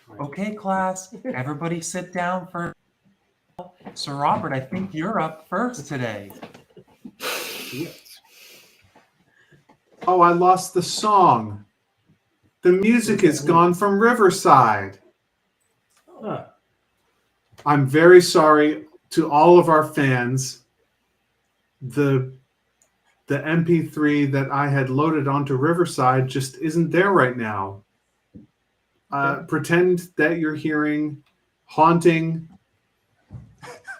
Right. Okay, class, everybody sit down for. So, Robert, I think you're up first today. Oh, I lost the song. The music is gone from Riverside. Huh. I'm very sorry to all of our fans. The MP3 that I had loaded onto Riverside just isn't there right now. Pretend that you're hearing haunting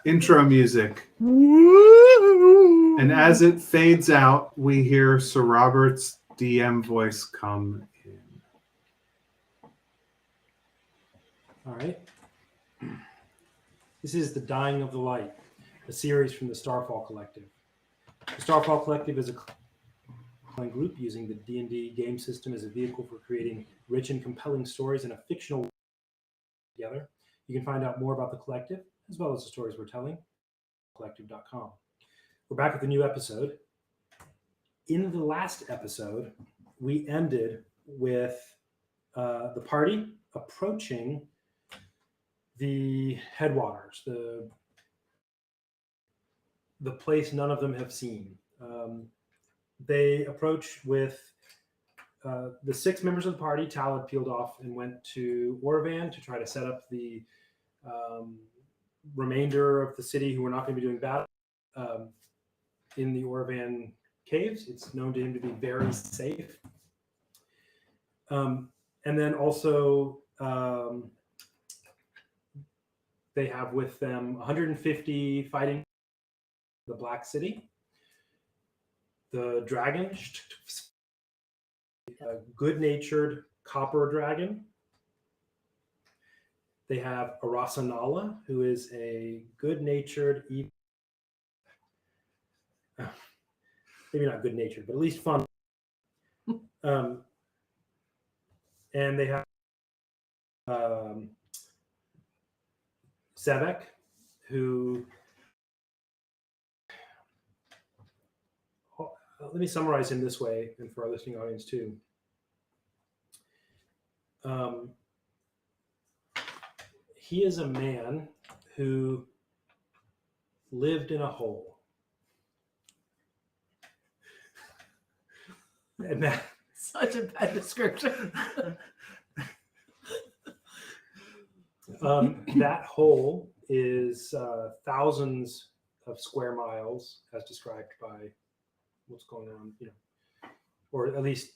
intro music. And as it fades out, we hear Sir Robert's DM voice come in. All right. This is The Dying of the Light, a series from the Starfall Collective. The Starfall Collective is a group using the D&D game system as a vehicle for creating rich and compelling stories in a fictional world together. You can find out more about the collective, as well as the stories we're telling, collective.com. We're back with a new episode. In the last episode, we ended with the party approaching the headwaters, the place none of them have seen. They approach with the 6 members of the party. Tal had peeled off and went to Oravan to try to set up the remainder of the city who were not going to be doing battle in the Oravan caves. It's known to him to be very safe. And then also they have with them 150 fighting the Black City. The dragon, a good-natured copper dragon. They have Arasanala, who is a good-natured, maybe not good-natured, but at least fun. And they have Zevek, who... let me summarize him this way, and for our listening audience too. He is a man who lived in a hole. And that, Such a bad description. that hole is thousands of square miles, as described by what's going on, or at least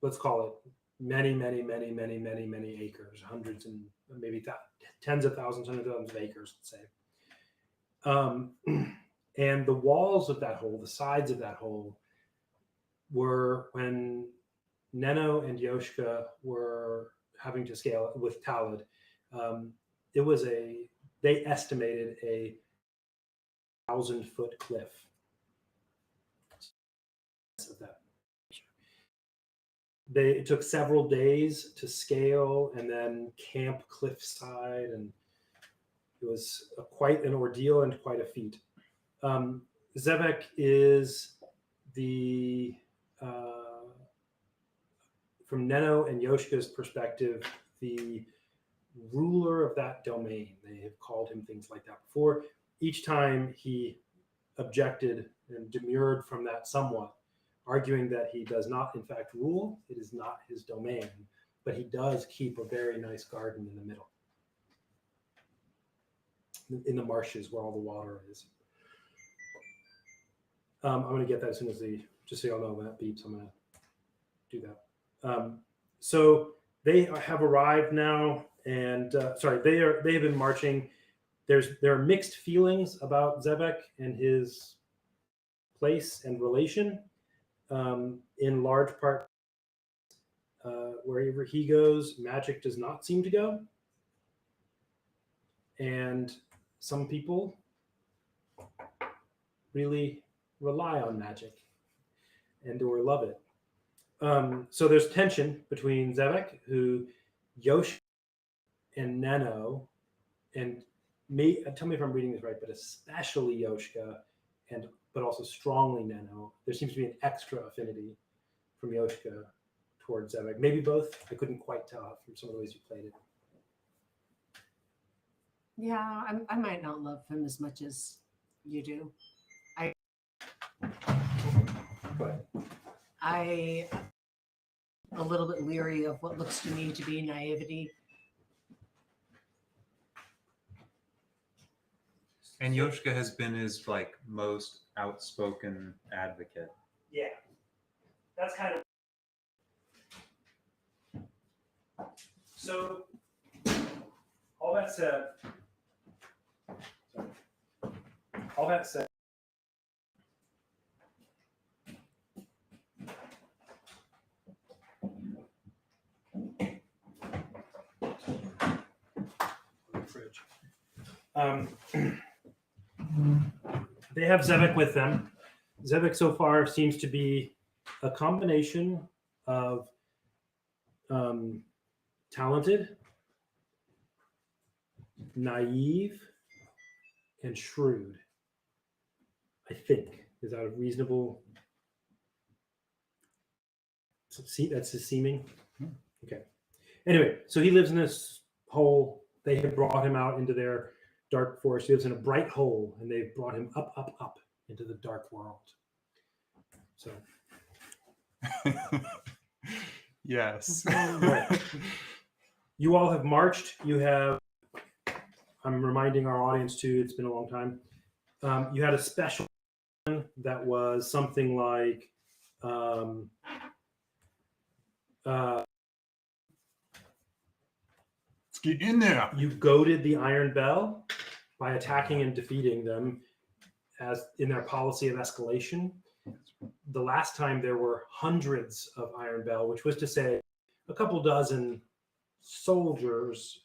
let's call it many acres, hundreds and maybe tens of thousands, hundreds of thousands of acres, let's say. And the walls of that hole, the sides of that hole, were when Neno and Yoshka were having to scale with Talid. They estimated a 1,000-foot cliff. Of that. It took several days to scale and then camp cliffside, and it was quite an ordeal and quite a feat. Zevek is the from Neno and Yoshka's perspective, the ruler of that domain. They have called him things like that before. Each time he objected and demurred from that somewhat, arguing that he does not, in fact, rule. It is not his domain, but he does keep a very nice garden in the middle, in the marshes where all the water is. I'm going to get that as soon as just so y'all know when that beeps, I'm going to do that. So they have arrived now, and they have been marching. There are mixed feelings about Zevek and his place and relation. In large part, wherever he goes, magic does not seem to go. And some people really rely on magic and or love it. So there's tension between Zevek, who Yosh and Neno, and me, tell me if I'm reading this right, but especially Yoshka, but also strongly Neno. There seems to be an extra affinity from Yoshka towards Zevek. Maybe both. I couldn't quite tell from some of the ways you played it. Yeah, I might not love him as much as you do. But I a little bit leery of what looks to me to be naivety. And Yoshka has been his like most outspoken advocate. yeah, that's kind of so. All that said, all that said, fridge. They have Zevek with them. Zevek so far seems to be a combination of talented, naive, and shrewd. I think is that a reasonable? See, that's his seeming. Okay. Anyway, so he lives in this hole. They have brought him out into their dark forest. He lives in a bright hole, and they've brought him up, up, up into the dark world. So, Yes. right. You all have marched. You have. I'm reminding our audience too. It's been a long time. You had a special that was something like. Let's get in there. You goaded the Iron Bell by attacking and defeating them as in their policy of escalation. The last time there were hundreds of Iron Bell, which was to say a couple dozen soldiers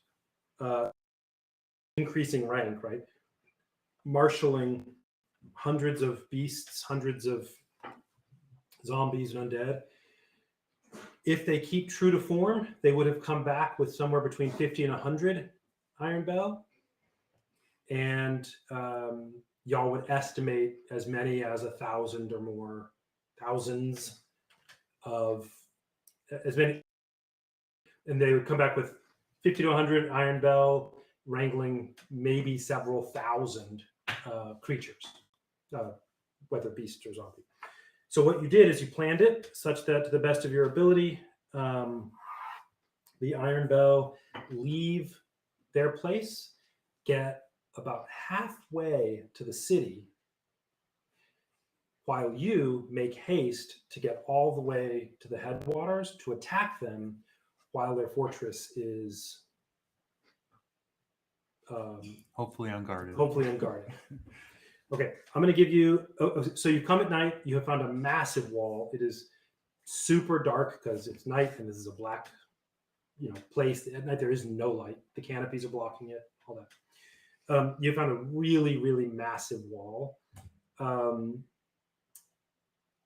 increasing rank, right? Marshaling hundreds of beasts, hundreds of zombies and undead. If they keep true to form, they would have come back with somewhere between 50 and 100 Iron Bell. And y'all would estimate as many as 1,000 or more, thousands of as many. And they would come back with 50 to 100 Iron Bell, wrangling maybe several thousand creatures, whether beast or zombie. So what you did is you planned it such that to the best of your ability, the Iron Bell leave their place, get about halfway to the city, while you make haste to get all the way to the headwaters to attack them while their fortress is Hopefully unguarded. hopefully unguarded. Okay, I'm going to give you. So you come at night. You have found a massive wall. It is super dark because it's night, and this is a black, place. At night there is no light. The canopies are blocking it. All that. You found a really, really massive wall, and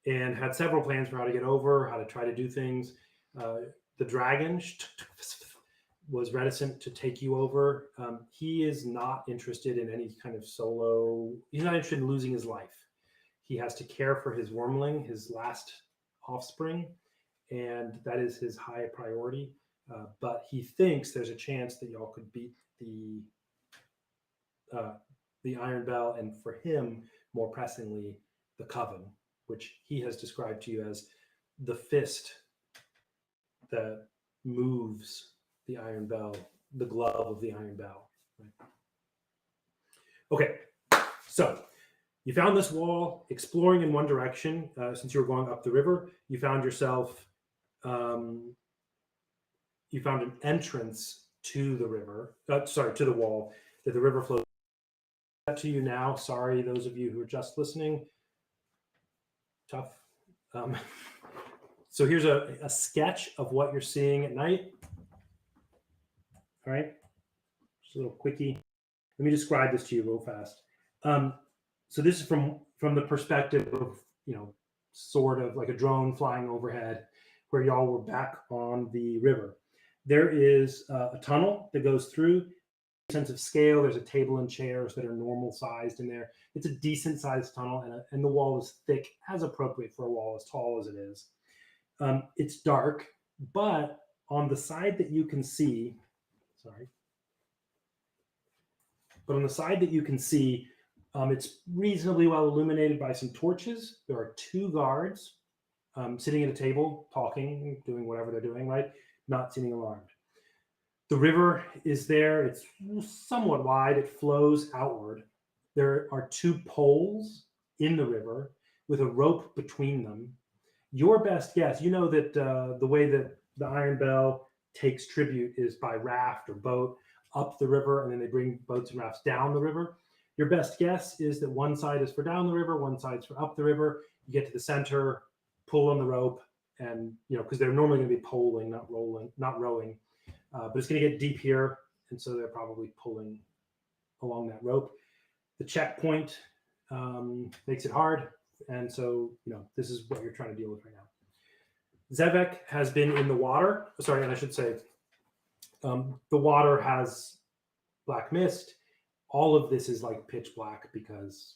had several plans for how to get over, how to try to do things. The dragon was reticent to take you over. He is not interested in any kind of solo. He's not interested in losing his life. He has to care for his wormling, his last offspring, and that is his high priority. But he thinks there's a chance that y'all could beat the Iron Bell, and for him, more pressingly, the Coven, which he has described to you as the fist that moves the Iron Bell, the glove of the Iron Bell. Right? Okay, so you found this wall exploring in one direction. Since you were going up the river, you found yourself, you found an entrance to the river, to the wall that the river flows to you now. Sorry, those of you who are just listening. Tough. So here's a sketch of what you're seeing at night. All right, just a little quickie. Let me describe this to you real fast. So this is from the perspective of, sort of like a drone flying overhead, where y'all were back on the river. There is a tunnel that goes through. Sense of scale. There's a table and chairs that are normal sized in there. It's a decent sized tunnel, and the wall is thick, as appropriate for a wall as tall as it is. It's dark, but on the side that you can see, sorry, But on the side that you can see, it's reasonably well illuminated by some torches. There are 2 guards sitting at a table, talking, doing whatever they're doing, right? Not seeming alarmed. The river is there. It's somewhat wide. It flows outward. There are 2 poles in the river with a rope between them. Your best guess, you know that the way that the Iron Bell takes tribute is by raft or boat up the river, and then they bring boats and rafts down the river. Your best guess is that one side is for down the river, one side's for up the river. You get to the center, pull on the rope, and because they're normally going to be poling, not rowing, but it's going to get deep here, and so they're probably pulling along that rope. The checkpoint makes it hard, and so this is what you're trying to deal with right now. Zevek has been in the water. Sorry, and I should say the water has black mist. All of this is like pitch black because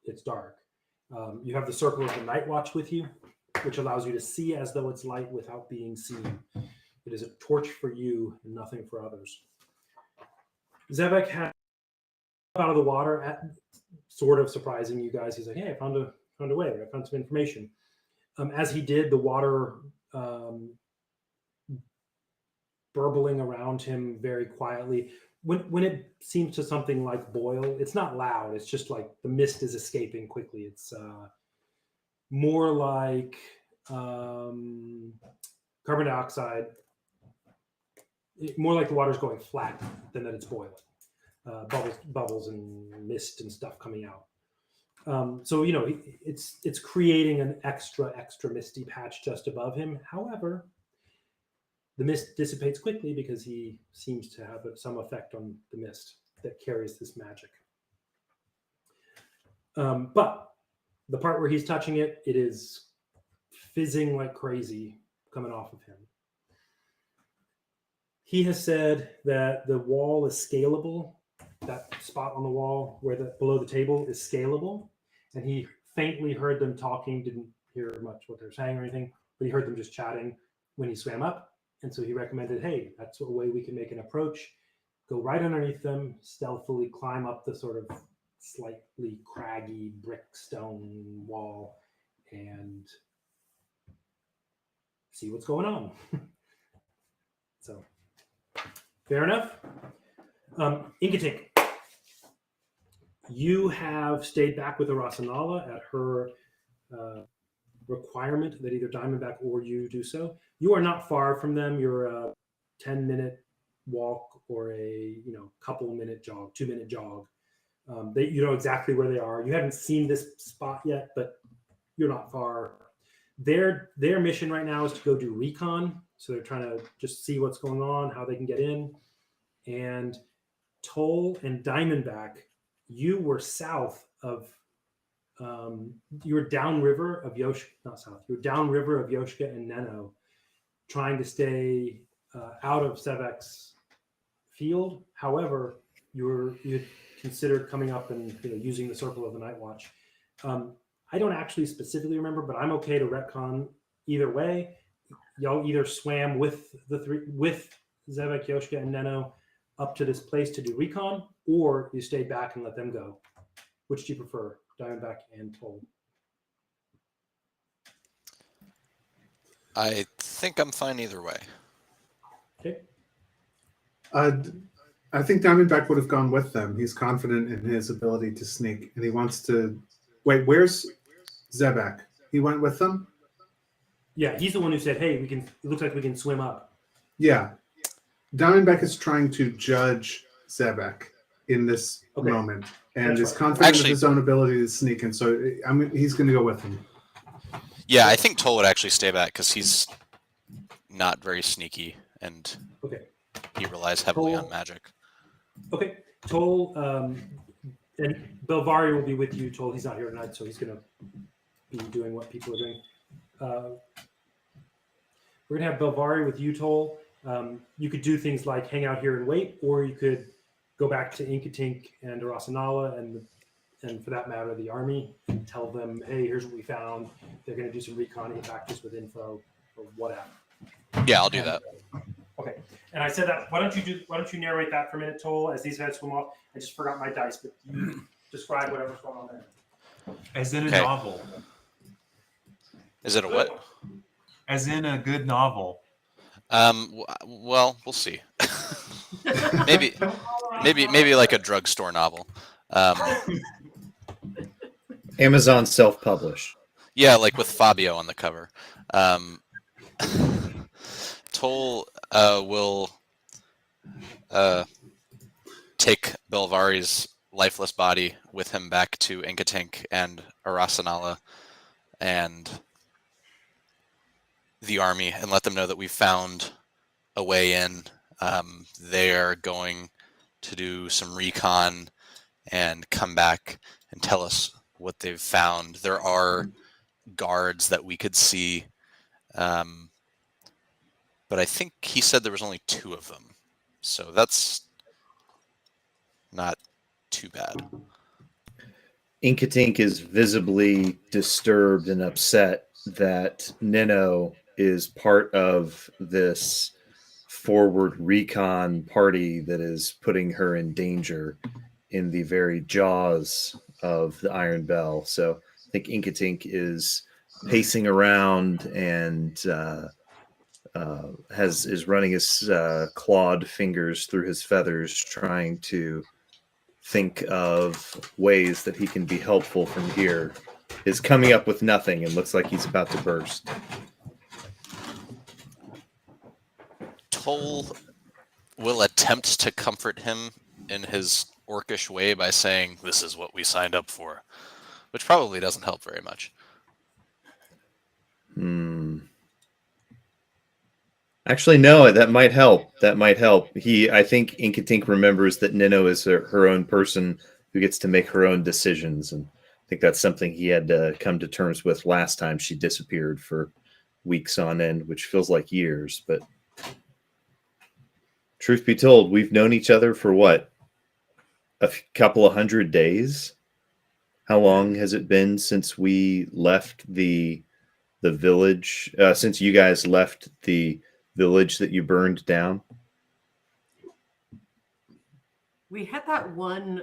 it's dark. You have the circle of the night watch with you, which allows you to see as though it's light without being seen. It is a torch for you and nothing for others. Zevek had out of the water, sort of surprising you guys. He's like, "Hey, I found a way. I found some information." As he did, the water burbling around him very quietly. When it seems to something like boil, it's not loud. It's just like the mist is escaping quickly. It's more like carbon dioxide, more like the water's going flat than that it's boiling. Bubbles and mist and stuff coming out. So it's creating an extra misty patch just above him. However, the mist dissipates quickly because he seems to have some effect on the mist that carries this magic. But the part where he's touching it, it is fizzing like crazy coming off of him. He has said that the wall is scalable. That spot on the wall where below the table is scalable. And he faintly heard them talking, didn't hear much what they're saying or anything, but he heard them just chatting when he swam up. And so he recommended, hey, that's a way we can make an approach. Go right underneath them, stealthily climb up the sort of slightly craggy brick stone wall and see what's going on. So, fair enough. Inkatink, you have stayed back with Arasanala at her requirement that either Diamondback or you do so. You are not far from them. You're a 10-minute walk or a couple-minute jog, 2-minute jog. You know exactly where they are. You haven't seen this spot yet, but you're not far. Their mission right now is to go do recon. So they're trying to just see what's going on, how they can get in. And Toll and Diamondback, you were south of you were downriver of Yoshka, not south. You were downriver of Yoshka and Neno, trying to stay out of Sevek's field. However, you considered coming up and using the Circle of the Night Watch. I don't actually specifically remember, but I'm okay to retcon either way. Y'all either swam with Zevek, Yoshka, and Neno up to this place to do recon, or you stayed back and let them go. Which do you prefer, Diamondback and Toll? I think I'm fine either way. Okay. I think Diamondback would have gone with them. He's confident in his ability to sneak, and he wants to. Wait, where's Zebek? He went with them? Yeah, he's the one who said, hey, it looks like we can swim up. Yeah. Diamondback is trying to judge Zebek in this moment and is confident of his own ability to sneak, and so he's going to go with him. Yeah, I think Toll would actually stay back because he's not very sneaky and he relies heavily on magic. Okay. Toll, and Belvari will be with you. Toll, he's not here tonight, so he's going to be doing what people are doing. We're going to have Belvari with you, Toll. You could do things like hang out here and wait, or you could go back to Inkatink and Arasanala and for that matter, the army, and tell them, hey, here's what we found. They're going to do some recon and get back to us with info or whatever. Yeah, I'll do that. Okay. And I said that. Why don't you narrate that for a minute, Toll, as these guys swim off? I just forgot my dice, but you describe whatever's going on there. As in a Okay. novel. Is it a what? As in a good novel. Well, we'll see. maybe like a drugstore novel. Amazon self-published. Yeah, like with Fabio on the cover. Toll will take Belvari's lifeless body with him back to Inkatink and Arasanala and the army and let them know that we found a way in. They are going to do some recon and come back and tell us what they've found. There are guards that we could see, but I think he said there was only 2 of them, so that's not too bad. Inkatink is visibly disturbed and upset that Nino is part of this forward recon party that is putting her in danger in the very jaws of the Iron Bell. So I think Inkatink is pacing around and is running his clawed fingers through his feathers, trying to think of ways that he can be helpful from here. Is coming up with nothing and looks like he's about to burst. Toll will attempt to comfort him in his orcish way by saying, "This is what we signed up for," which probably doesn't help very much. Actually, no, that might help. That might help. I think Inkatink remembers that Nino is her own person who gets to make her own decisions. And I think that's something he had to come to terms with last time she disappeared for weeks on end, which feels like years. But truth be told, we've known each other for what? Couple of 100 days? How long has it been since we left the village? Since you guys left the village that you burned down? We had that one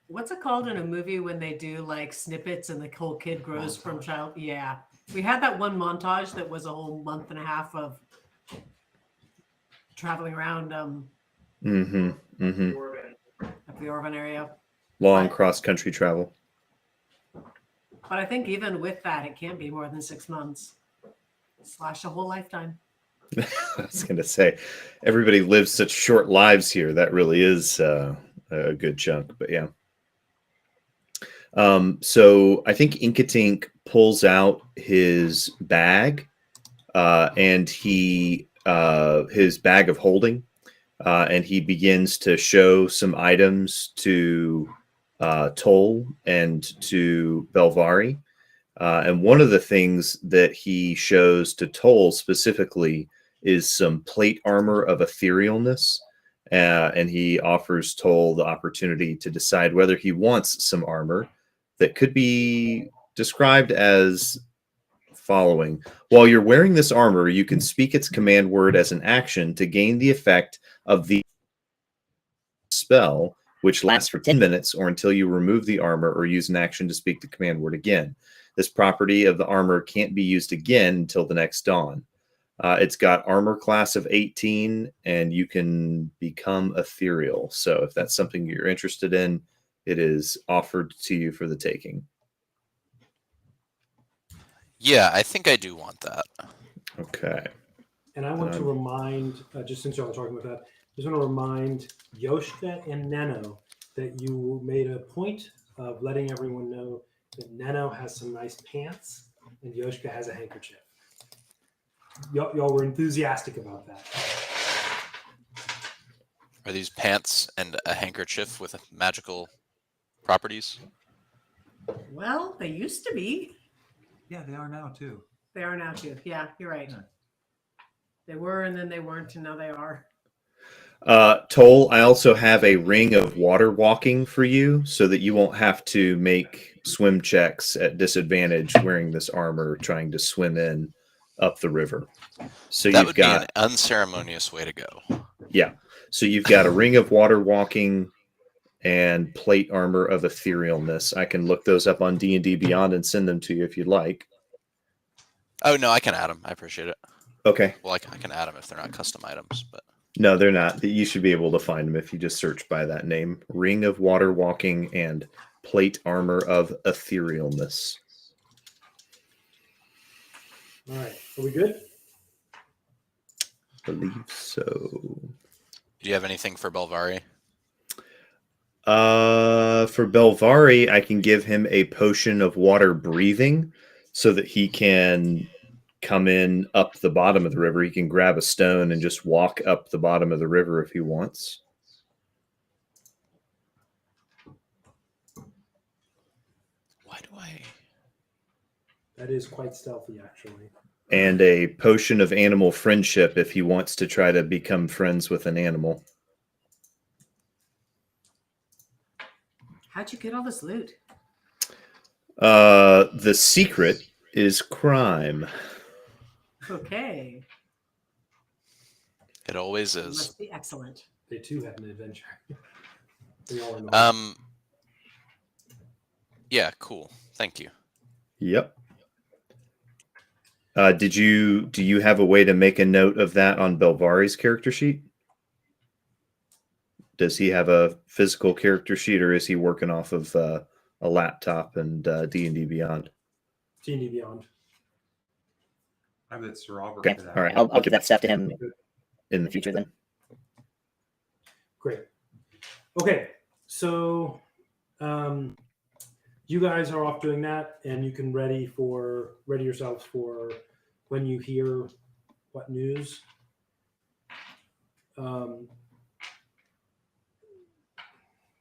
what's it called in a movie when they do like snippets and the whole kid grows from child? Yeah. We had that one montage that was a whole month and a half of traveling around up the Orvan area. Long cross-country travel. But I think even with that, it can't be more than 6 months / a whole lifetime. I was going to say, everybody lives such short lives here. That really is a good chunk, but yeah. So I think Inkatink pulls out his bag and his bag of holding, and he begins to show some items to Toll and to Belvari. And one of the things that he shows to Toll specifically is some plate armor of etherealness. And he offers Toll the opportunity to decide whether he wants some armor that could be described as following. While you're wearing this armor, you can speak its command word as an action to gain the effect of the spell, which lasts for 10 minutes or until you remove the armor or use an action to speak the command word again. This property of the armor can't be used again until the next dawn. It's got armor class of 18, and you can become ethereal. So if that's something you're interested in, it is offered to you for the taking. Yeah, I think I do want that. Okay. And I want to remind, just since y'all are talking about that, just want to remind Yoshka and Neno that you made a point of letting everyone know that Neno has some nice pants and Yoshka has a handkerchief. Y'all were enthusiastic about that. Are these pants and a handkerchief with magical properties? Well, they used to be. Yeah, they are now too. They are now too. Yeah, you're right. Yeah. They were, and then they weren't, and now they are. Toll, I also have a ring of water walking for you so that you won't have to make swim checks at disadvantage wearing this armor trying to swim in up the river. So That you've would got be an unceremonious way to go. yeah. So you've got a ring of water walking and plate armor of etherealness. I can look those up on D&D Beyond and send them to you if you'd like. Oh no, I can add them. I appreciate it. Okay. Well, I can add them if they're not custom items, but No, they're not. You should be able to find them if you just search by that name. Ring of water walking and plate armor of etherealness. All right. Are we good? Believe so. do you have anything for Belvari? For Belvari, I can give him a potion of water breathing so that he can come in up the bottom of the river. He can grab a stone and just walk up the bottom of the river if he wants. Why do I? That is quite stealthy, actually. And a potion of animal friendship if he wants to try to become friends with an animal. How'd you get all this loot? The secret is crime. Okay. It always It is. must be excellent. They too have an adventure. They all are not. Yeah, cool. Thank you. Yep. Do you have a way to make a note of that on Belvari's character sheet? Does he have a physical character sheet, or is he working off of a laptop and D&D Beyond? D&D Beyond. I bet Sir Robert Okay. could All have right. it. I'll give that stuff to him in the future then. Great. Okay, so you guys are off doing that, and you can ready yourselves for when you hear what news.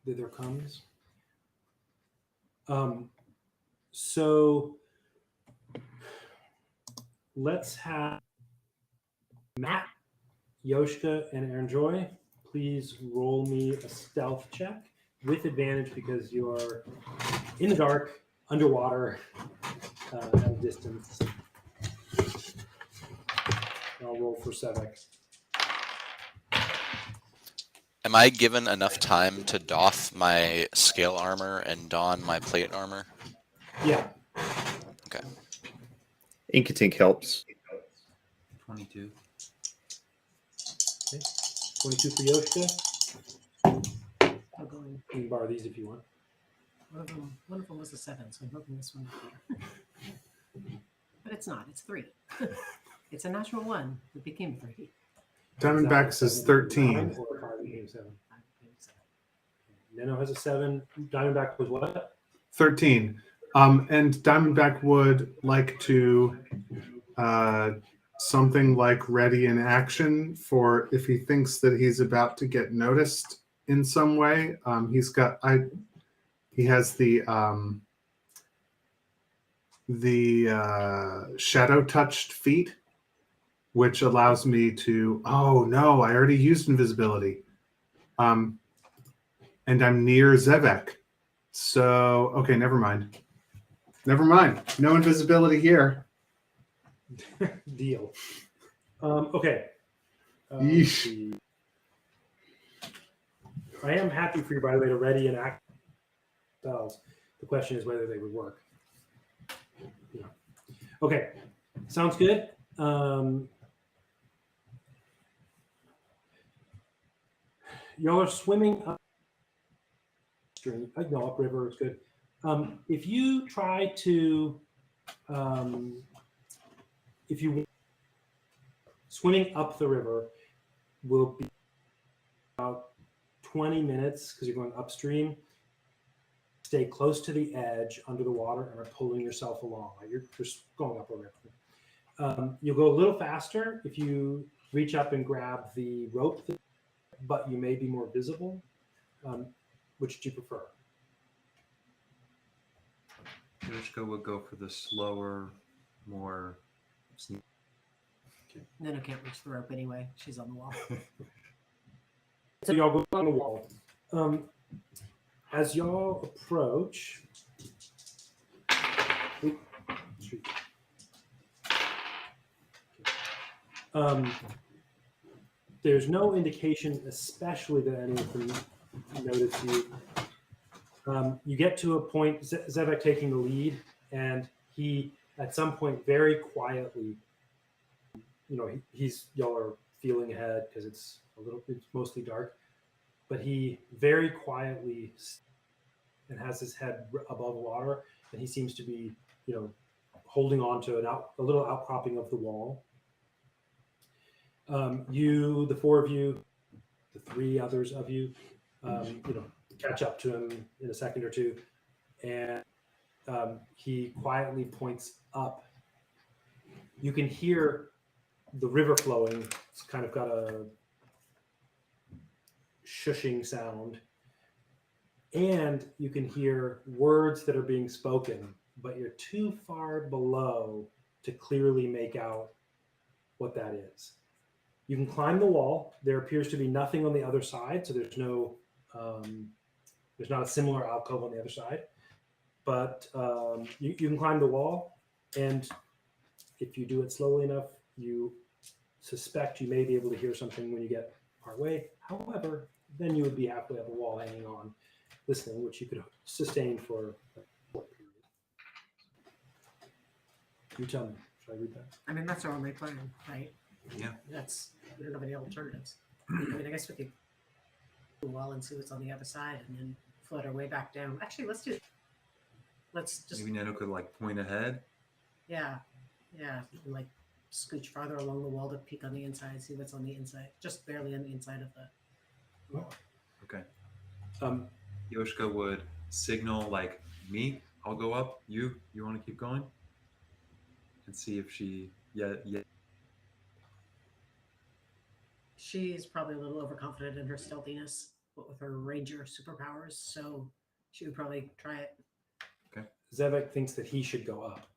That there comes. So let's have Matt, Yoshka, and Aaronjoy. Please roll me a stealth check with advantage because you're in the dark, underwater, at a distance. I'll roll for Sevek. Am I given enough time to doff my scale armor and don my plate armor? Yeah. Okay. Inkatink helps. 22. Okay. 22 for Yoshka. I'll go in. You can borrow these if you want. One of them was a 7, so I'm hoping this one will be. But it's not. It's 3. It's a natural 1. It became 3. Diamondbacks is 13. Or a 5 became 7. Nano has a 7. Diamondback was what? 13. And Diamondback would like to something like ready in action for if he thinks that he's about to get noticed in some way. He has the shadow touched feat, which allows me to. Oh no! I already used invisibility. And I'm near Zevek. So, okay, never mind. Never mind. No invisibility here. Deal. Okay. Let's Yeesh. see. I am happy for you, by the way, to ready and act spells. The question is whether they would work. Yeah. Okay. Sounds good. Y'all are swimming up stream. No, upriver is good. If you try to, if you swimming up the river will be about 20 minutes because you're going upstream. Stay close to the edge under the water and are pulling yourself along. Like you're just going up a river. You'll go a little faster if you reach up and grab the rope, but you may be more visible. Which do you prefer? Yoshka would go for the slower, more. Nano can't reach the rope anyway. She's on the wall. So y'all go on the wall. As y'all approach, Um, there's no indication, especially that any of them notice you. You get to a point, Zevek taking the lead, and he, at some point, very quietly, y'all are feeling ahead because it's mostly dark, but he very quietly and has his head above water, and he seems to be, holding on to a little outcropping of the wall. The four of you, the three others of you, catch up to him in a second or two, and he quietly points up. You can hear the river flowing. It's kind of got a shushing sound, and you can hear words that are being spoken, but you're too far below to clearly make out what that is. You can climb the wall. There appears to be nothing on the other side, so there's not a similar alcove on the other side. But you can climb the wall, and if you do it slowly enough, you suspect you may be able to hear something when you get partway. However, then you would be halfway up a wall hanging on, listening, which you could sustain for a short period. You tell me. Should I read that? I mean, that's our only plan, right? Yeah. We don't have any alternatives. I mean, I guess we could go well and see what's on the other side and then float our way back down. Actually, let's just, Maybe Nano could like point ahead. yeah, like scooch farther along the wall to peek on the inside, see what's on the inside, just barely on the inside of the wall. Okay. Um, Yoshka would signal like me, I'll go up. You want to keep going? And see if she yeah. She's probably a little overconfident in her stealthiness, but with her ranger superpowers, so she would probably try it. Zevek thinks that he should go up.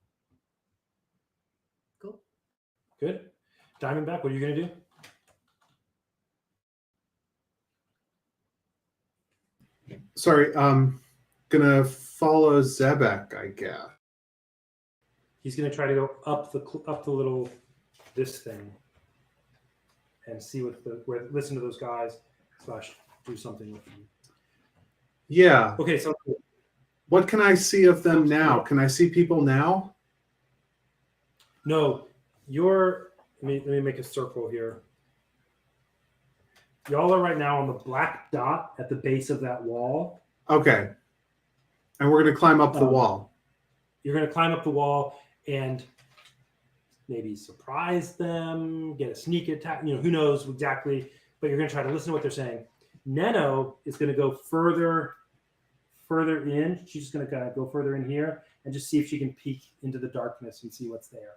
Cool. Good. Diamondback, what are you going to do? Sorry, gonna follow Zebek, I guess. He's going to try to go up the little this thing and see listen to those guys / do something with them. Yeah. Okay, so What can I see of them now? Can I see people now? no, let me make a circle here. Y'all are right now on the black dot at the base of that wall. Okay. And we're gonna climb up the wall. You're going to climb up the wall and maybe surprise them, get a sneak attack. Who knows exactly, but you're going to try to listen to what they're saying. Neno is going to go further in. She's just going to kind of go further in here and just see if she can peek into the darkness and see what's there.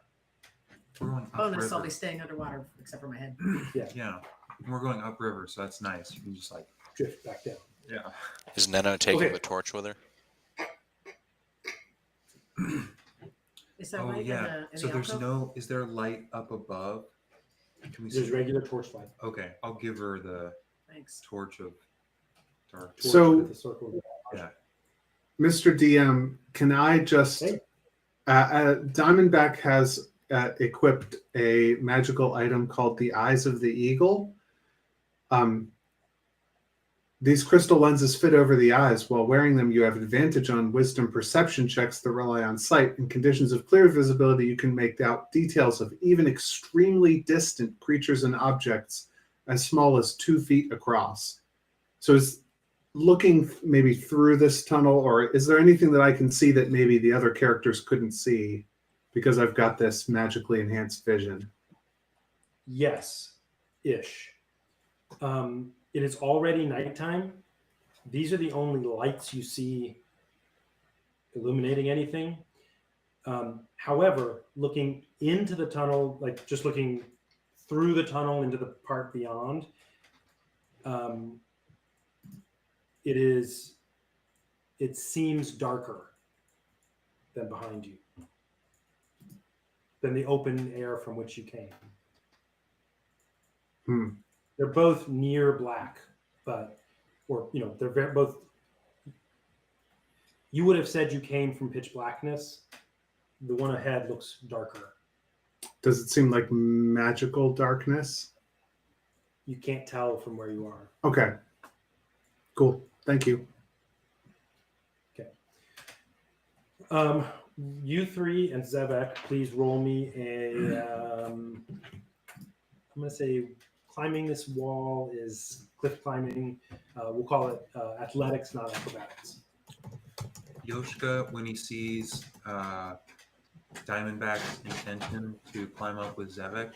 We're going Bonus, I'll upriver. be staying underwater except for my head. Yeah. We're going upriver, so that's nice. You can just like Drift back down. yeah. Is Neno taking Okay. the torch with her? Is that Oh right? yeah. In So the there's alcove? is there light up above? Can we There's see? regular torchlight. Okay, I'll give her the Thanks. torch of dark. Torch So- with the circle. Yeah. Mr. DM, can I just Hey. Diamondback has equipped a magical item called the Eyes of the Eagle. These crystal lenses fit over the eyes. While wearing them, you have advantage on wisdom perception checks that rely on sight. In conditions of clear visibility, you can make out details of even extremely distant creatures and objects as small as 2 feet across. So is looking maybe through this tunnel, or is there anything that I can see that maybe the other characters couldn't see because I've got this magically enhanced vision? Yes, ish. It is already nighttime. These are the only lights you see illuminating anything. However, looking into the tunnel, like just looking through the tunnel into the part beyond, it seems darker than behind you, than the open air from which you came. They're both near black, they're both. You would have said you came from pitch blackness. The one ahead looks darker. Does it seem like magical darkness? You can't tell from where you are. Okay. Cool. Thank you. You three and Zevek, please roll me a. I'm going to say climbing this wall is cliff climbing. We'll call it athletics, not acrobatics. Yoshka, when he sees Diamondback's intention to climb up with Zevek,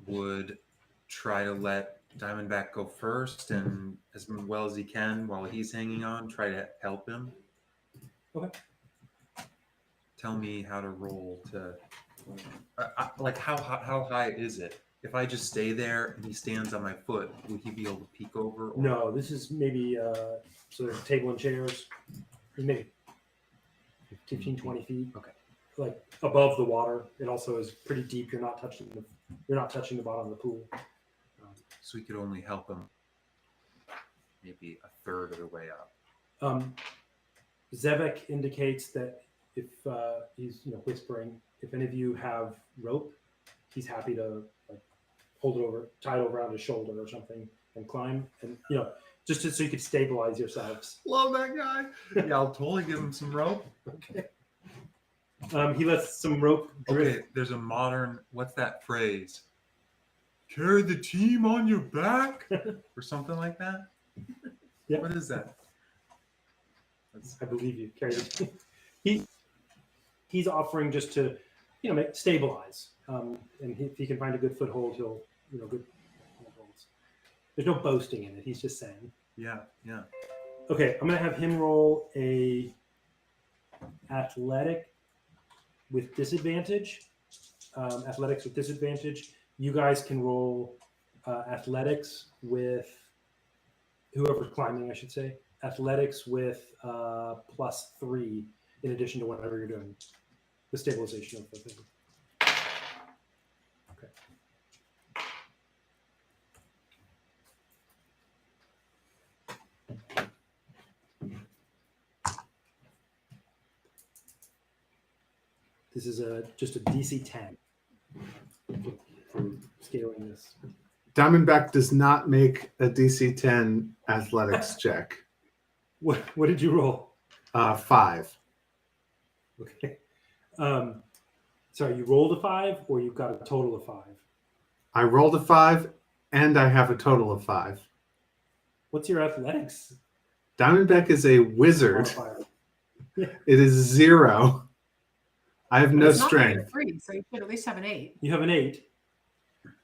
would try to let Diamondback go first, and as well as he can, while he's hanging on, try to help him. Okay. Tell me how to roll to, like how high is it? If I just stay there and he stands on my foot, will he be able to peek over? Or... No, this is maybe, so there's a table and chairs, maybe 15, 20 feet. Okay. Like above the water. It also is pretty deep. You're not touching the bottom of the pool. So we could only help him maybe a third of the way up. Zevek indicates that if he's whispering, if any of you have rope, he's happy to hold it over, tie it around his shoulder or something, and climb, and just so you could stabilize yourselves. Love that guy. Yeah, I'll totally give him some rope. Okay. He lets some rope drift. Okay, there's a modern. What's that phrase? Carry the team on your back, or something like that. Yeah. What is that? I believe you. Carry the he's offering just to, stabilize. And if he can find a good foothold, he'll, good footholds. There's no boasting in it. He's just saying. Yeah. Okay, I'm gonna have him roll a athletic with disadvantage. Athletics with disadvantage. You guys can roll athletics with whoever's climbing, I should say. Athletics with +3 in addition to whatever you're doing. The stabilization of the thing. Okay. This is just a DC 10 for scaling this. Diamondback does not make a DC 10 athletics check. What did you roll? 5. Okay. Sorry, you rolled a 5 or you got a total of 5? I rolled a 5 and I have a total of 5. What's your athletics? Diamondback is a wizard. Modifier? It is 0. I have no It's not like strength. a 3, so you should at least have an 8. You have an 8,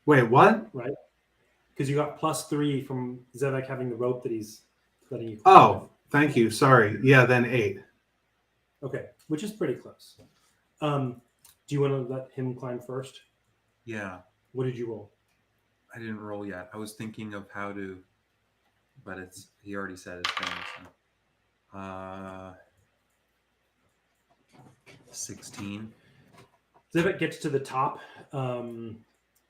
Wait, what? right? Because you got +3 from Zevek having the rope that he's letting you. Oh, thank you. Sorry. Yeah, then 8. Okay, which is pretty close. Do you want to let him climb first? Yeah. What did you roll? I didn't roll yet. I was thinking of how to, but he already said his thing. So. 16. Zevek gets to the top.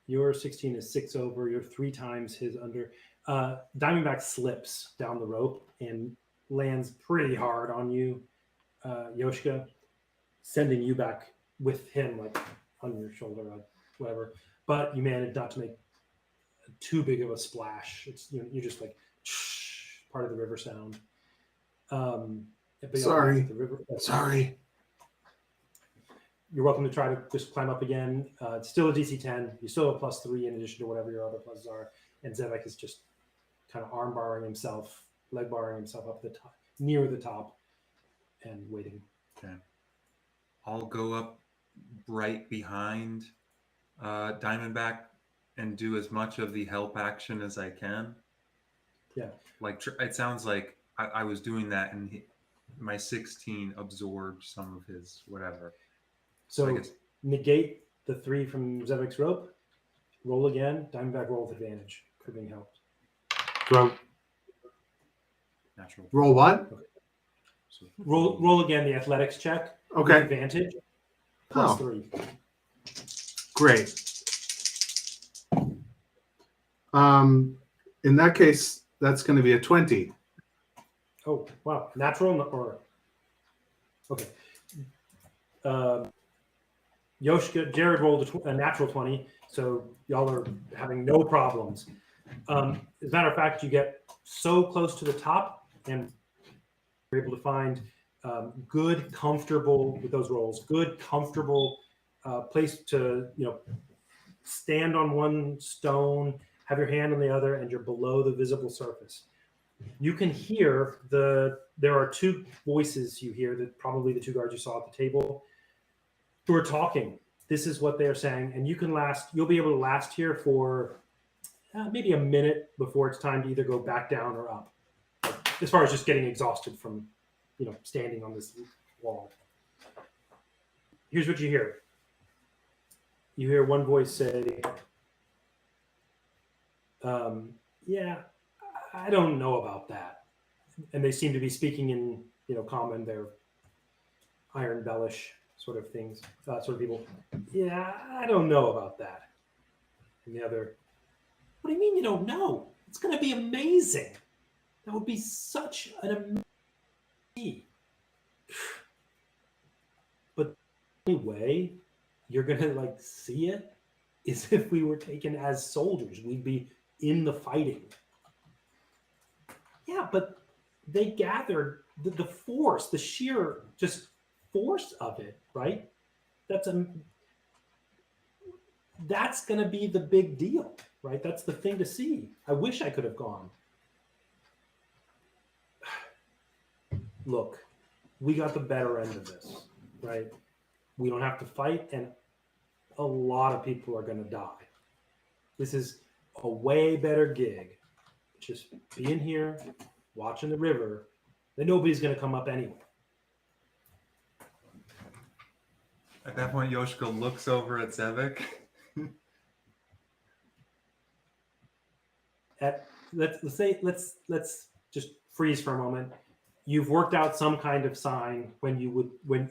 Your 16 is 6 over. You're 3 times his under. Diamondback slips down the rope and lands pretty hard on you, Yoshka, sending you back with him, like on your shoulder, like whatever. But you managed not to make too big of a splash. It's you're just like part of the river sound. But Sorry. the river, Sorry. You're welcome to try to just climb up again. It's still a DC 10. You still have +3 in addition to whatever your other pluses are. And Zevek is just kind of arm barring himself, leg barring himself up the top, near the top, and waiting. Okay. I'll go up right behind Diamondback and do as much of the help action as I can. Yeah. Like it sounds like I was doing that, and my 16 absorbed some of his whatever. So I guess negate the 3 from Zevek's rope. Roll again. Diamondback roll with advantage for being helped. natural. Roll what? So Roll again the athletics check. With Okay. advantage. Oh. +3. Great. In that case, that's going to be a 20. Oh, wow. Natural or okay. Yoshka, Jared rolled a natural 20, so y'all are having no problems. As a matter of fact, you get so close to the top and you're able to find good, comfortable with those rolls, good, comfortable place to stand on one stone, have your hand on the other, and you're below the visible surface. You can hear there are two voices you hear, that probably the two guards you saw at the table, who are talking. This is what they're saying, and you'll be able to last here for maybe a minute before it's time to either go back down or up, as far as just getting exhausted from standing on this wall. Here's what you hear. You hear one voice say, yeah, I don't know about that. And they seem to be speaking in common, their iron bellish sort of things, sort of people. Yeah, I don't know about that. And the other, what do you mean you don't know? It's going to be amazing. That would be such an amazing. But the only way you're going to see it is if we were taken as soldiers. We'd be in the fighting. Yeah, but they gathered the force, the sheer just force of it, right? That's going to be the big deal, right? That's the thing to see. I wish I could have gone. Look, we got the better end of this, right? We don't have to fight, and a lot of people are going to die. This is a way better gig. Just being here, watching the river, then nobody's going to come up anyway. At that point, Yoshiko looks over at Zevik. Let's just freeze for a moment. You've worked out some kind of sign when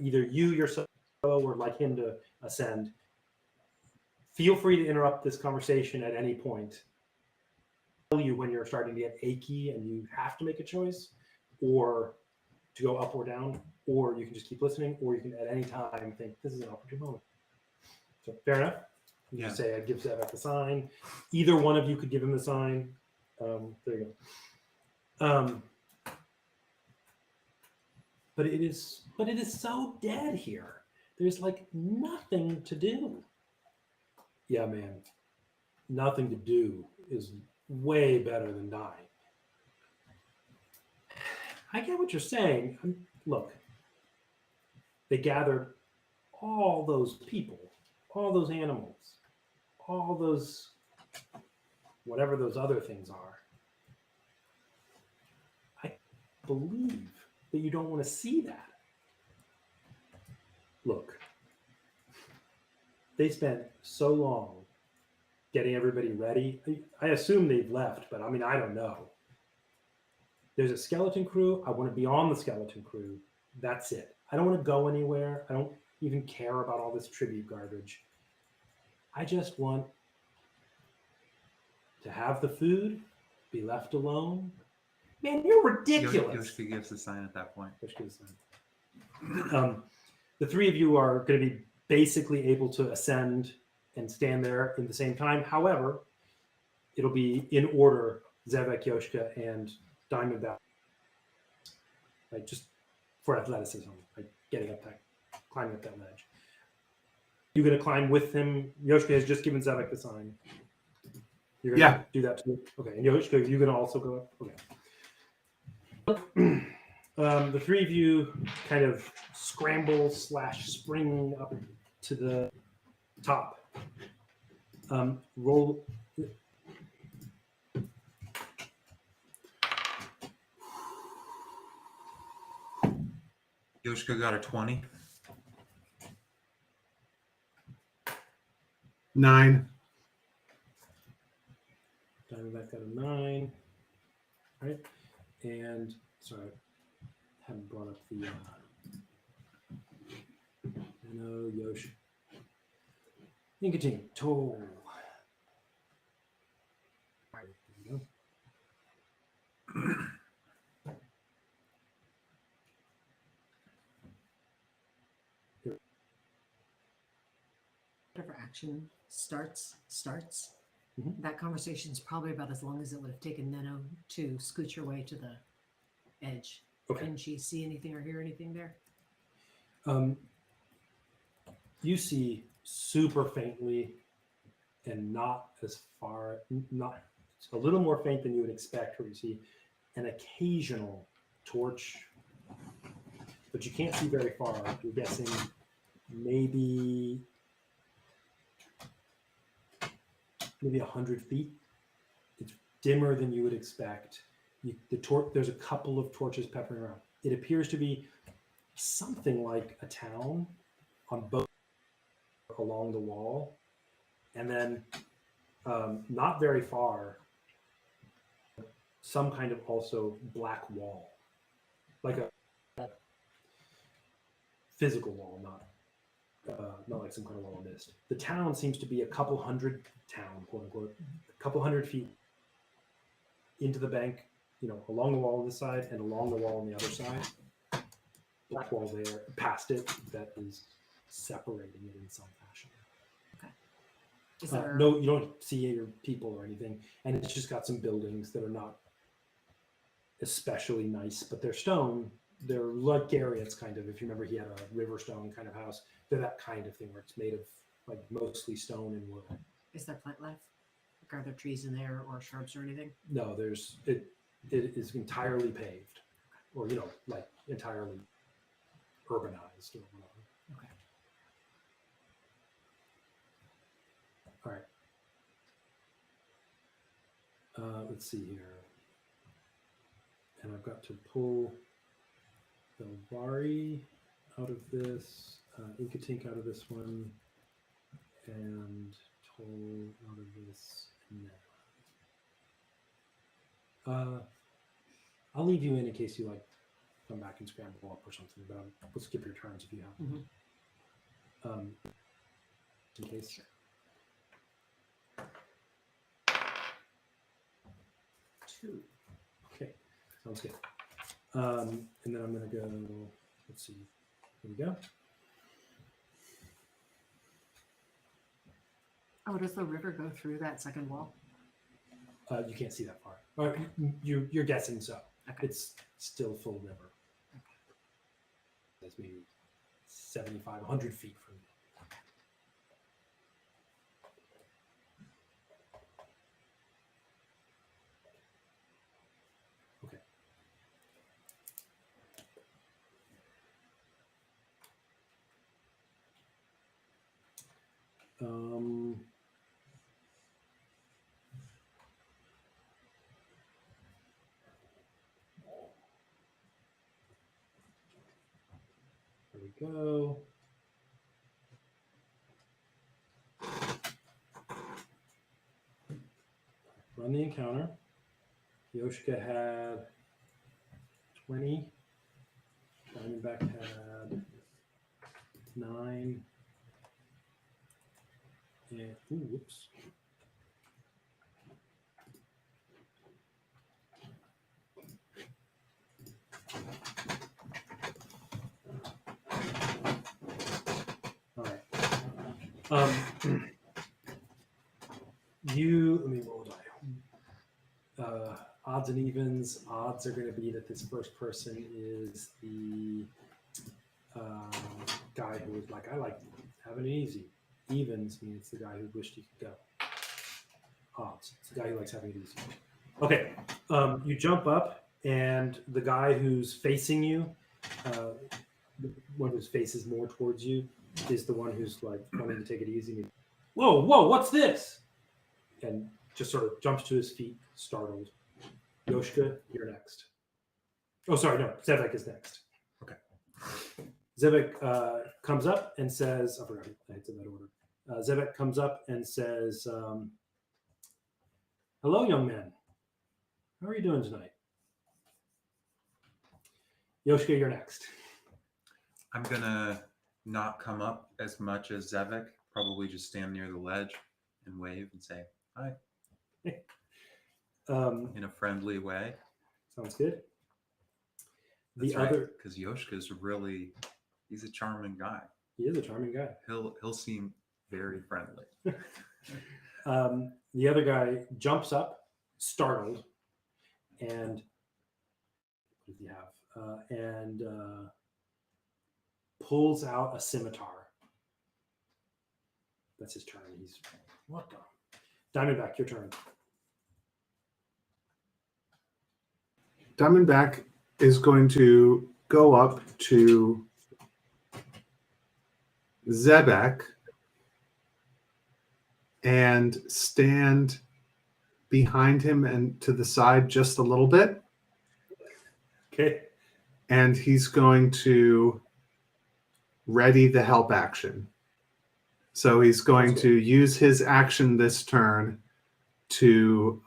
either you yourself or like him to ascend. Feel free to interrupt this conversation at any point. Tell you when you're starting to get achy and you have to make a choice, or to go up or down, or you can just keep listening, or you can at any time think this is an opportune moment. So fair enough. You just say, I give Zevek the sign. Either one of you could give him the sign. There you go. But it is so dead here. There's nothing to do. Yeah, man. Nothing to do is way better than dying. I get what you're saying. Look, they gathered all those people, all those animals, all those, whatever those other things are. I believe that you don't want to see that. Look, they spent so long getting everybody ready. I assume they've left, but I don't know. There's a skeleton crew. I want to be on the skeleton crew. That's it. I don't want to go anywhere. I don't even care about all this tribute garbage. I just want to have the food, be left alone. Man, you're ridiculous. Yoshiko gives the sign at that point. The three of you are going to be basically able to ascend and stand there in the same time. However, it'll be in order: Zevek, Yoshka, and Diamondback. Right, just for athleticism, climbing up that ledge. You're going to climb with him. Yoshka has just given Zevek the sign. You're going to do that too. Okay, and Yoshka, you're going to also go up. Okay. The three of you kind of scramble / spring up to the top. Roll. Yoshiko got a 20. 9. Diamondback got a 9. All right. And sorry, I haven't brought up the Yosh. Nicotine. Toll. All right, there you go. whatever action starts, Mhm. that conversation's probably about as long as it would have taken Neno to scoot your way to the edge. Okay. Can she see anything or hear anything there? You see super faintly and not as far, not a little more faint than you would expect, where you see an occasional torch, but you can't see very far. You're guessing maybe 100 feet. It's dimmer than you would expect. There's a couple of torches peppering around. It appears to be something like a town on both along the wall, and then not very far, some kind of also black wall, like a physical wall, not like some kind of wall of mist. The town seems to be a couple hundred quote unquote, a couple hundred feet into the bank, along the wall on this side and along the wall on the other side. Black wall there, past it, that is separating it in some fashion. Is there No, you don't see any people or anything, and it's just got some buildings that are not especially nice, but they're stone. They're like Garrett's kind of. If you remember, he had a river stone kind of house. They're that kind of thing where it's made of like mostly stone and wood. is there plant life? Like, are there trees in there or shrubs or anything? No, it is entirely paved, or like entirely urbanized or whatever. Okay. All right. Let's see here. And I've got to pull Belvari out of this, Inkatink out of this one, and Toll out of this. And I'll leave you in case you come back and scramble up or something, but we'll skip your turns if you have them. In case. Sure. 2. Okay, sounds good. And then I'm going to go, let's see, here we go. Oh, does the river go through that second wall? You can't see that far. You're guessing so. Okay. It's still full river. That's maybe 75, 100 feet from you. Okay. There we go. Run the encounter. Yoshika had 20. Diamondback had 9. And, whoops. All right. Let me roll die. Odds and evens. Odds are going to be that this first person is the guy who was like, I like having it easy. Evens means it's the guy who wished he could go. Odds. It's the guy who likes having it easy. Okay. You jump up, and the guy who's facing you, the one whose face is more towards you, is the one who's like wanting to take it easy. Whoa, what's this? And just sort of jumps to his feet, startled. Yoshika, you're next. Oh, sorry, no, Zevek is next. Okay. Zevek comes up and says, I forgot, I had in that order. Zevek comes up and says, hello, young man. How are you doing tonight? Yoshika, you're next. I'm gonna not come up as much as Zevek. Probably just stand near the ledge and wave and say hi in a friendly way. Sounds good. That's right, because Yoshika's he's a charming guy. He is a charming guy. He'll seem very friendly. The other guy jumps up, startled, and what does he have? And pulls out a scimitar. That's his turn. He's what the? Diamondback, your turn. Diamondback is going to go up to Zebek and stand behind him and to the side just a little bit. Okay. And he's going to ready the help action. So he's going to use his action this turn to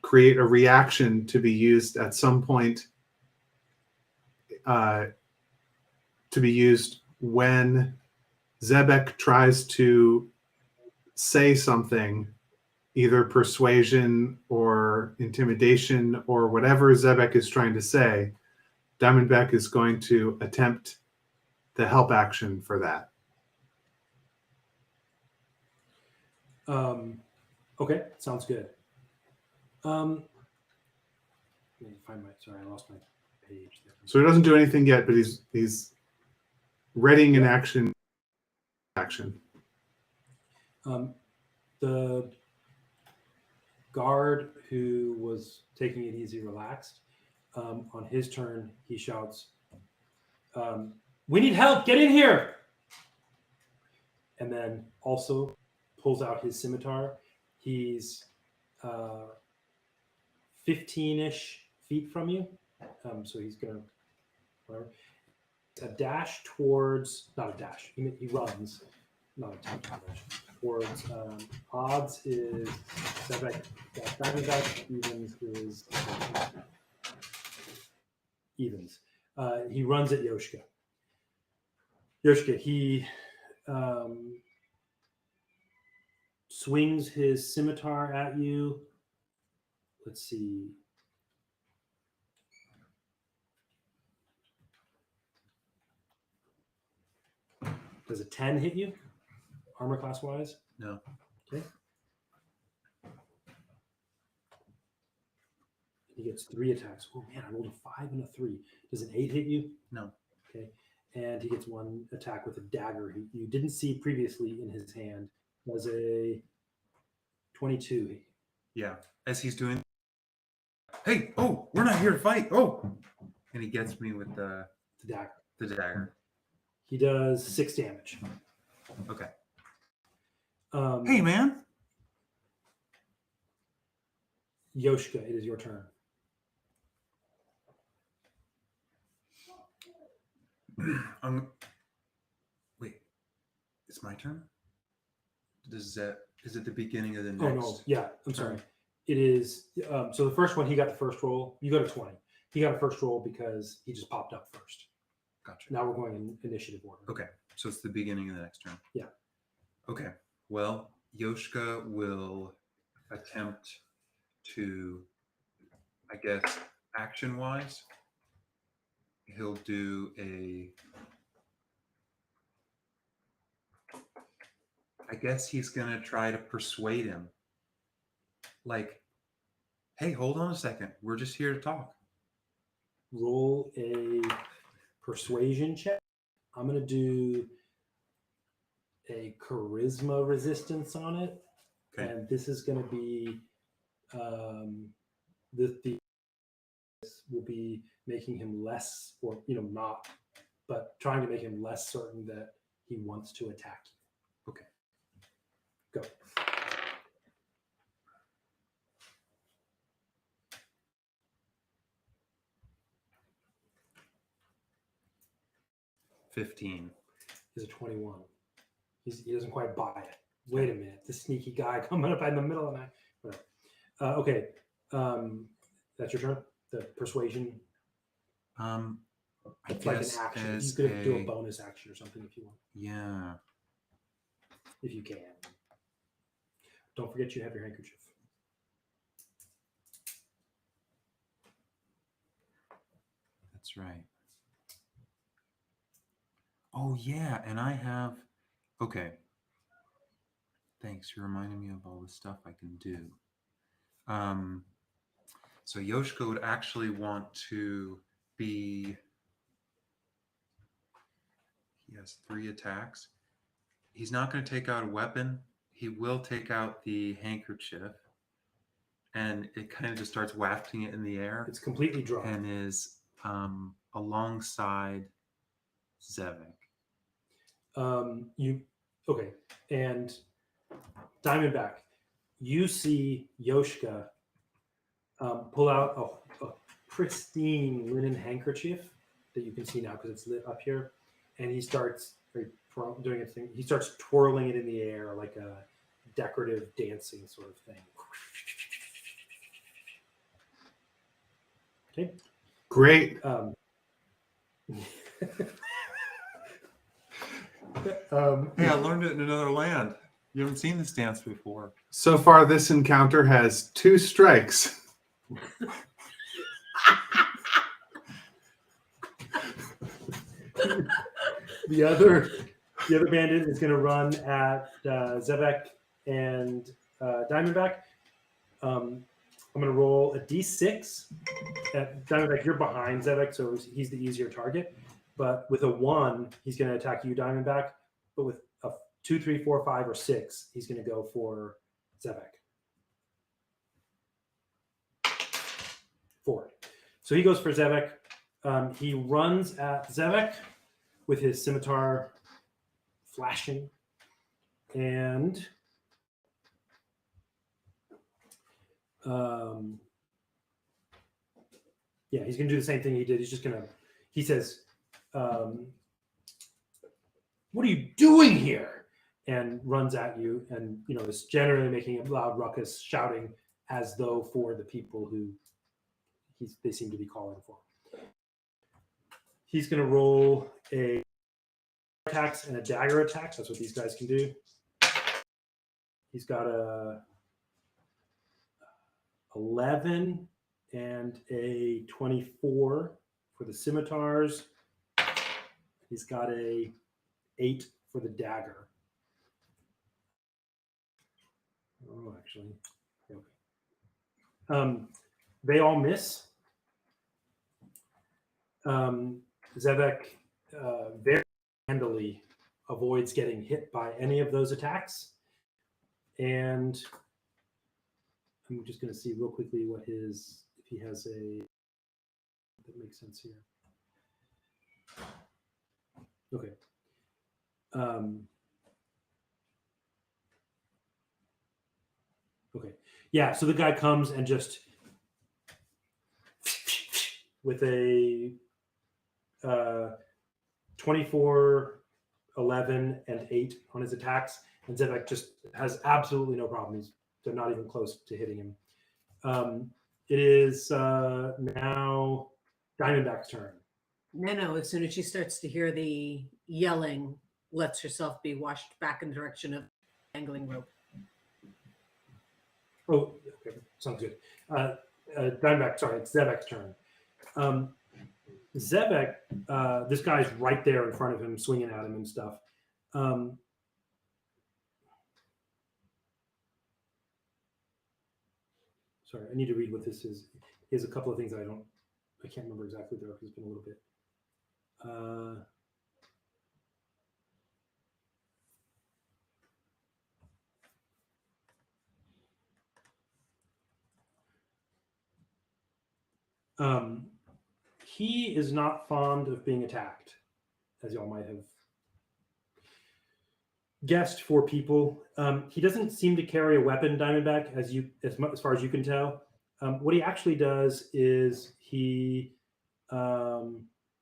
create a reaction to be used at some point, to be used when Zebek tries to say something, either persuasion or intimidation or whatever Zebek is trying to say. Diamondback is going to attempt the help action for that. Okay, sounds good. Let me find my. Sorry, I lost my page there. So he doesn't do anything yet, but he's readying an action. The guard who was taking it easy, relaxed. On his turn, he shouts, "We need help! Get in here!" And then also pulls out his scimitar. He's 15-ish feet from you. So he's going to, whatever. A dash towards, not a dash, he runs, not a dash, towards, odds is, Diamondback, evens is, evens. He runs at Yoshka. Yoshka, he swings his scimitar at you. Let's see. Does a 10 hit you? Armor class wise? No. Okay. He gets 3 attacks. Oh man, I rolled a 5 and a 3. Does an 8 hit you? No. Okay. And he gets 1 attack with a dagger you didn't see previously in his hand. Was a 22 hit you? Yeah. As he's doing, hey, oh, we're not here to fight. Oh, and he gets me with The dagger. the dagger. He does 6 damage. Okay. Hey man. Yoshka, it is your turn. Wait, it's my turn? Is it the beginning of the next? Oh no, yeah, I'm sorry. It is so the first one he got the first roll. You got a 20. He got a first roll because he just popped up first. Gotcha. Now we're going in initiative order. Okay, so it's the beginning of the next turn. Yeah. Okay. Well, Yoshka will attempt to, I guess, action-wise, he'll do I guess he's going to try to persuade him. Like, hey, hold on a second. We're just here to talk. Roll a persuasion check. I'm going to do a charisma resistance on it. Okay. And this is going to be the will be making him less, or not, but trying to make him less certain that he wants to attack you. Okay. Go. $15. Is a 21. He doesn't quite buy it. Wait a minute, this sneaky guy coming up in the middle of the night. Whatever. Okay, that's your turn. The persuasion. I It's like an guess action. as He's going to do a bonus action or something if you want. Yeah. If you can. Don't forget you have your handkerchief. That's right. Oh yeah, and I have Okay. Thanks. You're reminding me of all the stuff I can do. So Yoshiko would actually want to be. He has 3 attacks. He's not going to take out a weapon. He will take out the handkerchief, and it kind of just starts wafting it in the air, It's completely dry. and is alongside Zevik. Okay, and Diamondback, you see Yoshka pull out a pristine linen handkerchief that you can see now because it's lit up here, and he starts doing a thing. He starts twirling it in the air like a decorative dancing sort of thing. Okay. Great. Hey, I learned it in another land. You haven't seen this dance before. So far, this encounter has 2 strikes. The other bandit is going to run at Zevek and Diamondback. I'm going to roll a d6. Diamondback, you're behind Zevek, so he's the easier target. But with a 1, he's going to attack you, Diamondback. But with a 2, 3, 4, 5, or 6, he's going to go for Zevek. 4. So he goes for Zevek. He runs at Zevek with his scimitar flashing, and yeah, he's gonna do the same thing he did. He says, what are you doing here? And runs at you, and is generally making a loud ruckus, shouting as though for the people who they seem to be calling for. He's going to roll a attacks and a dagger attack. That's what these guys can do. He's got a 11 and a 24 for the scimitars. He's got a 8 for the dagger. Oh, actually, okay. They all miss. Zevek very handily avoids getting hit by any of those attacks. And I'm just going to see real quickly if he has that makes sense here. Okay. Okay. Yeah, so the guy comes and just with a 24, 11, and 8 on his attacks, and Zevek just has absolutely no problem. They're not even close to hitting him. It is now Diamondback's turn. Nano, as soon as she starts to hear the yelling, lets herself be washed back in the direction of the dangling rope. Oh, okay, sounds good. Diamondback, sorry, it's Zevek's turn. Zevek, this guy's right there in front of him, swinging at him and stuff. Sorry, I need to read what this is. He has a couple of things I can't remember exactly there because it's been a little bit. He is not fond of being attacked, as y'all might have guessed for people. He doesn't seem to carry a weapon, Diamondback, as far as you can tell. What he actually does is he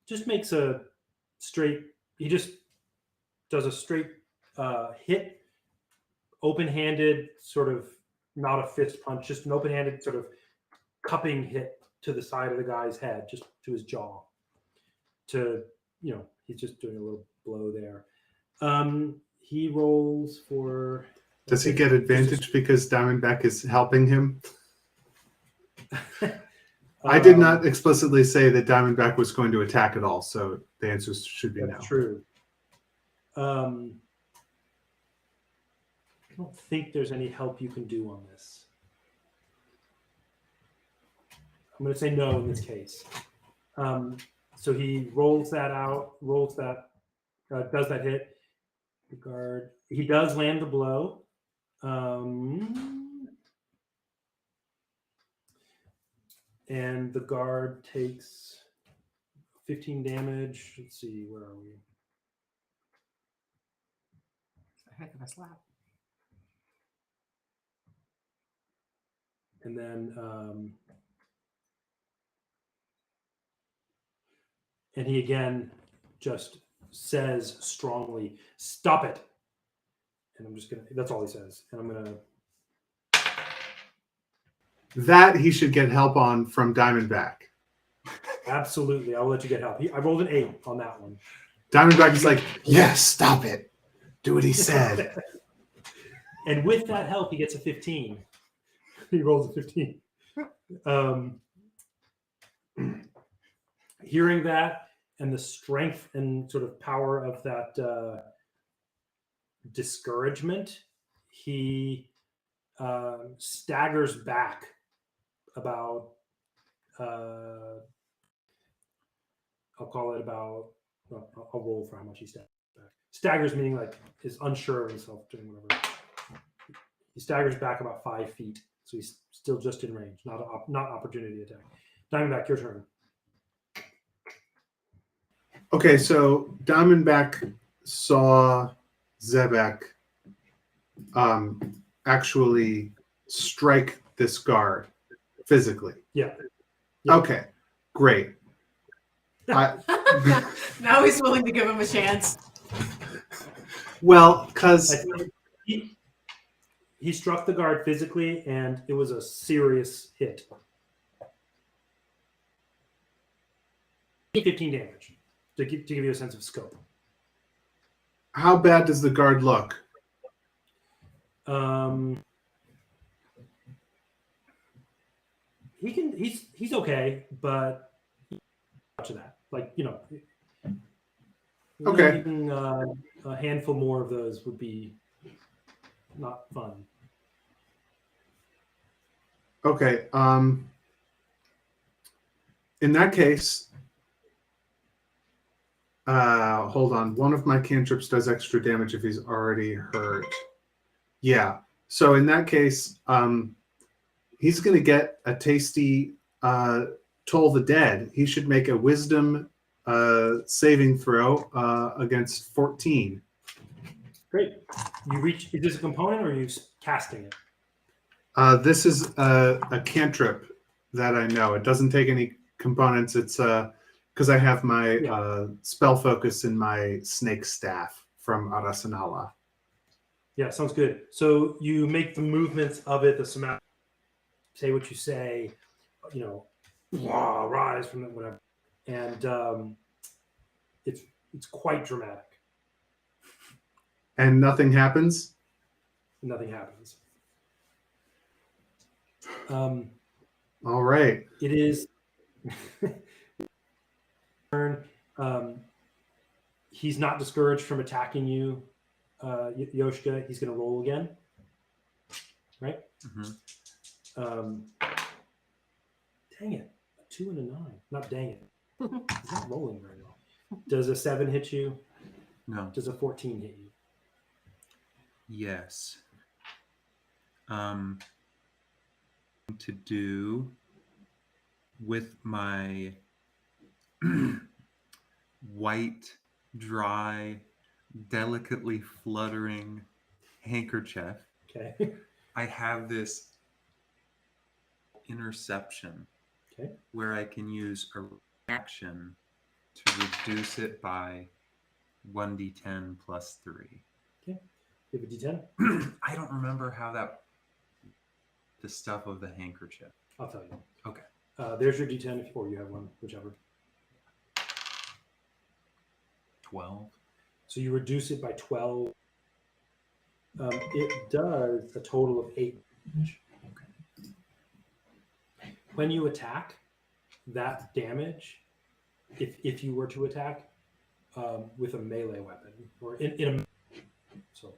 just makes a straight. He just does a straight hit, open-handed, sort of not a fist punch, just an open-handed sort of cupping hit to the side of the guy's head, just to his jaw. He's just doing a little blow there. He rolls for. Does he get advantage because Diamondback is helping him? I did not explicitly say that Diamondback was going to attack at all, so the answer should be That's no. true. don't think there's any help you can do on this. I'm going to say no in this case. So he rolls that out, does that hit. The guard, he does land the blow. And the guard takes 15 damage. Let's see, where are we? It's a heck of a slap. And then and he again just says strongly, "Stop it." And I'm just gonna, that's all he says. And I'm gonna, That he should get help on from Diamondback. absolutely, I'll let you get help. I rolled an 8 on that one. Diamondback is like, yes, stop it. Do what he said. And with that help, he gets a 15. He rolls a 15. Hearing that and the strength and sort of power of that discouragement, he staggers back about, I'll call it about, well, I'll roll for how much he staggers back. Staggers meaning like is unsure of himself doing whatever. He staggers back about 5 feet, so he's still just in range, not opportunity attack. Diamondback, your turn. Okay, so Diamondback saw Zebek actually strike this guard physically. Yeah. Okay, great. Now he's willing to give him a chance. Well, I because think he struck the guard physically, and it was a serious hit. 15 damage to give you a sense of scope. how bad does the guard look? He's okay, but much of that, like, you know, Okay. even a handful more of those would be not fun. Okay. In that case, hold on. One of my cantrips does extra damage if he's already hurt. Yeah. So in that case, he's going to get a tasty Toll the Dead. He should make a Wisdom saving throw against 14. Great. You reach. Is this a component, or are you casting it? This is a cantrip that I know. It doesn't take any components. It's because I have my spell focus in my snake staff from Arasanala. Yeah, sounds good. So you make the movements of it, the somatic, say what you say, you know, rise from it, whatever, and it's quite dramatic. And nothing happens? Nothing happens. All right. It is. He's not discouraged from attacking you, Yoshka. He's going to roll again, right? Mm-hmm. Dang it, a 2 and a 9. Not dang it. He's not rolling very well. Does a 7 hit you? No. Does a 14 hit you? Yes. To do with my white, dry, delicately fluttering handkerchief. Okay. I have this interception Okay. where I can use a reaction to reduce it by 1d10 plus 3. Okay. You have a D10? I don't remember how the stuff of the handkerchief. I'll tell you. Okay. There's your D10, or you have one, whichever. 12. So you reduce it by 12. It does a total of 8 damage. Okay. When you attack, that damage, if you were to attack with a melee weapon, or in a, so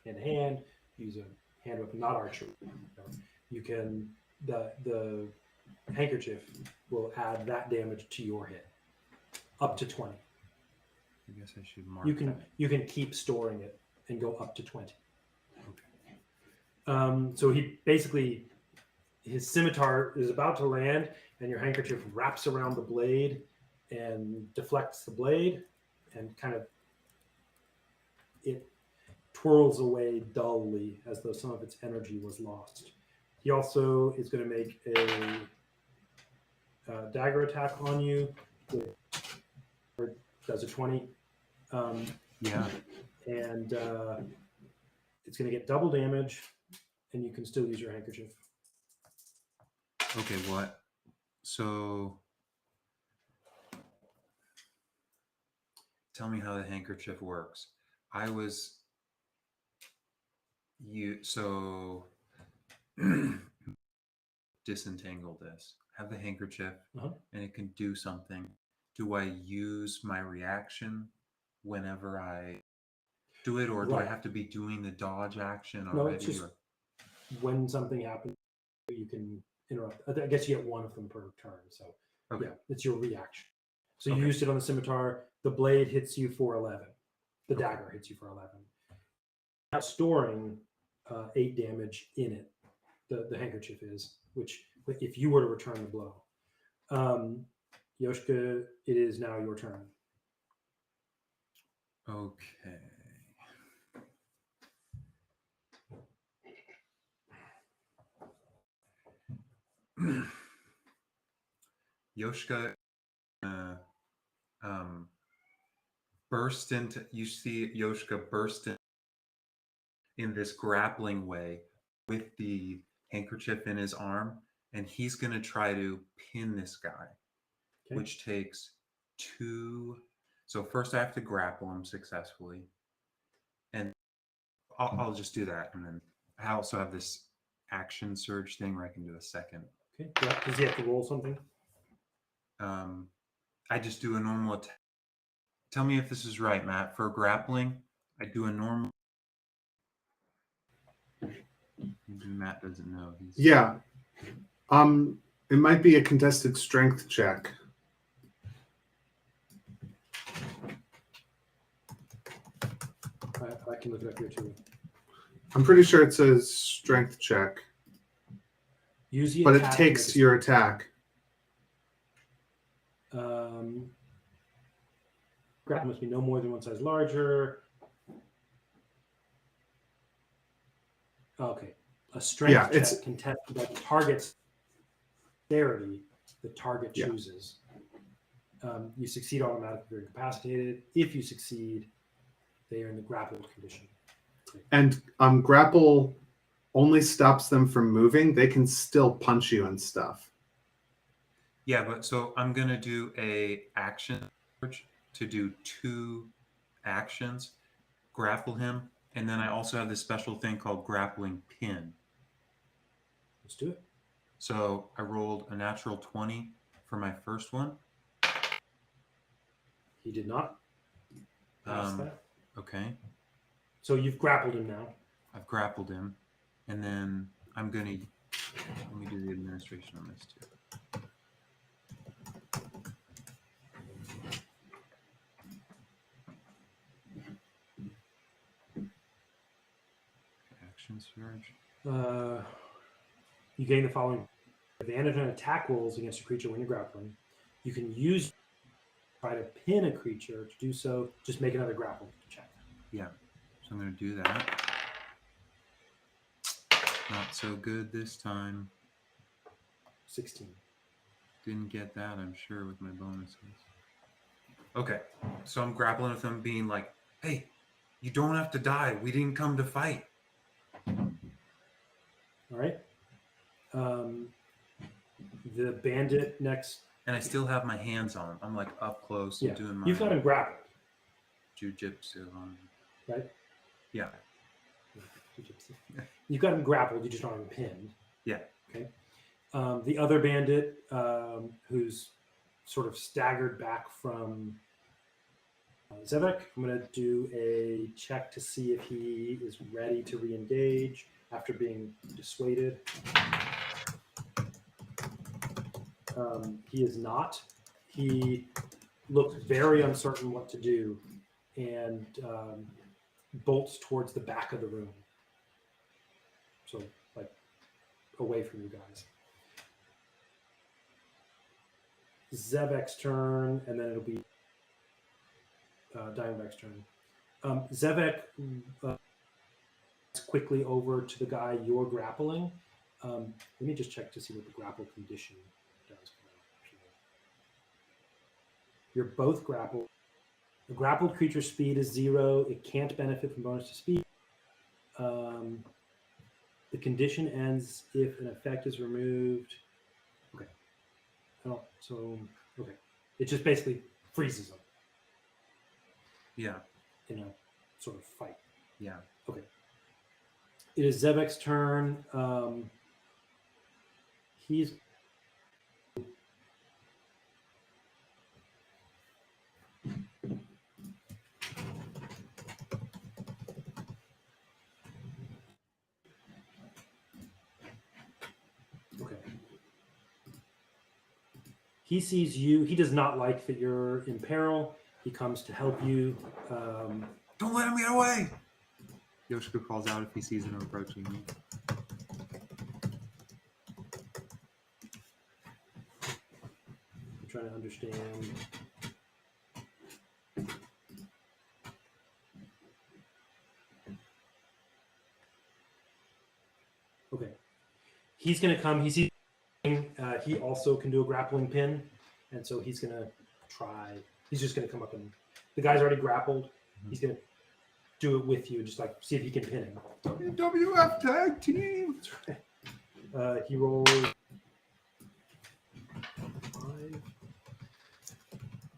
hand to hand, use a hand weapon, not archery. You can the handkerchief will add that damage to your hit, up to 20. I guess I should mark You can that. you can keep storing it and go up to 20. Okay. So he basically, his scimitar is about to land, and your handkerchief wraps around the blade and deflects the blade, and kind of it twirls away dully as though some of its energy was lost. He also is going to make a dagger attack on you. Or does a 20. Yeah. And it's going to get double damage, and you can still use your handkerchief. Okay, what? So tell me how the handkerchief works. I was disentangle this. Have the handkerchief and it can do something. Do I use my reaction whenever I do it, or do I Right. have to be doing the dodge action No, already? it's just or- when something happens, you can interrupt. I guess you get one of them per turn. So Okay. yeah, it's your reaction. So you Okay. used it on the scimitar. The blade hits you for 11. The Okay. dagger hits you for 11. Now storing 8 damage in it. The handkerchief is, which if you were to return the blow. Yoshka, it is now your turn. Okay. Yoshka burst into, you see Yoshka burst in this grappling way with the handkerchief in his arm, and he's going to try to pin this guy, which takes 2. So first I have to grapple him successfully, and I'll just do that, and then I also have this action surge thing where I can do a second. Okay. Yeah. Does he have to roll something? I just do a normal attack. Tell me if this is right, Matt. For grappling, I do a normal. Matt doesn't know. Yeah. It might be a contested strength check. I can look it up here too. I'm pretty sure it's a strength check, Use the but it attack to takes make a- your attack. grapple must be no more than one size larger. Okay. A strength Yeah, it's- check contest that targets dexterity the target Yeah. chooses. You succeed automatically if you're incapacitated. If you succeed, they are in the grappled condition. And grapple only stops them from moving. They can still punch you and stuff. Yeah, but so I'm gonna do a action to do 2 actions, grapple him, and then I also have this special thing called grappling pin. Let's do it. So I rolled a natural 20 for my first one. He did not pass that. Okay, So you've grappled him now. I've grappled him, and then I'm gonna let me do the administration on this too. Action surge. You gain the following advantage on attack rolls against a creature when you're grappling. You can use try to pin a creature. To do so, just make another grapple check. Yeah, so I'm gonna do that. Not so good this time. 16. Didn't get that, I'm sure, with my bonuses. Okay, so I'm grappling with him, being like, hey, you don't have to die. We didn't come to fight. All right. The bandit next. And I still have my hands on him. I'm like up close Yeah, and doing my you've got him grappled, jujitsu on him. right? Yeah. You've got him grappled. You just don't have him pinned. Yeah. Okay. The other bandit, who's sort of staggered back from Zevek, I'm going to do a check to see if he is ready to re-engage after being dissuaded. He is not. He looks very uncertain what to do and bolts towards the back of the room. So, like, away from you guys. Zevek's turn, and then it'll be Diamondback's turn. Zevek quickly over to the guy you're grappling. Let me just check to see what the grapple condition does. You're both grappled. The grappled creature's speed is 0. It can't benefit from bonus to speed. The condition ends if an effect is removed. Okay. Oh, so, okay. It just basically freezes them Yeah. in a sort of fight. Yeah. Okay. It is Zevek's turn. He's okay. He sees you. He does not like that you're in peril. He comes to help you. Don't let him get away! Yoshiko calls out if he sees him approaching me. I'm trying to understand. Okay. He's going to come. He also can do a grappling pin, and so he's going to try. He's just going to come up and the guy's already grappled. Mm-hmm. He's going to do it with you, just like see if he can pin him. WWF tag team! He rolls 5.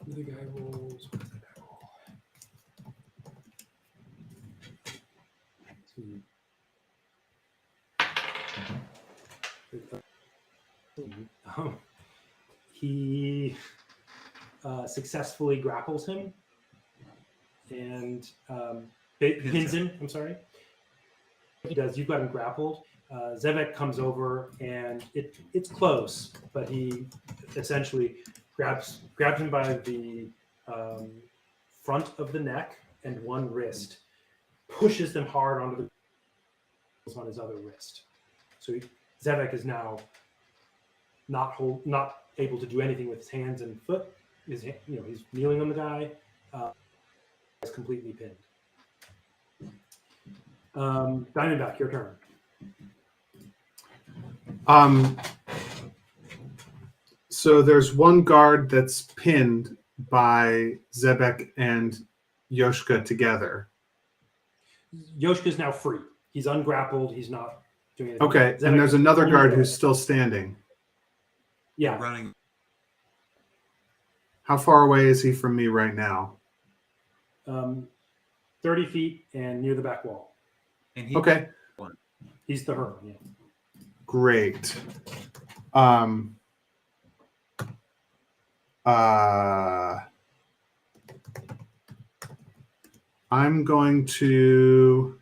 The other guy rolls. What did that guy roll? He successfully grapples him and pins him. I'm sorry. He does. You've got him grappled. Zevek comes over and it's close, but he essentially grabs him by the front of the neck and one wrist, pushes them hard onto the on his other wrist. So Zevek is now not able to do anything with his hands and foot. He's kneeling on the guy. Is completely pinned. Diamondback, your turn. So there's one guard that's pinned by Zebek and Yoshka together. Yoshka's now free. He's ungrappled. He's not doing anything. Okay, Zebek and there's is another only guard dead. who's still standing. Yeah. Running. How far away is he from me right now? 30 feet and near the back wall. And he Okay, He's the Herman, yeah. great. I'm going to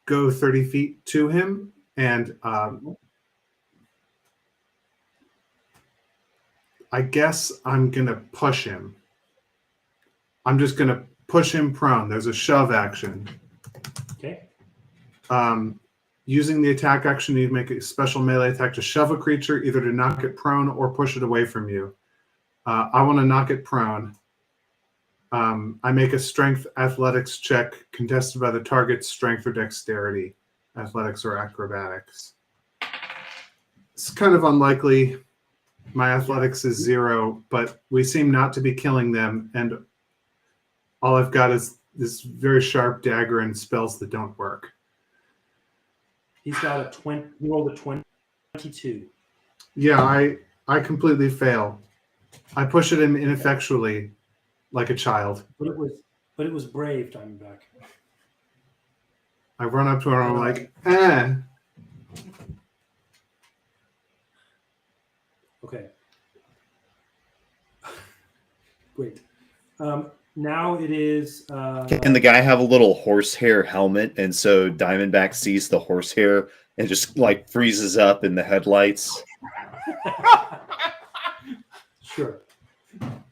go 30 feet to him and I guess I'm going to push him. I'm just going to push him prone. There's a shove action. Okay. Using the attack action, you make a special melee attack to shove a creature, either to knock it prone or push it away from you. I want to knock it prone. I make a strength athletics check contested by the target's strength or dexterity, athletics or acrobatics. It's kind of unlikely. My athletics is 0, but we seem not to be killing them, and all I've got is this very sharp dagger and spells that don't work. He's got a 20. He rolled a 22. Yeah, I completely fail. I push it in ineffectually, like a child. But it was brave, Diamondback. I run up to her and I'm like, eh. Okay. Great. Now it is. Can the guy have a little horsehair helmet, and so Diamondback sees the horsehair and just like freezes up in the headlights? Sure. And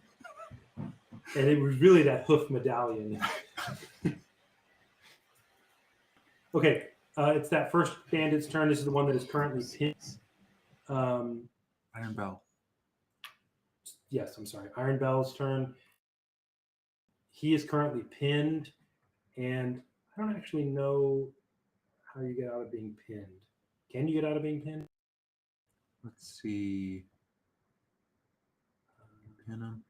it was really that hoof medallion. Okay, it's that first bandit's turn. This is the one that is currently pinned. Iron Bell. Yes, I'm sorry. Iron Bell's turn. He is currently pinned, and I don't actually know how you get out of being pinned. Can you get out of being pinned? Let's see. Pin him.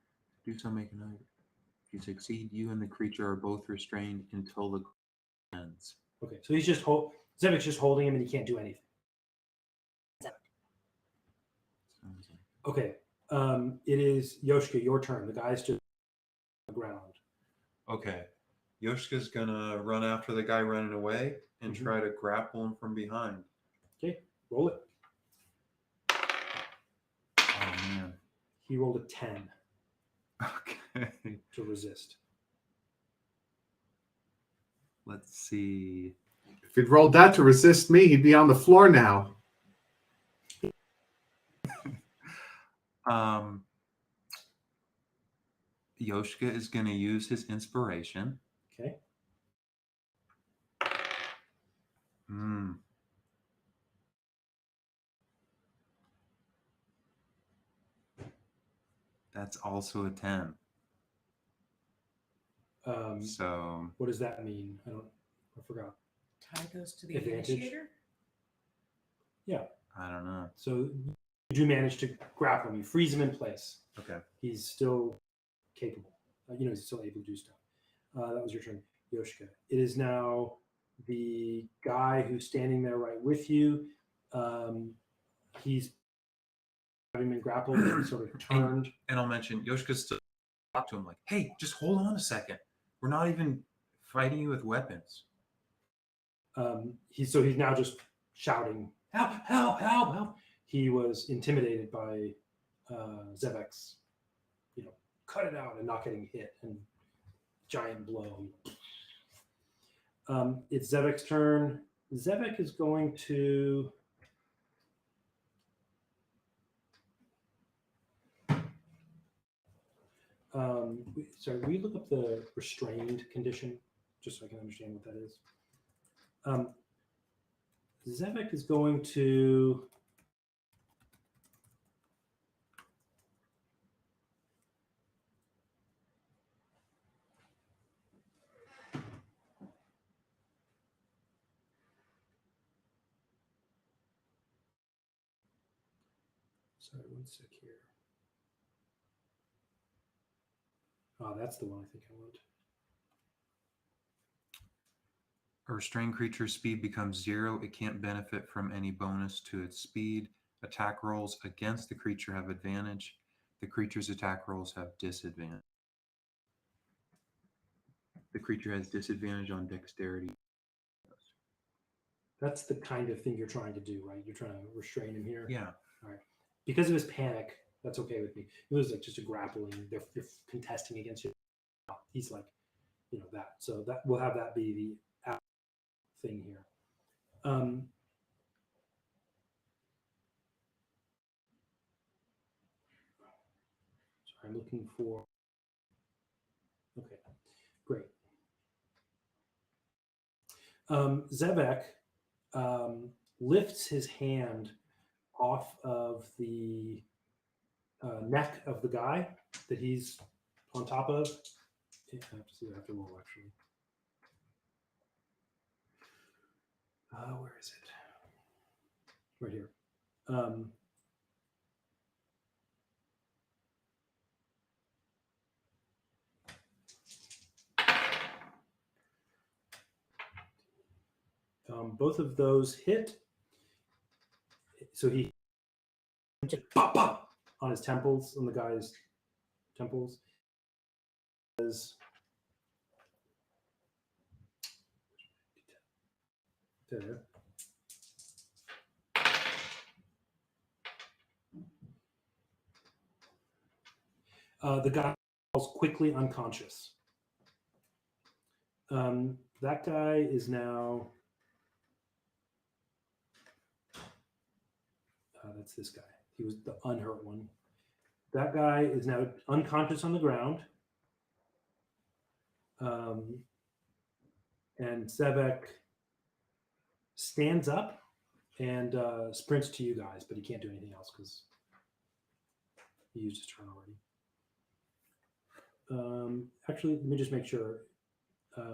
Do so, make a note. If you succeed, you and the creature are both restrained until the ends. Okay, so he's just Zevic's just holding him, and he can't do anything. Sounds like- Okay, it is Yoshika, your turn. The guy's just on the ground. Okay. Yoshika's gonna run after the guy running away and Mhm. try to grapple him from behind. Okay, roll it. Oh man. He rolled a 10 Okay. to resist. Let's see. If he'd rolled that to resist me, he'd be on the floor now. Yoshika is gonna use his inspiration. Okay. That's also a 10. So What does that mean? I forgot. Tie goes to the Advantage? initiator. I don't know. So you do manage to grapple him. You freeze him in place. Okay. He's still capable. He's still able to do stuff. That was your turn, Yoshika. It is now the guy who's standing there right with you. He's having been grappled and sort of turned. And I'll mention Yoshika's still talk to him like, hey, just hold on a second. We're not even fighting you with weapons. He's now just shouting, help, help, help, help. He was intimidated by Zevek's, cut it out and not getting hit and giant blow. It's Zevek's turn. Zevek is going to. Sorry, will you look up the restrained condition just so I can understand what that is? Zevek is going to. Sorry, one sec here. Oh, that's the one I think I want. A restrained creature's speed becomes 0. It can't benefit from any bonus to its speed. Attack rolls against the creature have advantage. The creature's attack rolls have disadvantage. The creature has disadvantage on dexterity. That's the kind of thing you're trying to do, right? You're trying to restrain him here. Yeah. All right. Because of his panic, that's okay with me. It was like just a grappling. They're contesting against you. He's like, that. So that we'll have that be the thing here. Sorry, I'm looking for. Okay, great. Zevek lifts his hand off of the neck of the guy that he's on top of. I have to see. I have to roll actually. Where is it? Right here. Both of those hit. So he just pop, pop on his temples, on the guy's temples. There. The guy falls quickly unconscious. That guy is now. That's this guy. He was the unhurt one. That guy is now unconscious on the ground. And Zevek stands up and sprints to you guys, but he can't do anything else because he used his turn already. Actually, let me just make sure if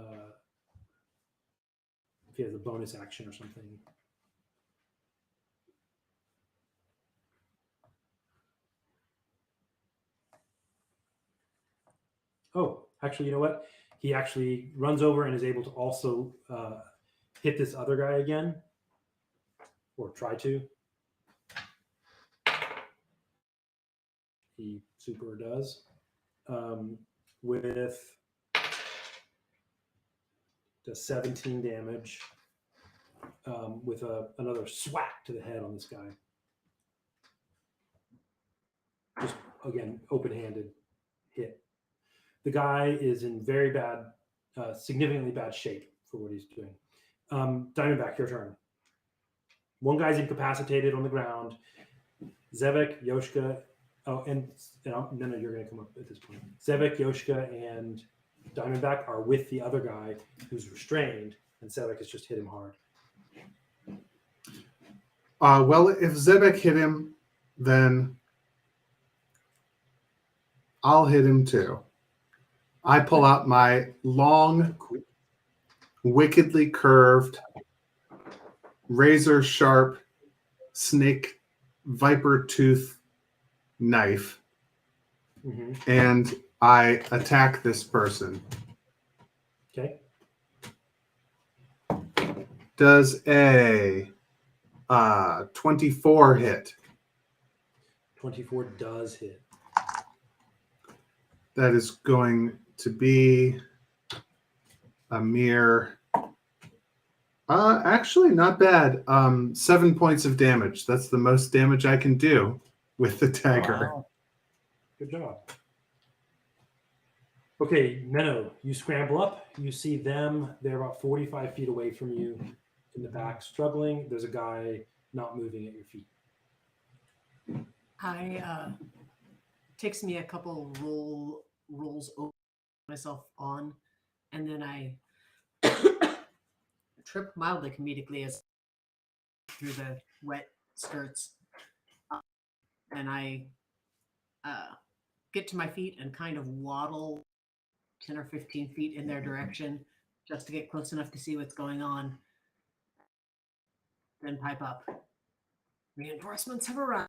he has a bonus action or something. Oh, actually, you know what? He actually runs over and is able to also hit this other guy again, or try to. He super does with the 17 damage with another swack to the head on this guy. Just again, open-handed hit. The guy is in very bad, significantly bad shape for what he's doing. Diamondback, your turn. One guy's incapacitated on the ground. Zevek, Yoshka, and no, you're going to come up at this point. Zevek, Yoshka, and Diamondback are with the other guy who's restrained, and Zevek has just hit him hard. Well, if Zebek hit him, then I'll hit him too. I pull out my long, wickedly curved, razor sharp, snake, viper tooth knife, and I attack this person. Okay. Does a 24 hit? 24 does hit. That is going to be a mere actually not bad. 7 points of damage. That's the most damage I can do with the dagger. Wow. Good job. Okay, Menno, you scramble up. You see them. They're about 45 feet away from you in the back, struggling. There's a guy not moving at your feet. Takes me a couple rolls over myself on, and then I trip mildly comedically as through the wet skirts, and I get to my feet and kind of waddle 10 or 15 feet in their direction just to get close enough to see what's going on. Then pipe up. Reinforcements have arrived.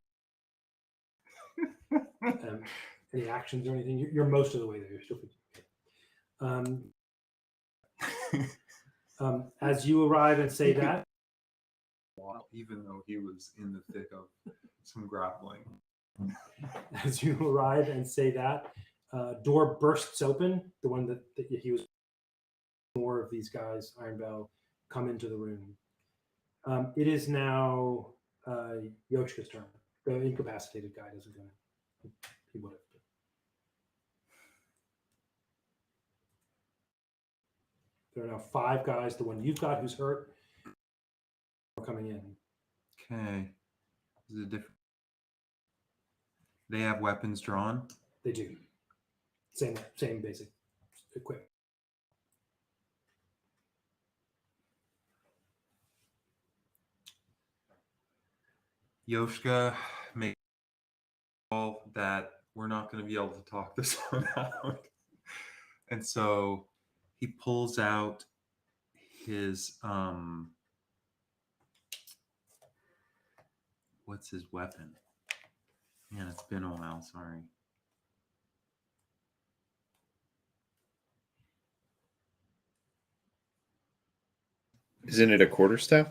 Any actions or anything? You're most of the way there. You're still 50. As you arrive and say that, Even though he was in the thick of some grappling. as you arrive and say that, door bursts open. The one that he was. More of these guys, Iron Bell, come into the room. It is now Yoshka's turn. The incapacitated guy doesn't go in. He would have. There are now 5 guys. The one you've got who's hurt are coming in. Okay. Is it different? They have weapons drawn. They do. Same basic equipment. Yoshka make all that we're not going to be able to talk this one out. And so he pulls out his what's his weapon? Man, it's been a while, sorry. Isn't it a quarterstaff?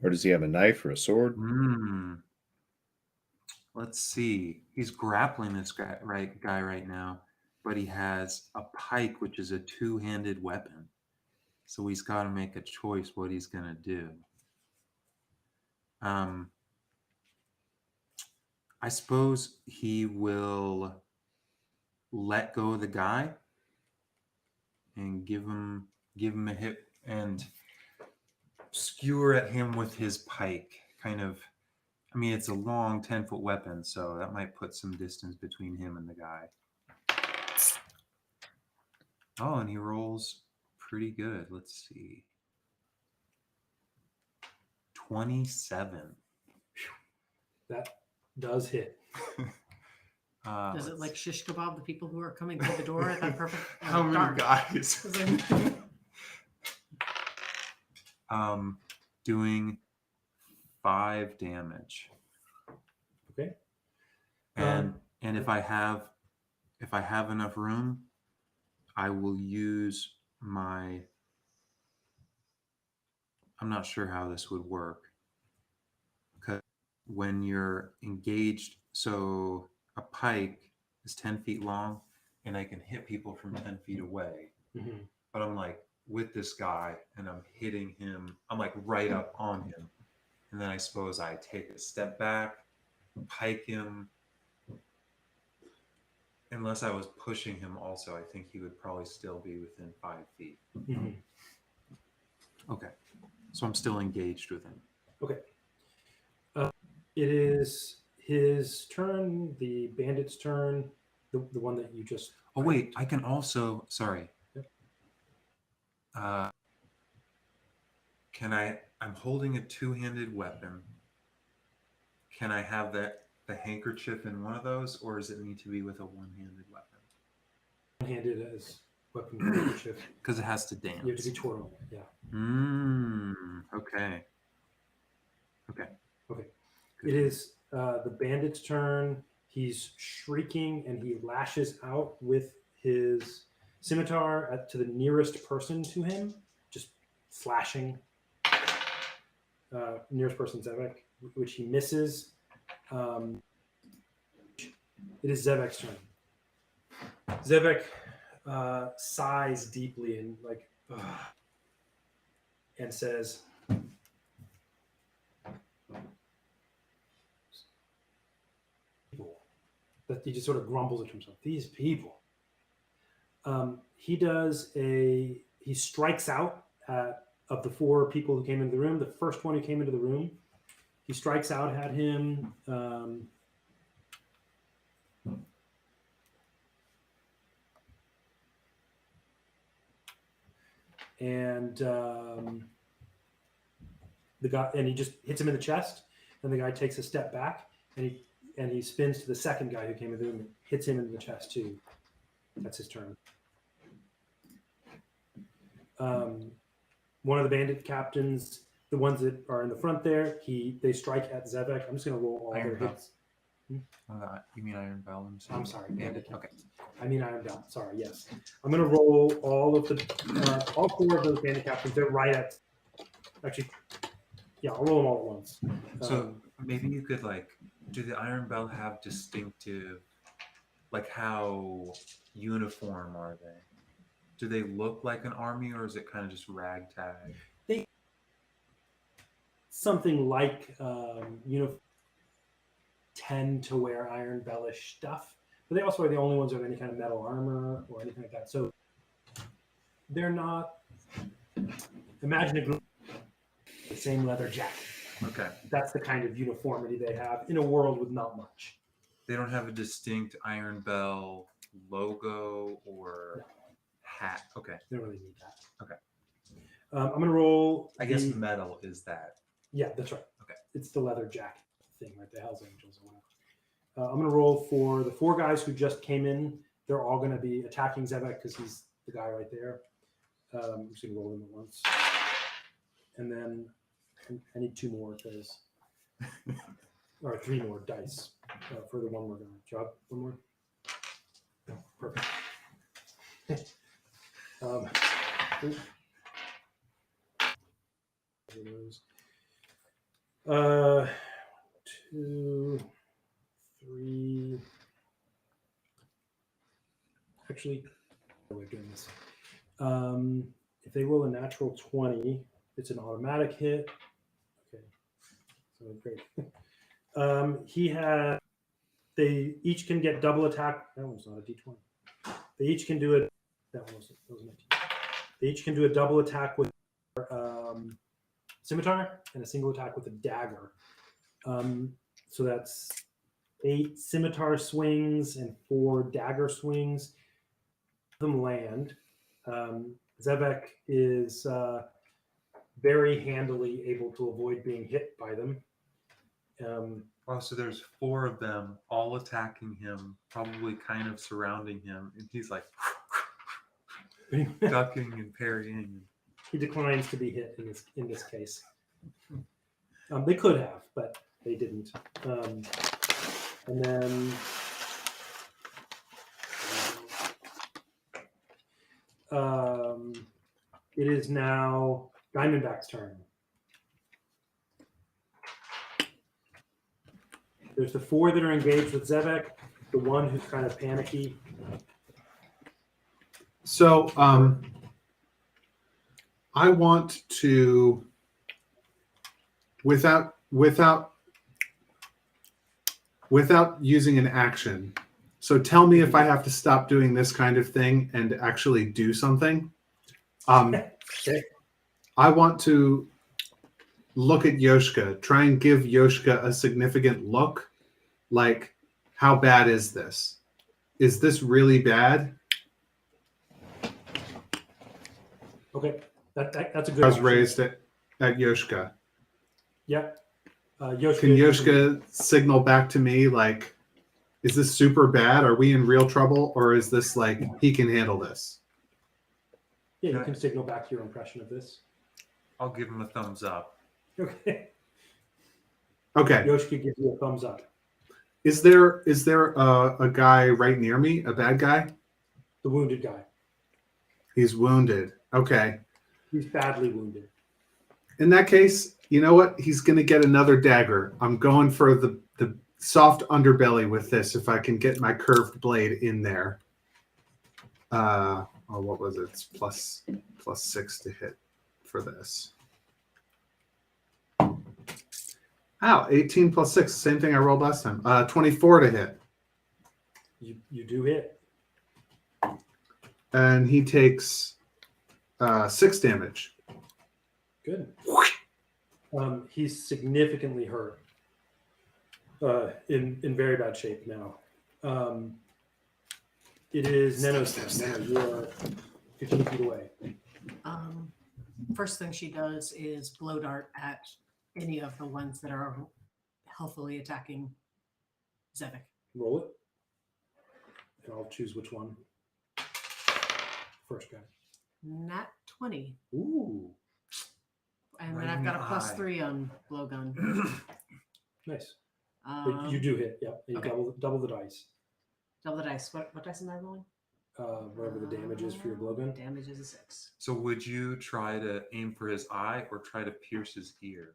Or does he have a knife or a sword? Let's see. He's grappling this guy right now, but he has a pike, which is a 2-handed weapon. So he's got to make a choice what he's going to do. I suppose he will let go of the guy and give him a hit and skewer at him with his pike. Kind of, I mean, it's a long 10-foot weapon, so that might put some distance between him and the guy. Oh, and he rolls pretty good. Let's see. 27. That does hit. Does it like shish kebab the people who are coming through the door at that perfect How many dark? guys? Doing 5 damage. Okay. And if I have enough room, I will use my. I'm not sure how this would work. Because when you're engaged, so a pike is 10 feet long, and I can hit people from 10 feet away. Mm-hmm. But I'm like with this guy, and I'm hitting him. I'm like right up on him, and then I suppose I take a step back, pike him. Unless I was pushing him, also, I think he would probably still be within 5 feet. Mm-hmm. Okay, so I'm still engaged with him. Okay. It is his turn, the bandit's turn, the one that you just. Oh wait, I can also. Sorry. Yep. Can I? I'm holding a 2-handed weapon. Can I have the handkerchief in one of those, or does it need to be with a 1-handed weapon? One-handed as weapon handkerchief. Because it has to dance. You have to be twirling. Yeah. Okay. Okay. Okay. Good. It is the bandit's turn. He's shrieking and he lashes out with his scimitar to the nearest person to him, just slashing. Nearest person, Zevek, which he misses. It is Zevek's turn. Zevek sighs deeply and like, and says, "People." That he just sort of grumbles at himself. These people. He strikes out of the 4 people who came into the room. The first one who came into the room, he strikes out at him. And the guy, and he just hits him in the chest, and the guy takes a step back, and he spins to the second guy who came in the room and hits him in the chest too. That's his turn. One of the bandit captains, the ones that are in the front there, they strike at Zevek. I'm just going to roll all their hits. You mean Iron Bell? I'm sorry, Bandit. bandit. Okay. I mean Iron Bell. Sorry, yes. I'm going to roll all 4 of those bandit captains. They're right at. Actually, yeah, I'll roll them all at once. So maybe you could do the Iron Bell have distinctive, how uniform are they? Do they look like an army, or is it kind of just ragtag? Something like tend to wear Iron Bellish stuff, but they also are the only ones with any kind of metal armor or anything like that. So they're not. Imagine a group with the same leather jacket. Okay. That's the kind of uniformity they have in a world with not much. They don't have a distinct Iron Bell logo or hat. Okay. They don't really need that. Okay. I'm going to roll. I guess metal is that. Yeah, that's right. Okay. It's the leather jacket thing, right? The Hells Angels or whatever. I'm going to roll for the 4 guys who just came in. They're all going to be attacking Zevek because he's the guy right there. I'm just going to roll them at once. And then I need 2 more of those. Or 3 more dice for the one we're going to drop. 1 more. Oh, perfect. Those. 2, 3. Actually, we're doing this. If they roll a natural 20, it's an automatic hit. Okay, so great. He had they each can get double attack. That one's not a D20. They each can do it. That wasn't a D20. They each can do a double attack with scimitar and a single attack with a dagger. So that's 8 scimitar swings and 4 dagger swings. Them land. Zevek is very handily able to avoid being hit by them. Oh, so there's 4 of them all attacking him, probably kind of surrounding him, and he's like ducking and parrying. He declines to be hit in this case. They could have, but they didn't. And then it is now Diamondback's turn. There's the 4 that are engaged with Zevek, the one who's kind of panicky. So I want to, without using an action. So tell me if I have to stop doing this kind of thing and actually do something. Okay. I want to look at Yoshka, try and give Yoshka a significant look. Like, how bad is this? Is this really bad? Okay. That's a good I was option. raised at Yoshka. Yep. Yoshka, Can Yoshka signal back to me, like, is this super bad? Are we in real trouble? Or is this like, he can handle this? Yeah, you can signal back your impression of this. I'll give him a thumbs up. Okay. Okay. Yoshka gives you a thumbs up. Is there a guy right near me, a bad guy? The wounded guy. He's wounded. Okay. He's badly wounded. In that case, you know what? He's going to get another dagger. I'm going for the soft underbelly with this if I can get my curved blade in there. What was it? It's plus 6 to hit for this. Ow, 18 plus 6, same thing I rolled last time. 24 to hit. You do hit. And he takes 6 damage. Good. He's significantly hurt. In very bad shape now. It is Neno's turn. Neno, you are 15 feet away. First thing she does is blow dart at any of the ones that are healthily attacking Zevik. Roll it. And I'll choose which one. First guy. Nat 20. Ooh. And Right then I've in got the a plus eye. 3 on blowgun. Nice. But you do hit. Yep. And you okay. double the dice. Double the dice. What dice am I rolling? Whatever the damage is for your blowgun. Damage is a 6. So would you try to aim for his eye or try to pierce his ear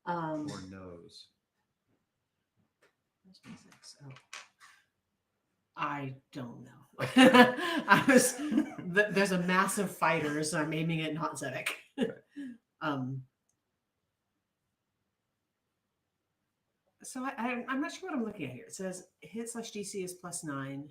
or nose? Where's my 6? Oh. I don't know. There's a massive fighter, so I'm aiming at not Zedek. So I'm not sure what I'm looking at here. It says hit / DC is +9.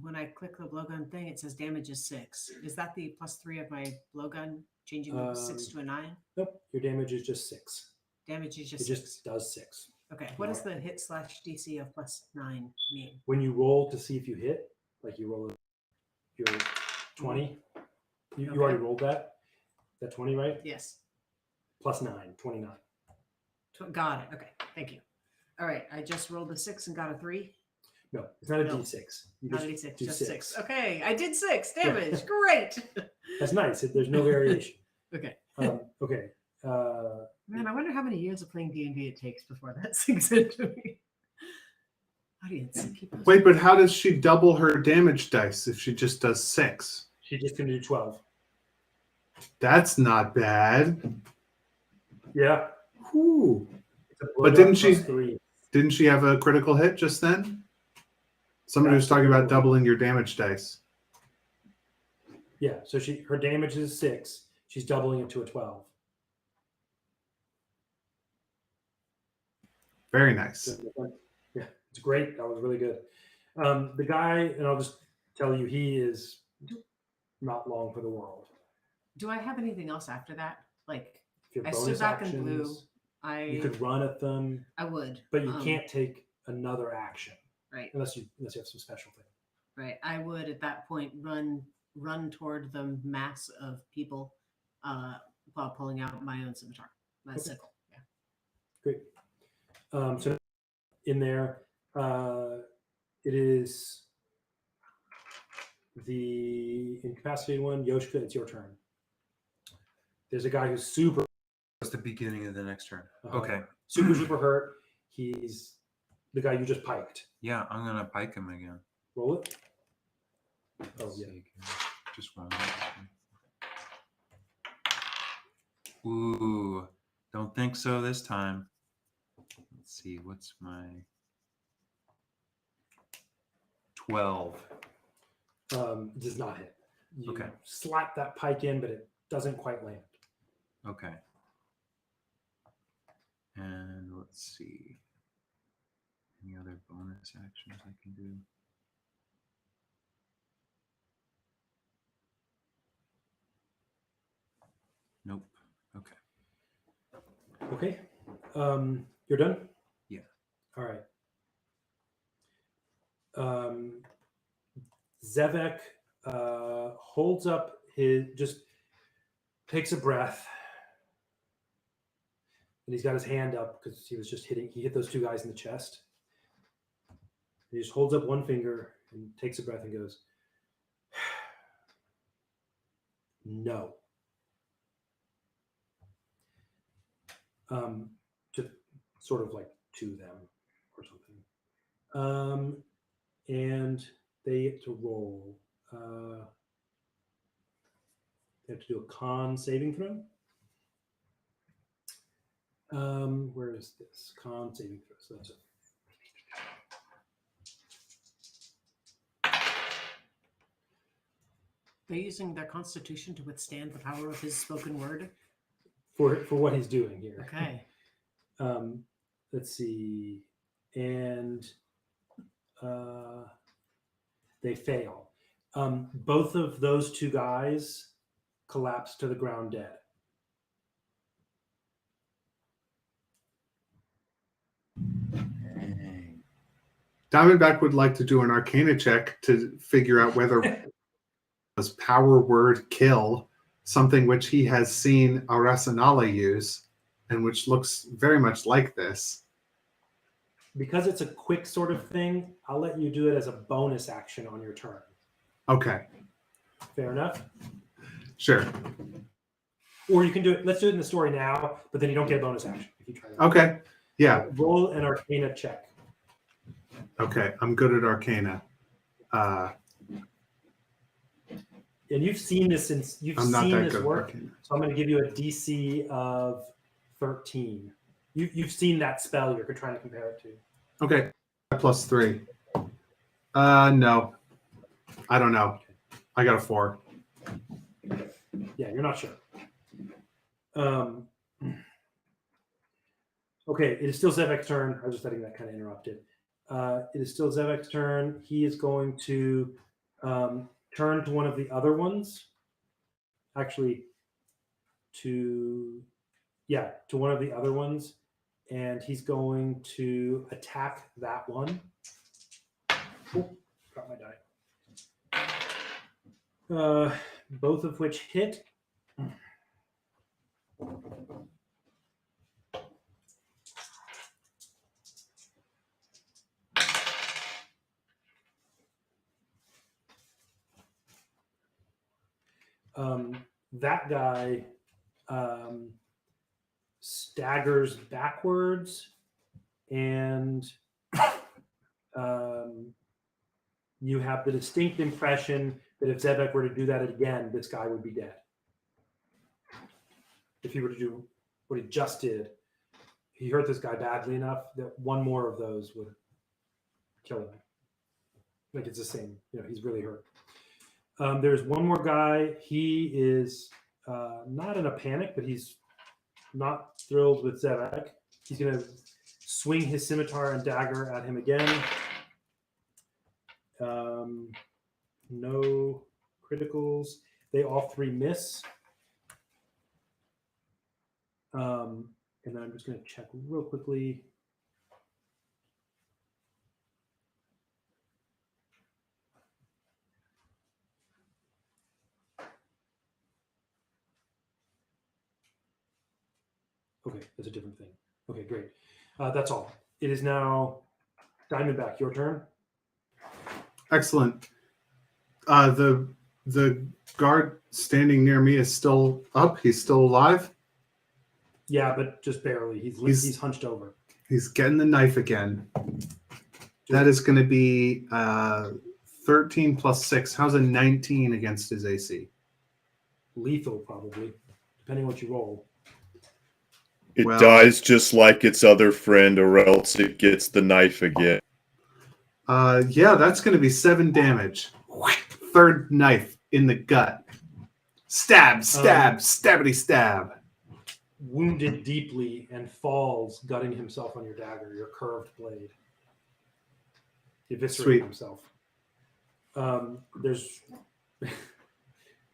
When I click the blowgun thing, it says damage is 6. Is that the +3 of my blowgun changing the 6 to a 9? Nope. Your damage is just 6. Damage is just It 6. just does 6. Okay. What does the hit / DC of +9 mean? When you roll to see if you hit, like you roll your 20, you already rolled that. That 20, right? Yes. +9, 29. Got it. Okay. Thank you. All right. I just rolled a 6 and got a 3. No, it's not a No. D6. You Not a just D6, do just 6. 6. Okay. I did 6 damage. Great. That's nice. There's no variation. Okay. Okay. Man, I wonder how many years of playing D&D it takes before that sinks into me. Audience, keep those- Wait, but how does she double her damage dice if she just does 6? She's just going to do 12. That's not bad. Yeah. Whew. It's a But blowgun didn't she- plus 3. Didn't she have a critical hit just then? Somebody was talking about doubling your damage dice. Yeah. So her damage is 6. She's doubling it to a 12. Very nice. It's great. That was really good. The guy, and I'll just tell you, he is not long for the world. Do I have anything else after that? Like, If you have I stood bonus back actions, and blew. you could run at them, I would, but you can't take another action Right, unless you have some special thing. right. I would at that point run toward the mass of people, while pulling out my own scimitar, my Okay. sickle. Yeah. Great. So in there, it is the incapacitated one. Yoshka, it's your turn. There's a guy who's super, It's the beginning of the next turn. Uh-huh. Okay. super hurt. He's the guy you just piked. Yeah, I'm gonna pike him again. Roll it. Oh Let's yeah. see. Just one. Ooh, don't think so this time. Let's see, what's my 12? It does not hit. You Okay. slap that pike in, but it doesn't quite land. Okay. And let's see. Any other bonus actions I can do? Nope. Okay. Okay. You're done? Yeah. All right. Zevek holds up just takes a breath. And he's got his hand up because he hit those two guys in the chest. He just holds up one finger and takes a breath and goes, no. Just sort of like to them or something. And they get to roll. They have to do a con saving throw. Where is this? Con saving throw. So that's it. They're using their constitution to withstand the power of his spoken word. For what he's doing here. Okay. Let's see. And they fail. Both of those two guys collapse to the ground dead. Diamondback would like to do an Arcana check to figure out whether was power word kill, something which he has seen Arasanala use, and which looks very much like this. Because it's a quick sort of thing, I'll let you do it as a bonus action on your turn. Okay, Fair enough? sure. Or you can do it, let's do it in the story now, but then you don't get a bonus action if you try that. Okay, yeah. Roll an Arcana check. Okay, I'm good at Arcana. And you've seen this since you've I'm not seen that this good at work. Arcana. So I'm going to give you a DC of 13. You've seen that spell you're trying to compare it to. Okay, +3. No, I don't know. I got a 4. Yeah, you're not sure. Okay, it is still Zevek's turn. I was just letting that kind of interrupted. It is still Zevek's turn. He is going to turn to one of the other ones. Actually, to one of the other ones. And he's going to attack that one. Oh, got my die. Both of which hit. That guy staggers backwards, and you have the distinct impression that if Zevek were to do that again, this guy would be dead. If he were to do what he just did, he hurt this guy badly enough that one more of those would kill him. Like it's the same, he's really hurt. There's one more guy. He is not in a panic, but he's not thrilled with Zevek. He's going to swing his scimitar and dagger at him again. No criticals. They all three miss. And then I'm just going to check real quickly. Okay, that's a different thing. Okay, great. That's all. It is now Diamondback. Your turn. Excellent. The guard standing near me is still up. He's still alive. Yeah, but just barely. He's hunched over. He's getting the knife again. That is going to be 13 plus 6. How's a 19 against his AC? Lethal, probably, depending what you roll. It Well- dies just like its other friend, or else it gets the knife again. Yeah, that's going to be 7 damage. Third knife in the gut. Stab, stabbity stab. Wounded deeply and falls, gutting himself on your dagger, your curved blade. Eviscerating Sweet. himself. There's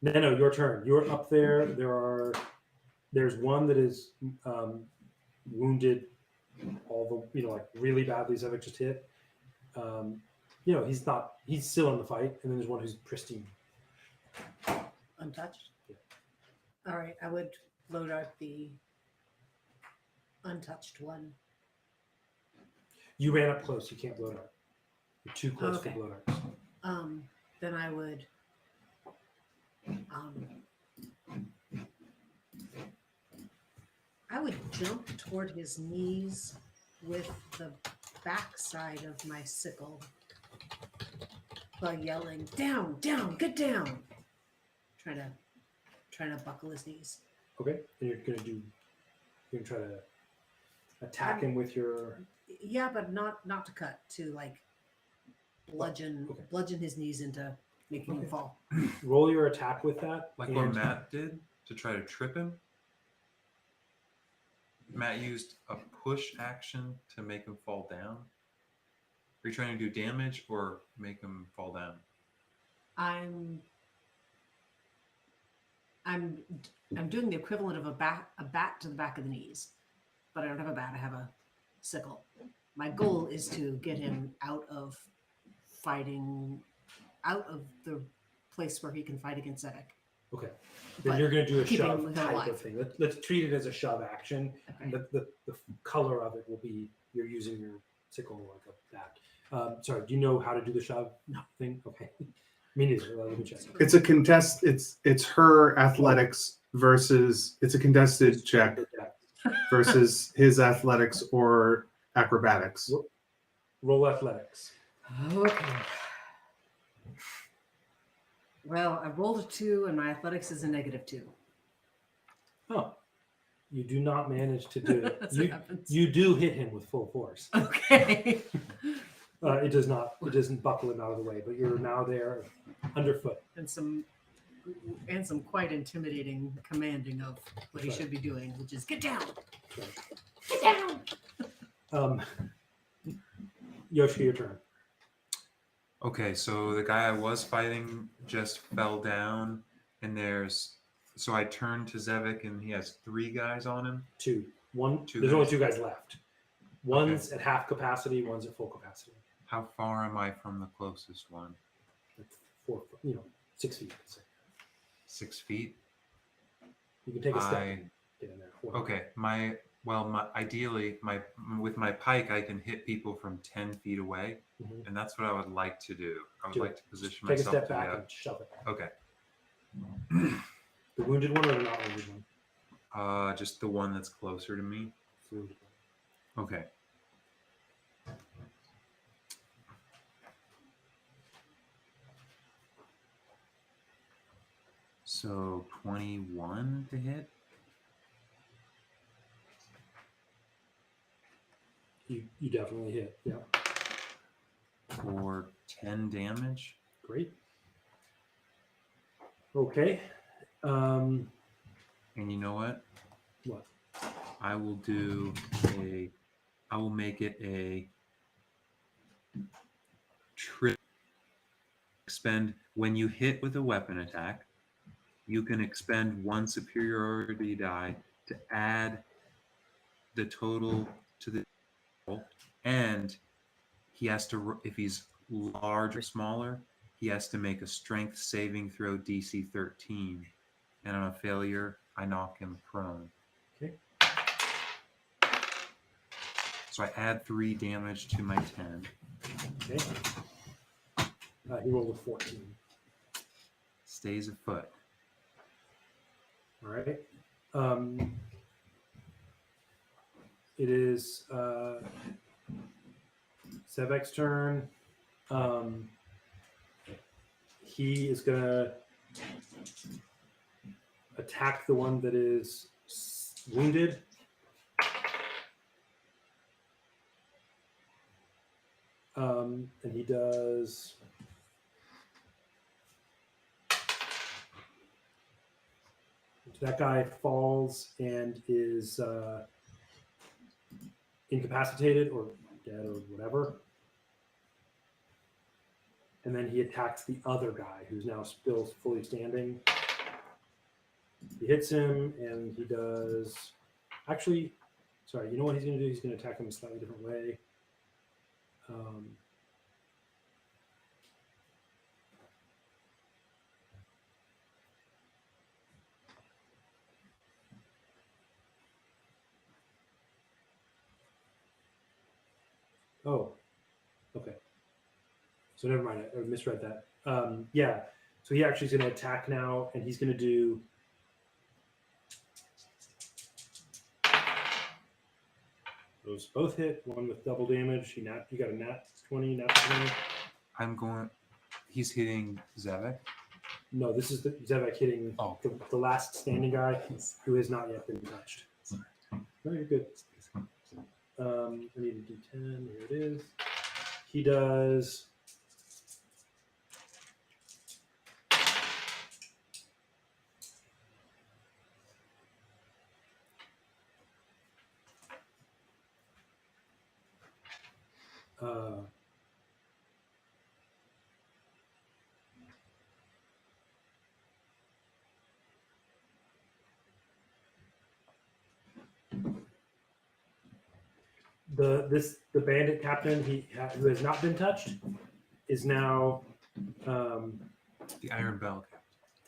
Nano, your turn. You're up there. There's one that is wounded, all the like really badly. Zevik just hit. He's still in the fight, and then there's one who's pristine. Untouched? All right, I would load out the untouched one. You ran up close. You can't blow it up. You're too close Okay. for blow darts. Then I would jump toward his knees with the backside of my sickle while yelling, "Down, down, get down!" Trying to buckle his knees. Okay, and you're gonna try to attack him with your. Yeah, but not to cut, to like bludgeon his knees into making him fall. Roll your attack with that. Like what Matt did to try to trip him. Matt used a push action to make him fall down. Are you trying to do damage or make him fall down? I'm doing the equivalent of a bat to the back of the knees, but I don't have a bat. I have a sickle. My goal is to get him out of the place where he can fight against Zevik. Okay. Then But you're going to do a keeping shove him type alive. of thing. Let's treat it as a shove action. Okay. The color of it will be you're using your sickle like that. Sorry, do you know how to do the shove thing? Okay. Me neither. Let me check. It's a contest. It's her athletics versus it's a contested check versus his athletics or acrobatics. Roll athletics. Okay. Well, I rolled a 2, and my athletics is a -2. Oh, you do not manage to do it. That's what happens. You do hit him with full force. Okay. It doesn't buckle him out of the way, but you're now there underfoot. and some quite intimidating commanding of what he That's right. should be doing, which is get down. Right. Get down. Yoshiki, your turn. Okay, so the guy I was fighting just fell down, and so I turned to Zevik, and he has 3 guys on him. Two. Two There's guys. only 2 guys left. One's at half capacity, one's at full capacity. How far am I from the closest one? That's 6 feet. Let's say. 6 feet. You can take a step and get in there. Okay, ideally, with my pike, I can hit people from 10 feet away, Mhm. and that's what I would like to do. I would Do like it. to position Take a myself step to back the- and shove it. Okay, The wounded one or the not wounded one? just the one that's closer to me. The wounded one. Okay. So 21 to hit. You definitely hit. Yeah. For 10 damage. Great. Okay. And you know what? What? I will do a I will make it a trip. Expend when you hit with a weapon attack, you can expend 1 superiority die to add the total to the roll, and he has to, if he's large or smaller, he has to make a strength saving throw DC 13, and on a failure, I knock him prone. Okay. So I add 3 damage to my 10. Okay. He rolled a 14. Stays afoot. All right. It is Sevek's turn. He is going to attack the one that is wounded. And he does. That guy falls and is incapacitated or dead or whatever. And then he attacks the other guy who's now still fully standing. He hits him and he does. Actually, sorry, you know what he's going to do? He's going to attack him a slightly different way. Oh, okay. So never mind. I misread that. Yeah. So he actually is going to attack now, and he's going to do. Those both hit. One with double damage. You got a nat 20, nat 20. I'm going. He's hitting Zevek. No, this is the Zevek hitting the last standing guy who has not yet been touched. No, you're good. I need to do 10. Here it is. He does. The bandit captain who has not been touched is now The Iron Bell.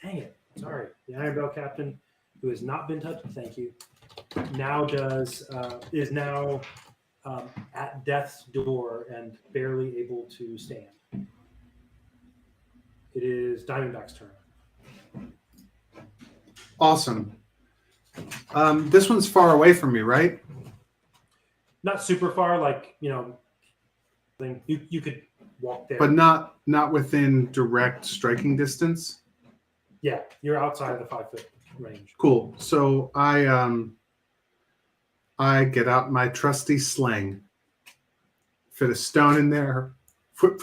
dang it, sorry, the Iron Bell captain who has not been touched, thank you, now is now at death's door and barely able to stand. It is Diamondback's turn. Awesome. This one's far away from me, right? Not super far, like, you could walk there. But not within direct striking distance. Yeah, you're outside of the 5-foot range. Cool. So I get out my trusty sling, fit a stone in there, whip,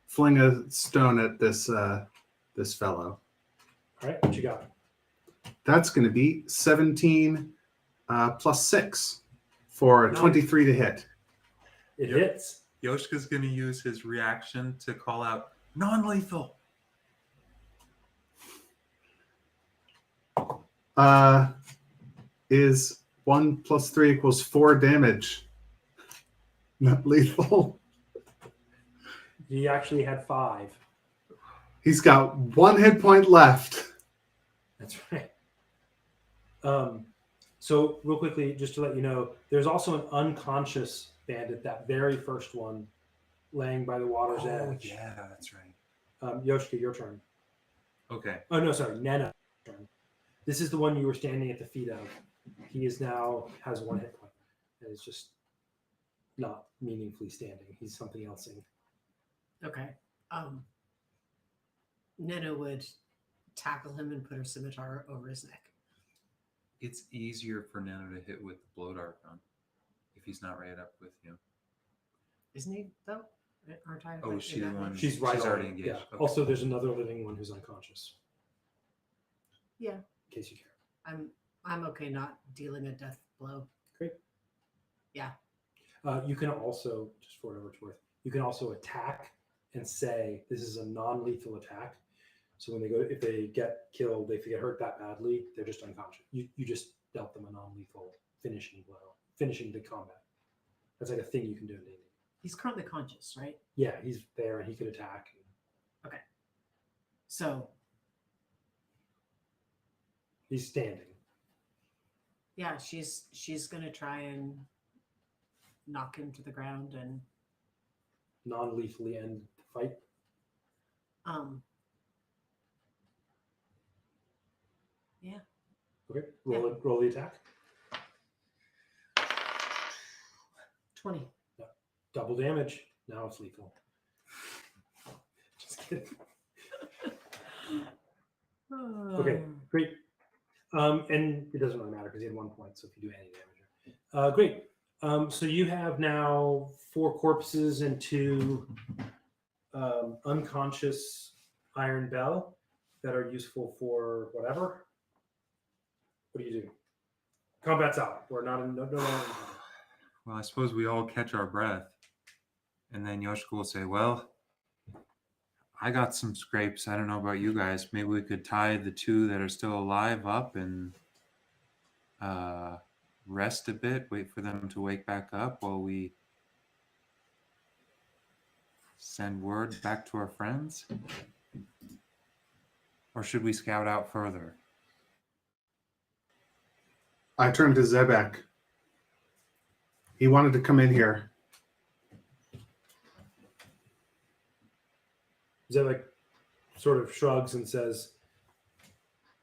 fling a stone at this fellow. All right, what you got? That's going to be 17 plus 6 for a 23 to hit. It hits. Yoshika's going to use his reaction to call out non-lethal. Is 1 plus 3 equals 4 damage. Not lethal. He actually had 5. He's got 1 hit point left. That's right. So real quickly, just to let you know, there's also an unconscious bandit, that very first one, laying by the water's edge. Yeah, that's right. Yoshika, your turn. Okay. Oh no, sorry, Nana. Turn. This is the one you were standing at the feet of. He is now has 1 hit point and is just not meaningfully standing. He's something else. Okay. Nena would tackle him and put her scimitar over his neck. It's easier for Nano to hit with the blow dart gun if he's not right up with you. Isn't he, though? Aren't I? Oh, in she's that the one. She's right. She's on already it. engaged. Yeah. Okay. Also, there's another living one who's unconscious. Yeah. In case you care. I'm okay not dealing a death blow. Great. Yeah. You can also, just for whatever it's worth, you can also attack and say this is a non-lethal attack. So when they go, if they get killed, if they get hurt that badly, they're just unconscious. You just dealt them a non-lethal finishing blow, finishing the combat. That's like a thing you can do in D&D. He's currently conscious, right? Yeah, he's there and he could attack. So He's standing. yeah, she's gonna try and knock him to the ground and Non-lethally end the fight. yeah. Okay, roll the attack. 20. Double damage. Now it's lethal. Just kidding. Okay, great. And it doesn't really matter because he had 1 point. So if you do any damage, great. So you have now 4 corpses and 2 unconscious Iron Bell that are useful for whatever. What do you do? Combat's out. We're not in no longer in combat. Well, I suppose we all catch our breath. And then Yoshiko will say, well, I got some scrapes. I don't know about you guys. Maybe we could tie the 2 that are still alive up and rest a bit, wait for them to wake back up while we send word back to our friends? Or should we scout out further? I turned to Zebek. He wanted to come in here. Zevek sort of shrugs and says,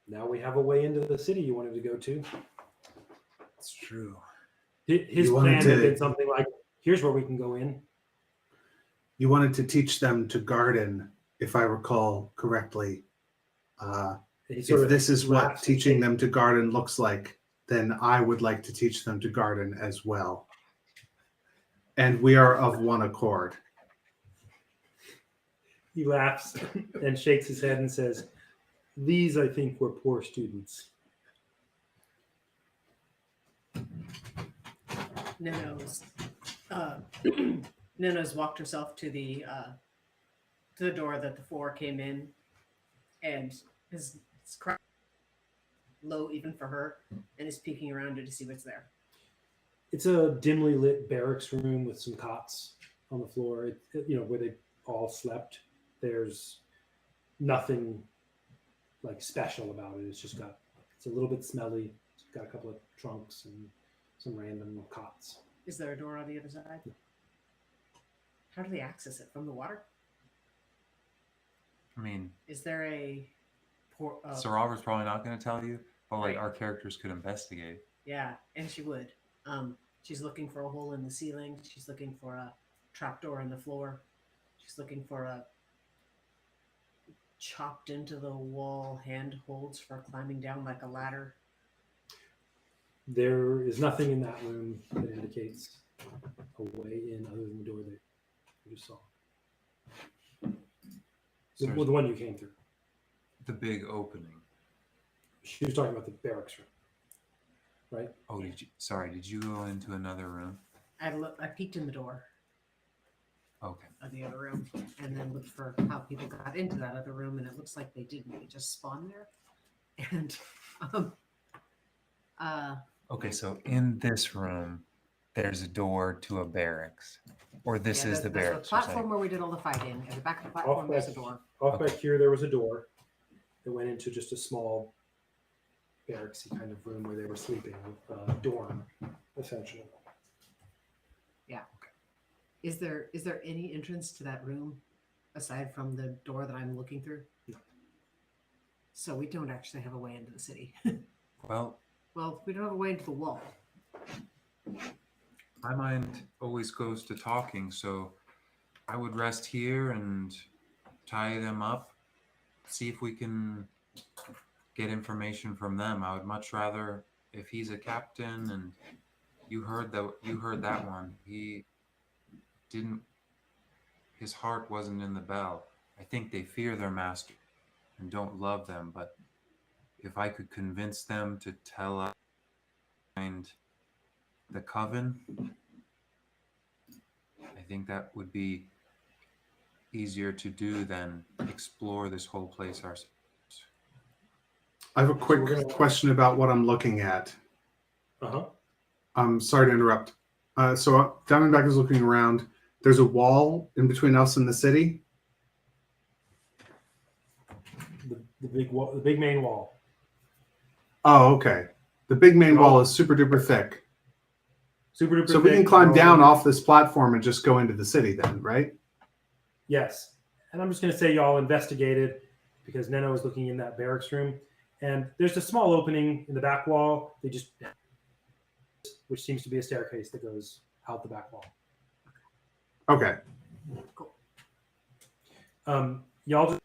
now we have a way into the city you wanted to go to. It's true. His You plan wanted had to- been something like, here's where we can go in. You wanted to teach them to garden, if I recall correctly. He sort If of this is what laughs and teaching shakes. them to garden looks like, then I would like to teach them to garden as well. And we are of one accord. He laughs and shakes his head and says, these, I think, were poor students. Nano's Nano's walked herself to the door that the 4 came in, and is crying low even for her, and is peeking around it to see what's there. It's a dimly lit barracks room with some cots on the floor, where they all slept. There's nothing like special about it. It's a little bit smelly. It's got a couple of trunks and some random cots. Is there a door on the other side? No. How do they access it? From the water? I mean, Is there a port? Sir Robert's probably not going to tell you, but like Right. our characters could investigate. Yeah, and she would. She's looking for a hole in the ceiling. She's looking for a trapdoor in the floor. She's looking for a chopped into the wall handholds for climbing down like a ladder. There is nothing in that room that indicates a way in other than the door that you just saw. The one you came through. The big opening. She was talking about the barracks room, right? Oh, did you go into another room? I peeked in the door Okay. of the other room and then looked for how people got into that other room, and it looks like they didn't. They just spawned there. And Okay, so in this room, there's a door to a barracks. Or this yeah, is the there's barracks. the you're platform saying. where we did all the fighting. At the back of the platform, there's a door. Off back here, there was a door that went into just a small barracksy kind of room where they were sleeping, a dorm, essentially. Is there any entrance to that room aside from the door that I'm looking through? No. So we don't actually have a way into the city. Well, Well, we don't have a way into the wall. my mind always goes to talking, so I would rest here and tie them up, see if we can get information from them. I would much rather, if he's a captain and you heard that one, his heart wasn't in the bell. I think they fear their master and don't love them, but if I could convince them to tell us the coven, I think that would be easier to do than explore this whole place ourselves. I have a quick we're gonna- question about what I'm looking at. Uh-huh. I'm sorry to interrupt. So Diamondback is looking around. There's a wall in between us and the city. The big wall, the big main wall. Oh, okay. The big main No. wall is super duper thick. Super duper So we thick, can climb no- down off this platform and just go into the city then, right? Yes. And I'm just going to say y'all investigated because Neno was looking in that barracks room. And there's a small opening in the back wall. Which seems to be a staircase that goes out the back wall. Okay. Y'all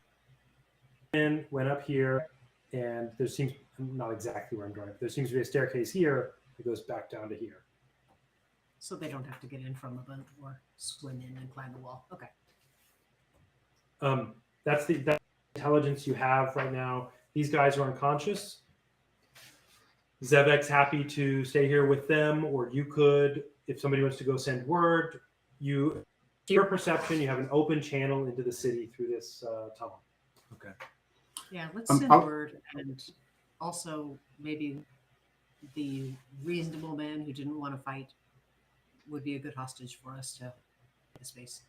just went up here, and there seems, not exactly where I'm going, but there seems to be a staircase here that goes back down to here. So they don't have to get in from the boat or swim in and climb the wall. Okay. That's the intelligence you have right now. These guys are unconscious. Zevek's happy to stay here with them, or you could, if somebody wants to go send word, your perception, you have an open channel into the city through this tunnel. Okay. Yeah, let's Um, send I'll- word, and also maybe the reasonable man who didn't want to fight would be a good hostage for us to the space.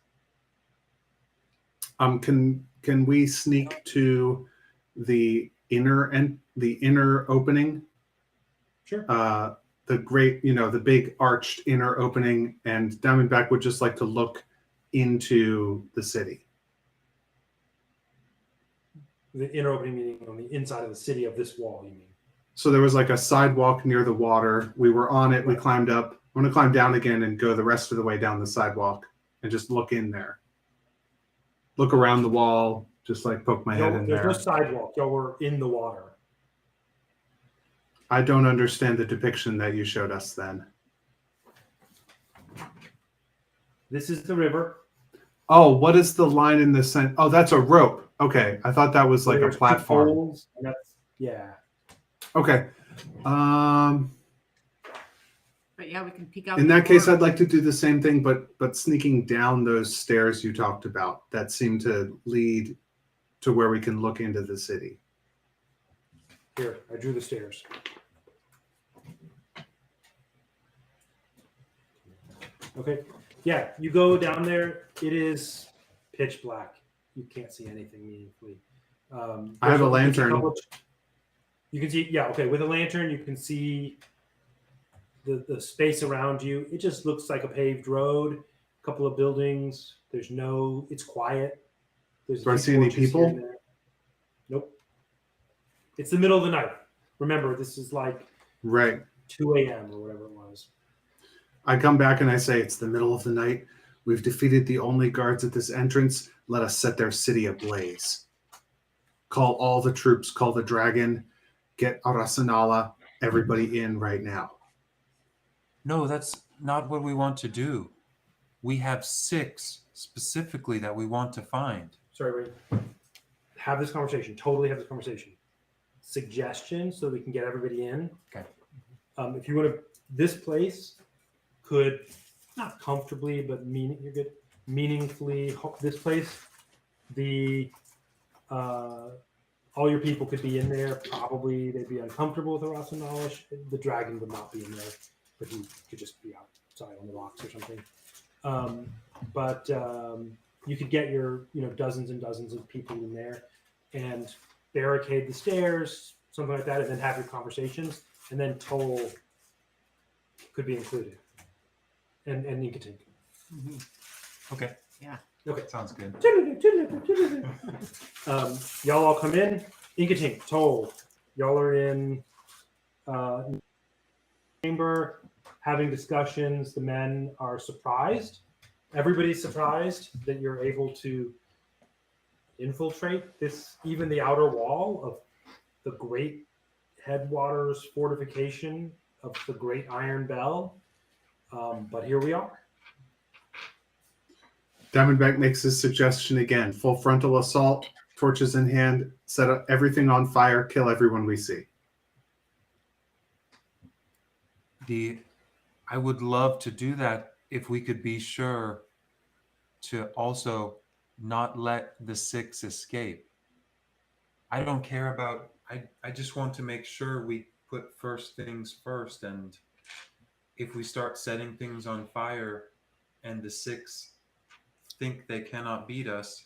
Can we sneak to the inner opening? Sure. The great, the big arched inner opening, and Diamondback would just like to look into the city. The inner opening meaning on the inside of the city of this wall, you mean? So there was like a sidewalk near the water. We were on it. We Right. climbed up. I'm going to climb down again and go the rest of the way down the sidewalk and just look in there. Look around the wall, just like poke my head in There's there. no sidewalk. Y'all were in the water. I don't understand the depiction that you showed us then. This is the river. Oh, what is the line in the center? Oh, that's a rope. Okay. I thought that was like a There's two platform. poles, and that's, yeah. Okay. But yeah, we can peek out. In the that case, door. I'd like to do the same thing, but sneaking down those stairs you talked about that seem to lead to where we can look into the city. Here, I drew the stairs. Okay. Yeah, you go down there. It is pitch black. You can't see anything meaningfully. I have a you can see lantern. You can see, yeah, okay. With a lantern, you can see the space around you. It just looks like a paved road, a couple of buildings. It's quiet. There's Do I few see any torches here people? and there. Nope. It's the middle of the night. Remember, this is like Right. 2 a.m. or whatever it was. I come back and I say, it's the middle of the night. We've defeated the only guards at this entrance. Let us set their city ablaze. Call all the troops, call the dragon, get Arasanala, everybody in right now. No, that's not what we want to do. We have 6 specifically that we want to find. Sorry, wait. Have this conversation. Totally have this conversation. Suggestion so we can get everybody in. Okay. If you want to, this place could not comfortably, but you're good. Meaningfully, this place, all your people could be in there. Probably they'd be uncomfortable with Arasanala. The dragon would not be in there, but he could just be outside on the rocks or something. But you could get your dozens and dozens of people in there and barricade the stairs, something like that, and then have your conversations, and then toll could be included, and Ninkatink. Okay. Yeah. Okay. Sounds good. Y'all all come in. Inkatink, toll. Y'all are in chamber having discussions. The men are surprised. Everybody's surprised that you're able to infiltrate even the outer wall of the great headwaters fortification of the Great Iron Bell. But here we are. Diamondback makes his suggestion again. Full frontal assault, torches in hand, set up everything on fire, kill everyone we see. The I would love to do that if we could be sure to also not let the 6 escape. I don't care about, I just want to make sure we put first things first. And if we start setting things on fire and the 6 think they cannot beat us,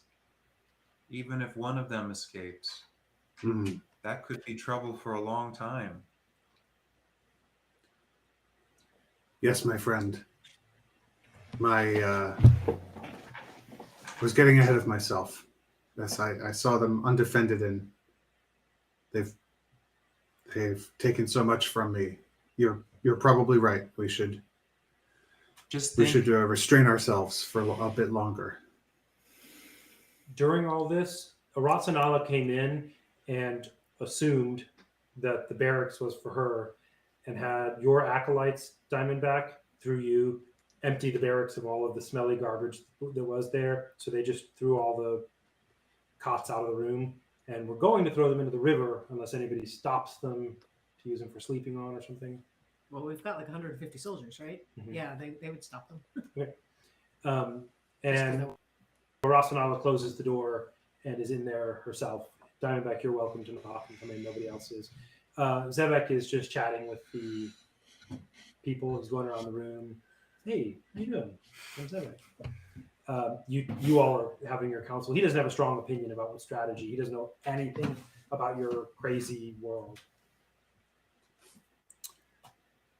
even if one of them escapes, Hmm. that could be trouble for a long time. Yes, my friend. I was getting ahead of myself. Yes, I saw them undefended, and they've taken so much from me. You're probably right. We should Just think, restrain ourselves for a bit longer. During all this, Aratsanala came in and assumed that the barracks was for her and had your acolytes, Diamondback, through you, empty the barracks of all of the smelly garbage that was there. So they just threw all the cots out of the room and we're going to throw them into the river unless anybody stops them to use them for sleeping on or something. Well, we've got like 150 soldiers, right? Mhm. Yeah, they would stop them. And Rasanala closes the door and is in there herself. Diamondback, you're welcome to knock and come in. Nobody else is. Zevek is just chatting with the people. He's going around the room. Hey, how you doing? I'm Zevek. You all are having your counsel. He doesn't have a strong opinion about what strategy. He doesn't know anything about your crazy world.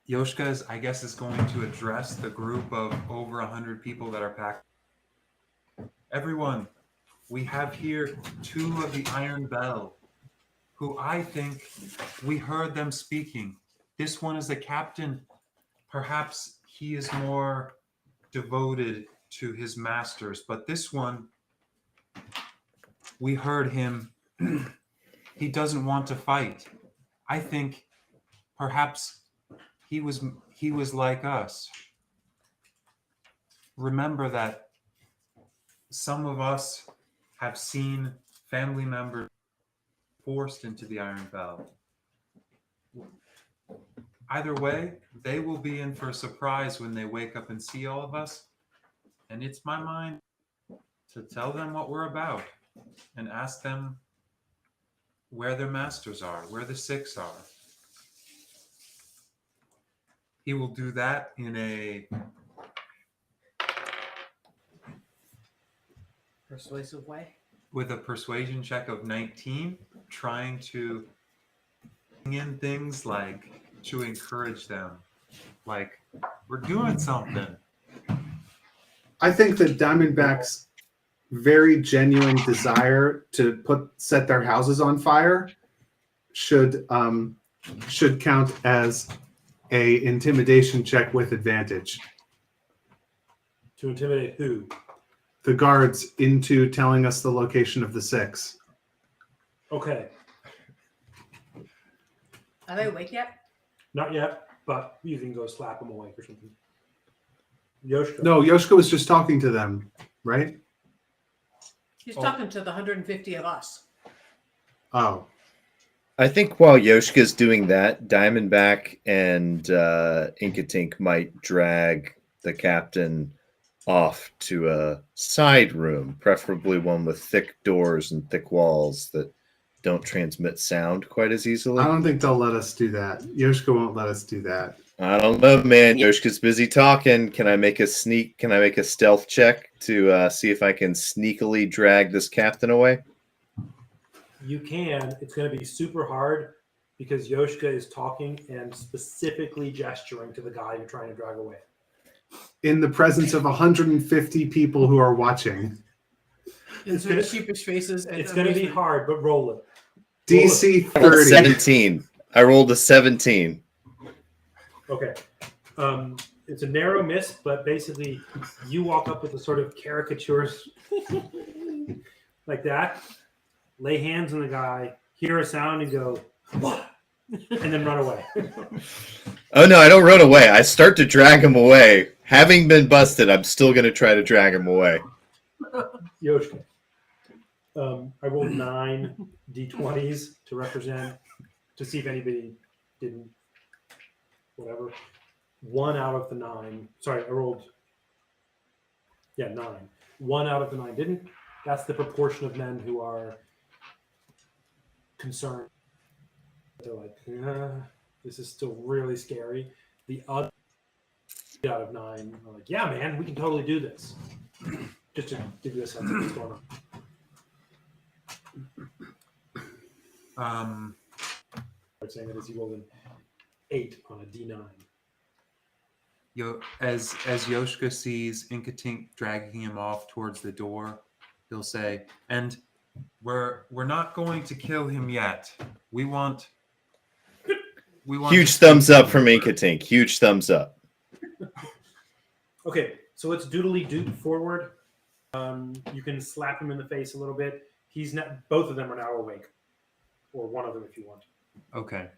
Yoshka, I guess, is going to address the group of over 100 people that are packed. Everyone, we have here 2 of the Iron Bell, who I think we heard them speaking. This one is the captain. Perhaps he is more devoted to his masters, but this one, we heard him. He doesn't want to fight. I think perhaps he was like us. Remember that some of us have seen family members forced into the Iron Bell. Either way, they will be in for a surprise when they wake up and see all of us. And it's my mind to tell them what we're about and ask them where their masters are, where the 6 are. He will do that in a Persuasive way. with a persuasion check of 19, trying to bring in things like to encourage them, like we're doing something. I think that Diamondback's very genuine desire to set their houses on fire should count as a intimidation check with advantage. To intimidate who? The guards into telling us the location of the 6. Okay, Are they awake yet? not yet, but you can go slap them awake or something. Yoshka. No, Yoshka was just talking to them, right? He's talking to the 150 of us. Oh. I think while Yoshka's doing that, Diamondback and Inkatink might drag the captain off to a side room, preferably one with thick doors and thick walls that don't transmit sound quite as easily. I don't think they'll let us do that. Yoshka won't let us do that. I don't know, man. Yoshka's busy talking. Can I make a stealth check to see if I can sneakily drag this captain away? You can. It's going to be super hard because Yoshka is talking and specifically gesturing to the guy you're trying to drag away. In the presence of 150 people who are watching. It's Insert gonna- sheepish faces. And It's going to be amazement. hard, but roll it. DC I rolled a 30. 17. I rolled a 17. Okay. It's a narrow miss, but basically you walk up with a sort of caricatures like that, lay hands on the guy, hear a sound and go, what? And then run away. Oh, no, I don't run away. I start to drag him away. Having been busted, I'm still going to try to drag him away. Yoshka. I rolled 9 d20s to represent, to see if anybody didn't, whatever. 1 out of the 9. Sorry, I rolled. Yeah, 9. 1 out of the 9 didn't. That's the proportion of men who are concerned. They're like, this is still really scary. The other out of 9 are like, yeah, man, we can totally do this. Just to give you a sense of what's going on. I'm saying that as you rolled an 8 on a D9. As Yoshka sees Inkatink dragging him off towards the door, he'll say, "And we're not going to kill him yet. We want Huge to thumbs speak to up from him." Inkatink. Huge thumbs up. Okay, so let's doodly doot forward. You can slap him in the face a little bit. He's not. Both of them are now awake, or one of them if you want. Okay,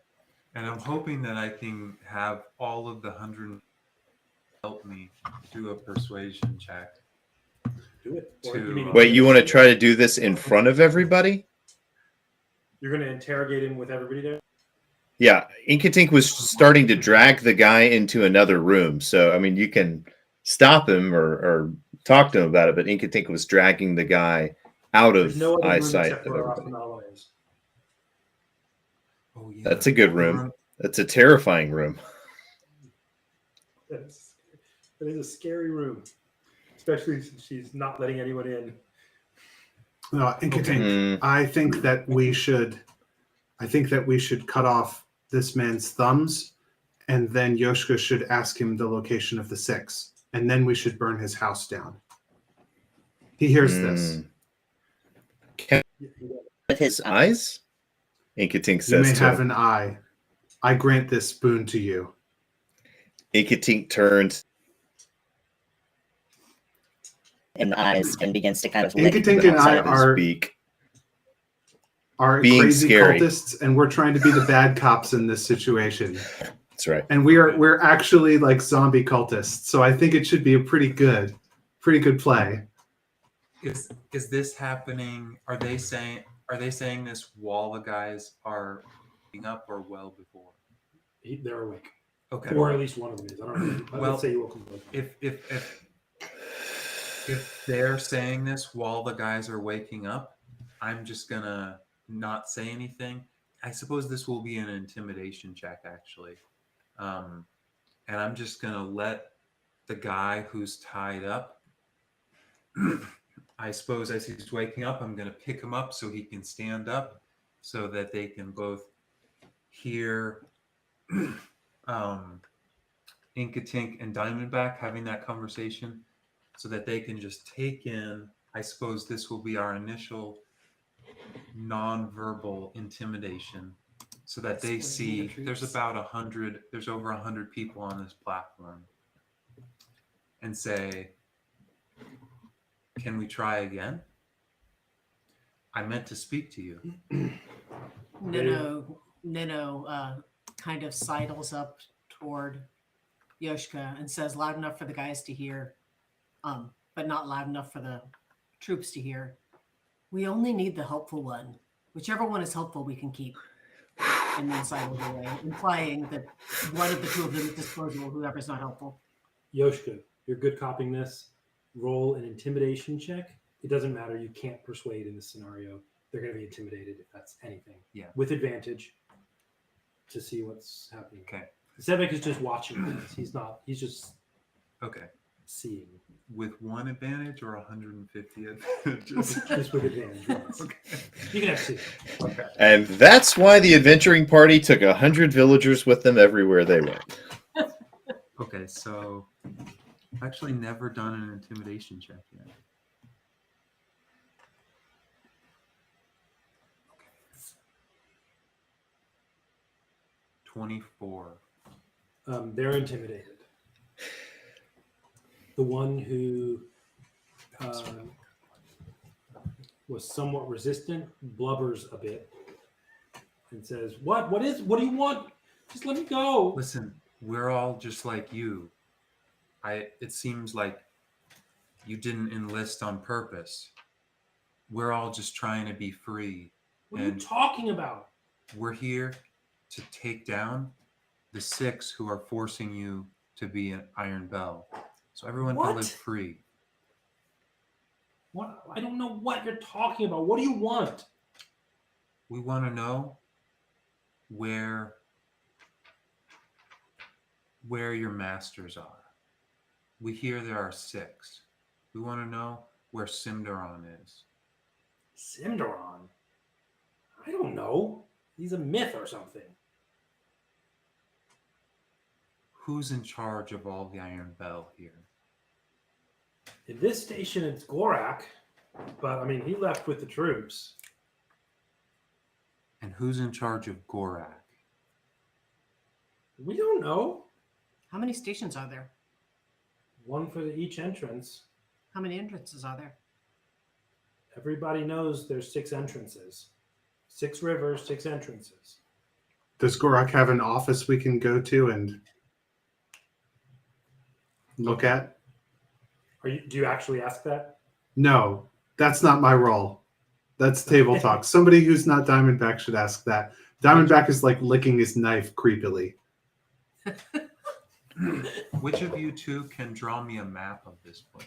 and I'm hoping that I can have all of the 100 help me do a persuasion check. Do it. Wait, you want to try to do this in front of everybody? You're going to interrogate him with everybody there. Yeah, Inkatink was starting to drag the guy into another room. So, I mean, you can stop him or talk to him about it, but Inkatink was dragging the guy out of There's no other room eyesight except of for everybody. Arsenal is. Oh yeah, That's a good room. That's a terrifying room. That is a scary room, especially since she's not letting anyone in. No, Inkatink, Mm. I think that we should cut off this man's thumbs, and then Yoshka should ask him the location of the 6, and then we should burn his house down. He hears this. With his Eyes? Inkatink You says may to have him. an eye. I grant this boon to you. Inkatink turns. in the eyes and begins to kind of lick Inkatink the and outside I of his are Beak. crazy scary. cultists, and we're trying to be the bad cops in this situation. That's right. And we're actually like zombie cultists, so I think it should be a pretty good play. Is this happening? Are they saying this while the guys are waking up or well before? They're awake, Okay. or at least one of them is. I don't know. Well, Let's say you welcome both. If they're saying this while the guys are waking up, I'm just gonna not say anything. I suppose this will be an intimidation check, actually, and I'm just gonna let the guy who's tied up. I suppose as he's waking up, I'm gonna pick him up so he can stand up, so that they can both hear Inkatink and Diamondback having that conversation, so that they can just take in. I suppose this will be our initial non-verbal intimidation, so that they see there's about 100. There's over 100 people on this platform, and say, "Can we try again? I meant to speak to you." Nino kind of sidles up toward Yoshka and says loud enough for the guys to hear, but not loud enough for the troops to hear. We only need the helpful one. Whichever one is helpful, we can keep. And then sidles away, implying that one of the two of them is disposable, whoever's not helpful. Yoshka, you're good copying this. Roll an intimidation check. It doesn't matter. You can't persuade in this scenario. They're going to be intimidated if that's anything. Yeah. With advantage to see what's happening. Okay. Zevek is just watching this. He's not. He's just Okay. seeing. With one advantage or 150 advantages? Just with advantage. Yes. Okay. You can have 2. Okay. And that's why the adventuring party took 100 villagers with them everywhere they went. Okay, so I've actually never done an intimidation check yet. 24. They're intimidated. The one who was somewhat resistant blubbers a bit and says, What do you want? Just let me go." Listen, we're all just like you. It seems like you didn't enlist on purpose. We're all just trying to be free. What are you talking about? We're here to take down the 6 who are forcing you to be an Iron Bell, so everyone What? can live free. What? I don't know what you're talking about. What do you want? We want to know where your masters are. We hear there are 6. We want to know where Simderon is. Simderon? I don't know. He's a myth or something. Who's in charge of all the Iron Bell here? In this station, it's Gorak, but I mean, he left with the troops. And who's in charge of Gorak? We don't know. How many stations are there? One for each entrance. How many entrances are there? Everybody knows there's 6 entrances. 6 rivers, 6 entrances. Does Gorak have an office we can go to and look at? Do you actually ask that? No, that's not my role. That's table talk. Somebody who's not Diamondback should ask that. Diamondback is like licking his knife creepily. Which of you two can draw me a map of this place?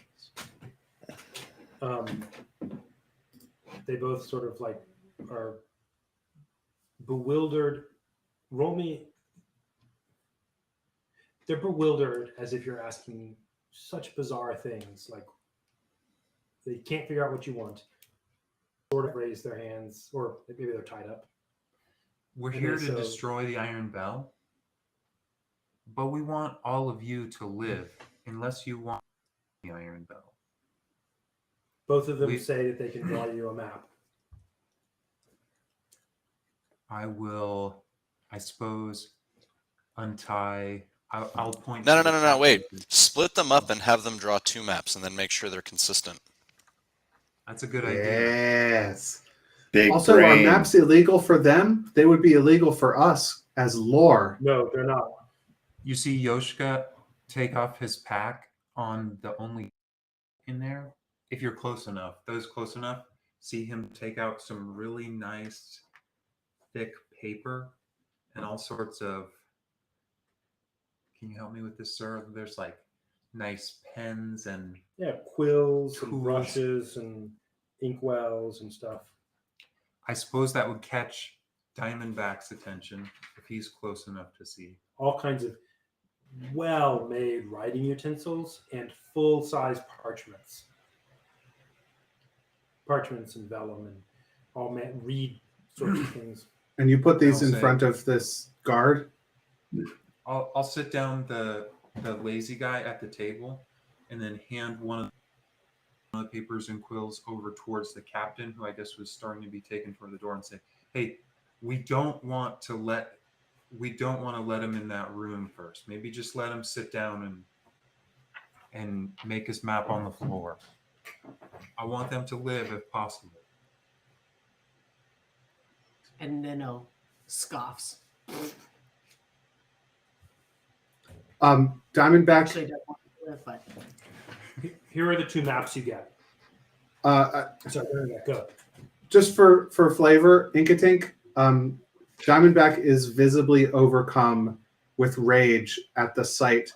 They both sort of like are bewildered. Roll me. They're bewildered as if you're asking such bizarre things. Like they can't figure out what you want. Sort of raise their hands, or maybe they're tied up. We're And here then to destroy the Iron Bell, but we want all of you to live unless you want the Iron Bell. Both of them We- say that they can draw you a map. I will, I suppose, untie. I'll point. No, to no, the no, no, wait. captain. Split them up and have them draw 2 maps, and then make sure they're consistent. That's a good idea. Yes. Big Also, brain. are maps illegal for them? They would be illegal for us as lore. No, they're not. You see Yoshka take off his pack on the only in there. If you're close enough, those close enough, see him take out some really nice, thick paper and all sorts of. Can you help me with this, sir? There's like nice pens and Yeah, quills and Tools. brushes and inkwells and stuff. I suppose that would catch Diamondback's attention if he's close enough to see. All kinds of well-made writing utensils and full-size parchments. Parchments and vellum and all reed sorts of things. And you put these I'll in say- front of this guard? I'll sit down the lazy guy at the table and then hand one of the papers and quills over towards the captain, who I guess was starting to be taken toward the door, and say, "Hey, we don't want to let him in that room first. Maybe just let him sit down and make his map on the floor. I want them to live if possible." And Minnow scoffs. Diamondback, Actually, don't want to live, but Here are the 2 maps you get. Sorry, go. just for flavor, Inkatink, Diamondback is visibly overcome with rage at the sight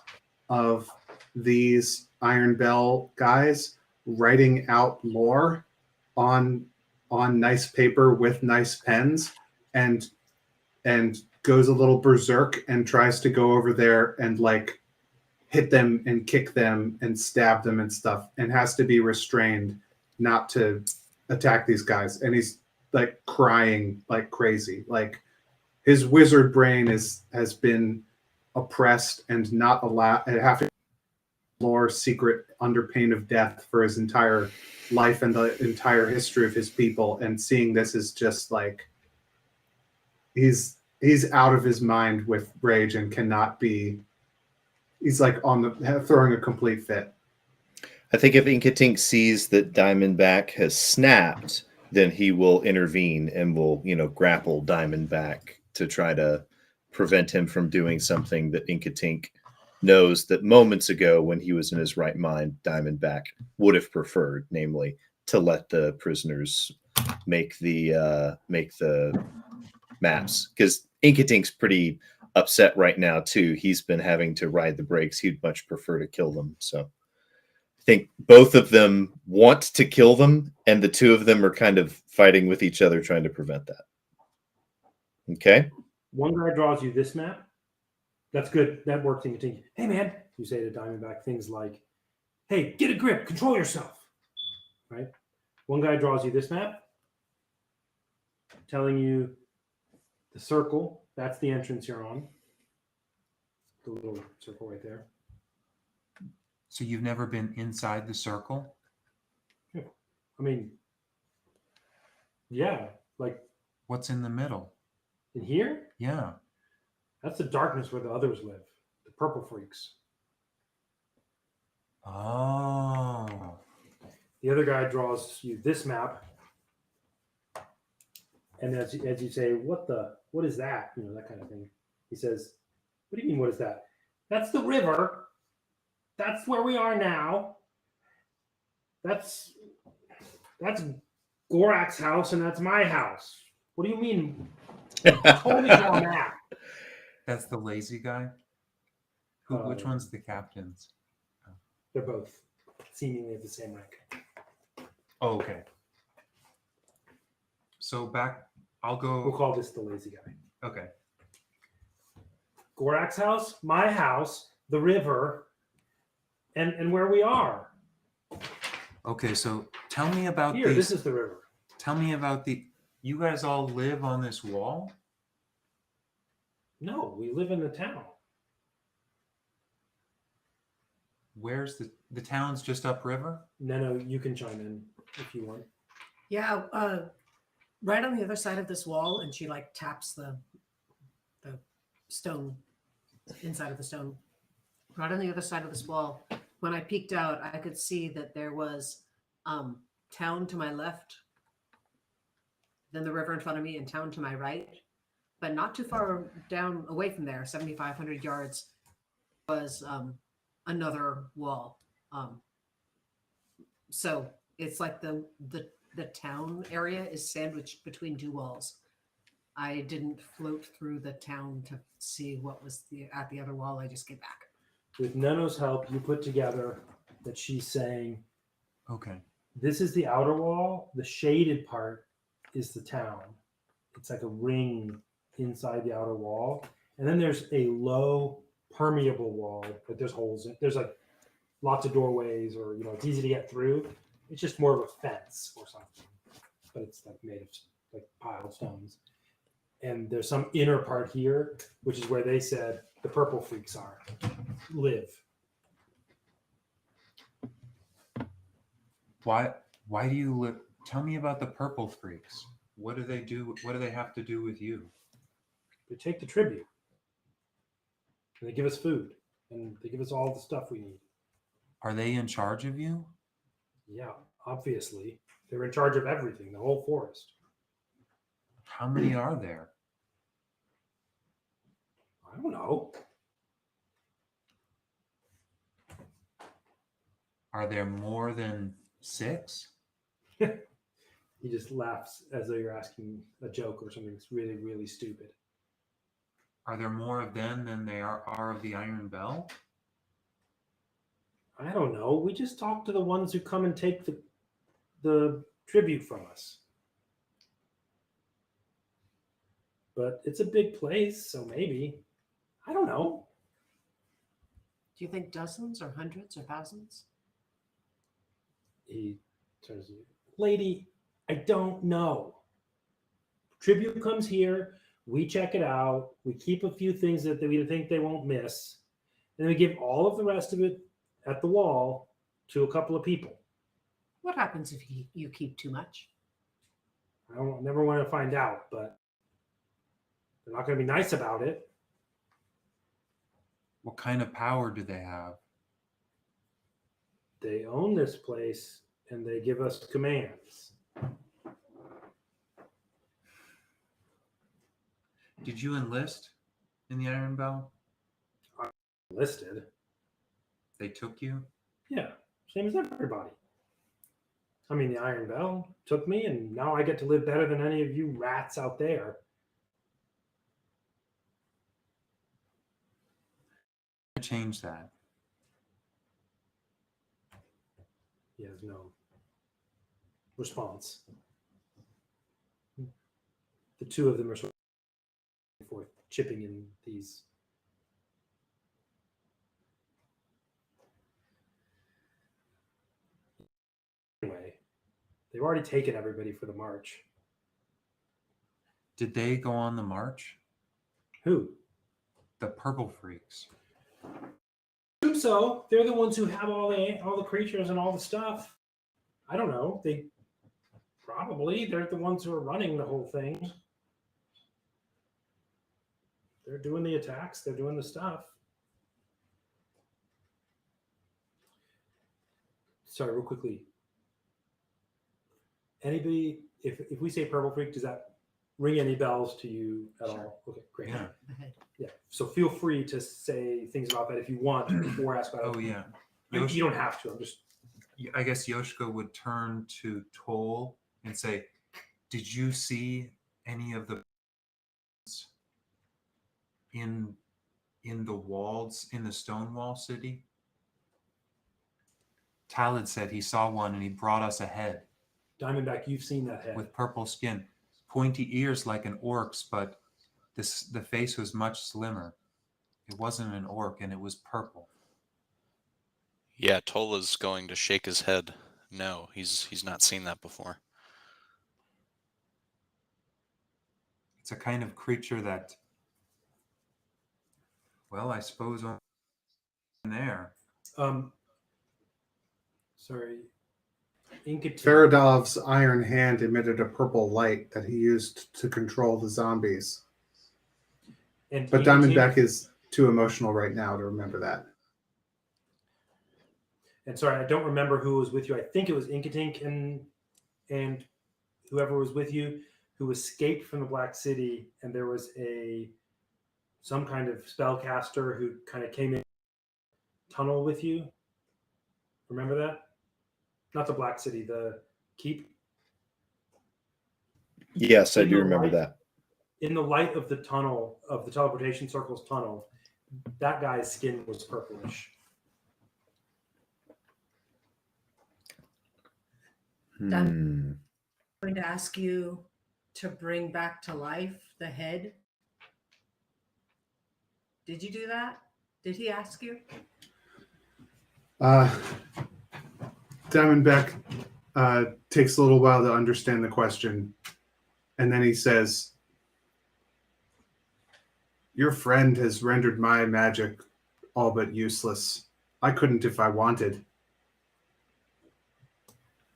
of these Iron Bell guys writing out lore on nice paper with nice pens, and goes a little berserk and tries to go over there and like hit them and kick them and stab them and stuff, and has to be restrained not to attack these guys. And he's like crying like crazy. Like his wizard brain has been oppressed and not allowed, and have to lore secret under pain of death for his entire life and the entire history of his people. And seeing this is just like he's out of his mind with rage and cannot be. He's like throwing a complete fit. I think if Inkatink sees that Diamondback has snapped, then he will intervene and will, grapple Diamondback to try to prevent him from doing something that Inkatink knows that moments ago, when he was in his right mind, Diamondback would have preferred, namely to let the prisoners make the maps, because Inkatink's pretty upset right now too. He's been having to ride the brakes. He'd much prefer to kill them. So I think both of them want to kill them, and the two of them are kind of fighting with each other, trying to prevent that. Okay. One guy draws you this map. That's good. That works in continue. Hey man, you say to Diamondback things like, "Hey, get a grip, control yourself." Right? One guy draws you this map, telling you the circle. That's the entrance you're on. The little circle right there. So you've never been inside the circle? I mean, yeah, like What's in the middle? in here, Yeah. that's the darkness where the others live, the purple freaks. Oh. The other guy draws you this map, and as you say, what is that? You know, that kind of thing. He says, "What do you mean? What is that? That's the river. That's where we are now. That's Gorak's house, and that's my house. What do you mean? Totally draw a map." That's the lazy guy? Which one's the captain's? They're both seemingly of the same rank. Oh, okay. So I'll We'll go. call this the lazy guy. Okay. Gorak's house, my house, the river, and where we are. Okay, so tell me about Here, these. this is the river. Tell me about you guys all live on this wall? No, we live in the town. Where's the town's just upriver? No, you can chime in if you want. Yeah, right on the other side of this wall, and she like taps the stone inside of the stone. Right on the other side of this wall. When I peeked out, I could see that there was town to my left, then the river in front of me, and town to my right. But not too far down away from there, 7,500 yards, was another wall. So it's like the town area is sandwiched between two walls. I didn't float through the town to see what was at the other wall. I just came back. With Nono's help, you put together that she's saying, Okay. this is the outer wall. The shaded part is the town. It's like a ring inside the outer wall. And then there's a low permeable wall, but there's holes in it. There's like lots of doorways, or it's easy to get through. It's just more of a fence or something. But it's like made of like piled stones. And there's some inner part here, which is where they said the purple freaks live. Why do you live? Tell me about the purple freaks. What do they do? What do they have to do with you? They take the tribute. And they give us food. And they give us all the stuff we need. Are they in charge of you? Yeah, obviously. They're in charge of everything, the whole forest. How many are there? I don't know. Are there more than 6? He just laughs as though you're asking a joke or something that's really, really stupid. Are there more of them than there are of the Iron Bell? I don't know. We just talk to the ones who come and take the tribute from us. But it's a big place, so maybe. I don't know. Do you think dozens or hundreds or thousands? He turns to you. Lady, I don't know. Tribute comes here. We check it out. We keep a few things that we think they won't miss. And then we give all of the rest of it at the wall to a couple of people. What happens if you keep too much? I never want to find out, but they're not going to be nice about it. What kind of power do they have? They own this place and they give us commands. Did you enlist in the Iron Bell? Listed. They took you? Yeah, same as everybody. I mean, the Iron Bell took me, and now I get to live better than any of you rats out there. change that. He has no response. The two of them are sort of forth, chipping in these. Anyway, they've already taken everybody for the march. Did they go on the march? Who? The Purple Freaks. So they're the ones who have all the creatures and all the stuff. I don't know. They're the ones who are running the whole thing. They're doing the attacks. They're doing the stuff. Sorry, real quickly. Anybody, if we say Purple Freak, does that ring any bells to you at Sure. all? Okay, great. Yeah. Ahead. Yeah. So feel free to say things about that if you want before I ask about Oh it. yeah. You don't have to. I'm just. I guess Yoshiko would turn to Toll and say, "Did you see any of the in the walls in the Stonewall City?" Talad said he saw one and he brought us a head Diamondback, you've seen that head. with purple skin, pointy ears like an orc's, but the face was much slimmer. It wasn't an orc and it was purple. Yeah, Tola's going to shake his head. No, he's not seen that before. It's a kind of creature that, well, I suppose on there. Sorry. Inca Feridov's iron hand emitted a purple light that he used to control the zombies. and But Inca Diamondback is too emotional right now to remember that. And sorry, I don't remember who was with you. I think it was Inkatink and whoever was with you who escaped from the Black City, and there was some kind of spellcaster who kind of came in tunnel with you. Remember that? Not the Black City, the keep. Yes, I In do the remember light- that. In the light of the tunnel, of the teleportation circle's tunnel, that guy's skin was purplish. Hmm. Going to ask you to bring back to life the head. Did you do that? Did he ask you? Diamondback takes a little while to understand the question, and then he says, "Your friend has rendered my magic all but useless. I couldn't if I wanted.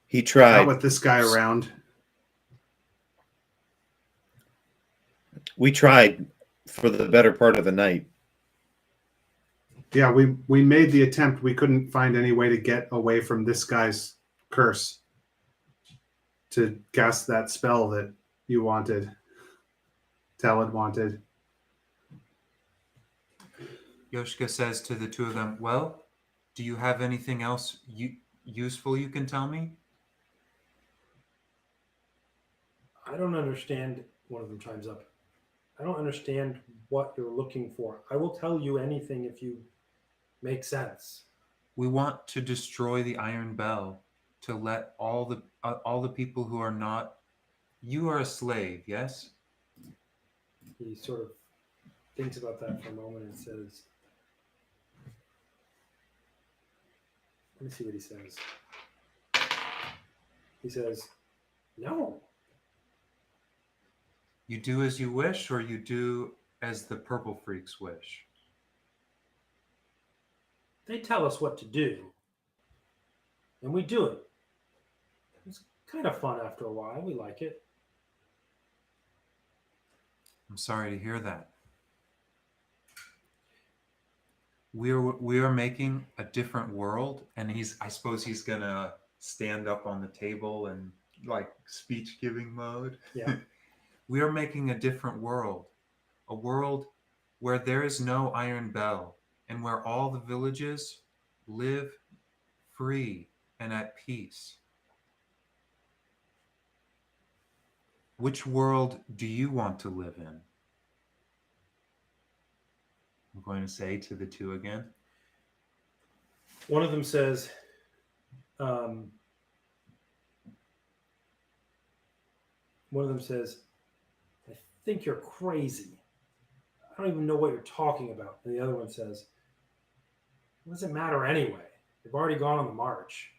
He Not tried. with this guy around." We tried for the better part of the night. Yeah, we made the attempt. We couldn't find any way to get away from this guy's curse to cast that spell that you wanted. Talad wanted. Yoshika says to the two of them, "Well, do you have anything else useful you can tell me?" I don't understand. One of them chimes up. I don't understand what you're looking for. I will tell you anything if you make sense. We want to destroy the Iron Bell to let all the people who are not. You are a slave, yes? He sort of thinks about that for a moment and says, let me see what he says. He says, no. You do as you wish, or you do as the Purple Freaks wish? They tell us what to do, and we do it. It's kind of fun after a while. We like it. I'm sorry to hear that. We are making a different world, and I suppose he's gonna stand up on the table and like speech giving mode. Yeah. We are making a different world, a world where there is no Iron Bell and where all the villages live free and at peace. Which world do you want to live in? I'm going to say to the two again. One of them says, I think you're crazy. I don't even know what you're talking about. And the other one says, what does it matter anyway? They've already gone on the march.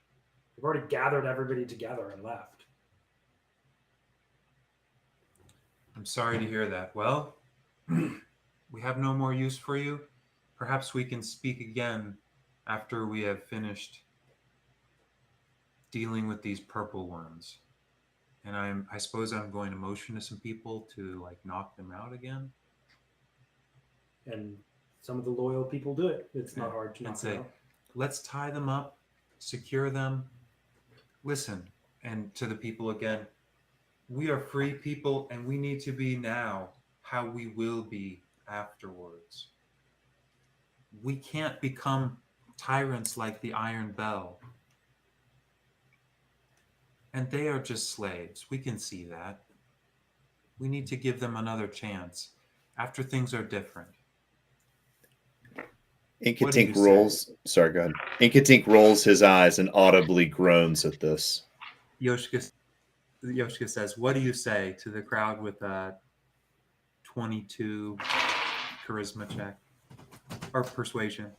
They've already gathered everybody together and left. I'm sorry to hear that. Well, we have no more use for you. Perhaps we can speak again after we have finished dealing with these purple ones. And I suppose I'm going to motion to some people to like knock them out again. And some of the loyal people do it. It's not Yeah. hard to And knock them say, out. let's tie them up, secure them. Listen, and to the people again, we are free people and we need to be now how we will be afterwards. We can't become tyrants like the Iron Bell. And they are just slaves. We can see that. We need to give them another chance after things are different. What do Inkatink you rolls. Sorry, go ahead. Inkatink rolls his eyes and audibly groans at this. Yoshika says, what do you say to the crowd with a 22 charisma check or persuasion?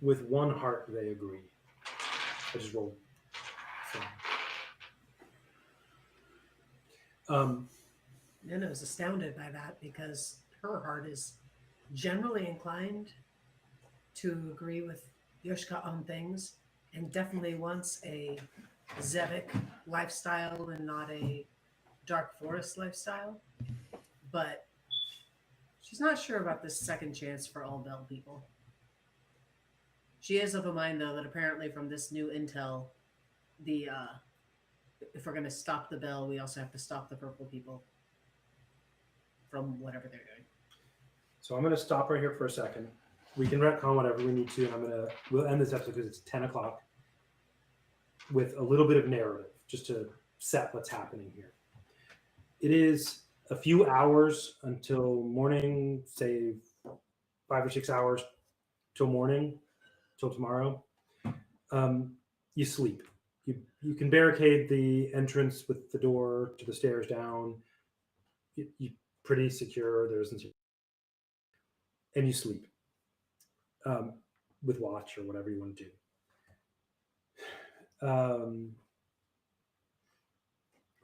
With one heart, they agree. I just rolled. Nana's astounded by that because her heart is generally inclined to agree with Yoshika on things and definitely wants a Zevik lifestyle and not a dark forest lifestyle. But she's not sure about this second chance for all Bell people. She is of a mind, though, that apparently from this new intel, if we're going to stop the Bell, we also have to stop the purple people from whatever they're doing. So I'm going to stop right here for a second. We can retcon whatever we need to, and we'll end this episode because it's 10 o'clock with a little bit of narrative just to set what's happening here. It is a few hours until morning, say 5 or 6 hours till morning, till tomorrow. You sleep. You can barricade the entrance with the door to the stairs down. You pretty secure. There isn't, and you sleep with watch or whatever you want to do.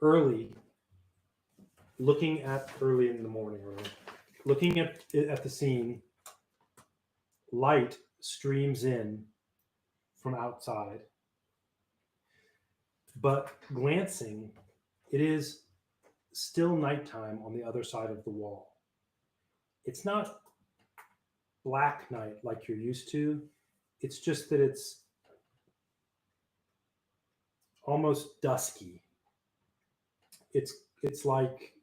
Early in the morning, looking at the scene, light streams in from outside. But glancing, it is still nighttime on the other side of the wall. It's not black night like you're used to. It's just that it's almost dusky. It's like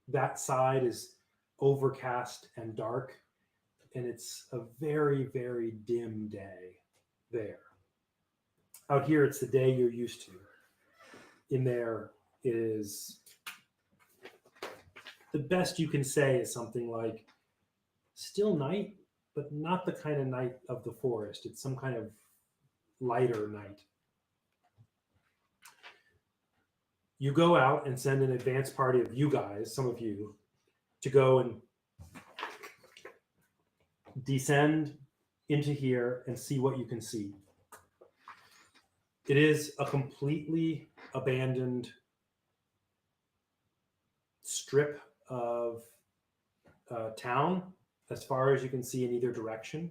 that side is overcast and dark, and it's a very, very dim day there. Out here, it's the day you're used to. In there is, the best you can say is something like still night, but not the kind of night of the forest. It's some kind of lighter night. You go out and send an advance party of you guys, some of you, to go and descend into here and see what you can see. It is a completely abandoned strip of town as far as you can see in either direction.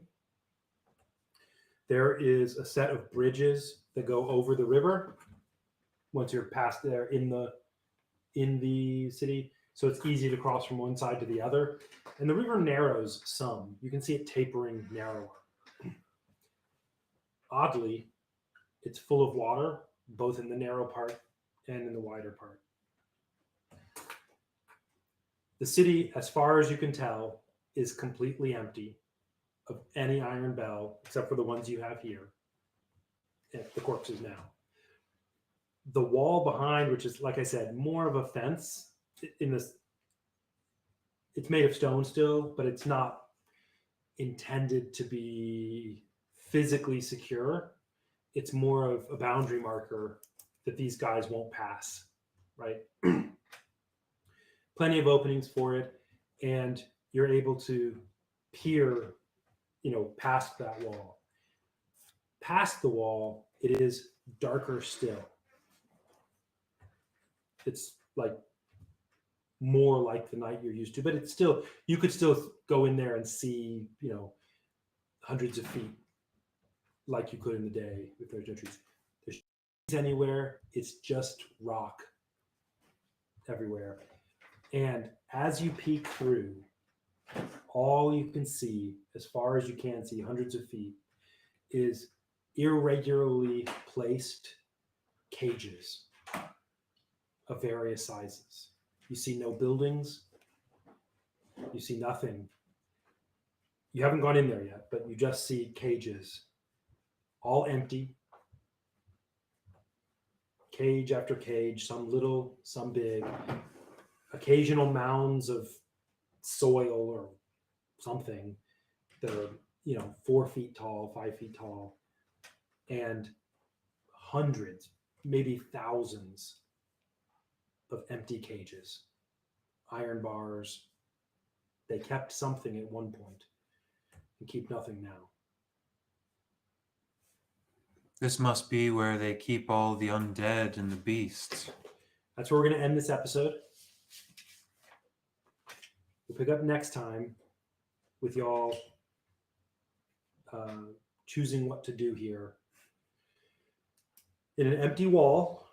There is a set of bridges that go over the river once you're past there in the city, so it's easy to cross from one side to the other. And the river narrows some. You can see it tapering narrower. Oddly, it's full of water, both in the narrow part and in the wider part. The city, as far as you can tell, is completely empty of any Iron Bell, except for the ones you have here, the corpses now. The wall behind, which is, like I said, more of a fence, it's made of stone still, but it's not intended to be physically secure. It's more of a boundary marker that these guys won't pass, right? Plenty of openings for it, and you're able to peer, past that wall. Past the wall, it is darker still. It's like more like the night you're used to, but it's still, you could still go in there and see, hundreds of feet like you could in the day if there's no trees. There's trees anywhere. It's just rock everywhere. And as you peek through, all you can see, as far as you can see, hundreds of feet, is irregularly placed cages of various sizes. You see no buildings. You see nothing. You haven't gone in there yet, but you just see cages, all empty. Cage after cage, some little, some big. Occasional mounds of soil or something that are 4 feet tall, 5 feet tall, and hundreds, maybe thousands of empty cages, iron bars. They kept something at one point and keep nothing now. This must be where they keep all the undead and the beasts. That's where we're going to end this episode. We'll pick up next time with y'all choosing what to do here. In an empty wall,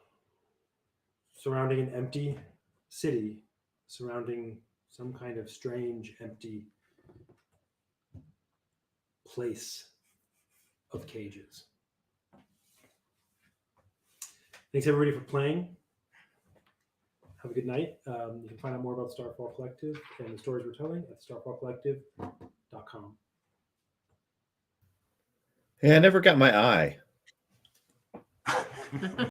surrounding an empty city, surrounding some kind of strange, empty place of cages. Thanks everybody for playing. Have a good night. You can find out more about Starfall Collective and the stories we're telling at starfallcollective.com. Hey, I never got my eye.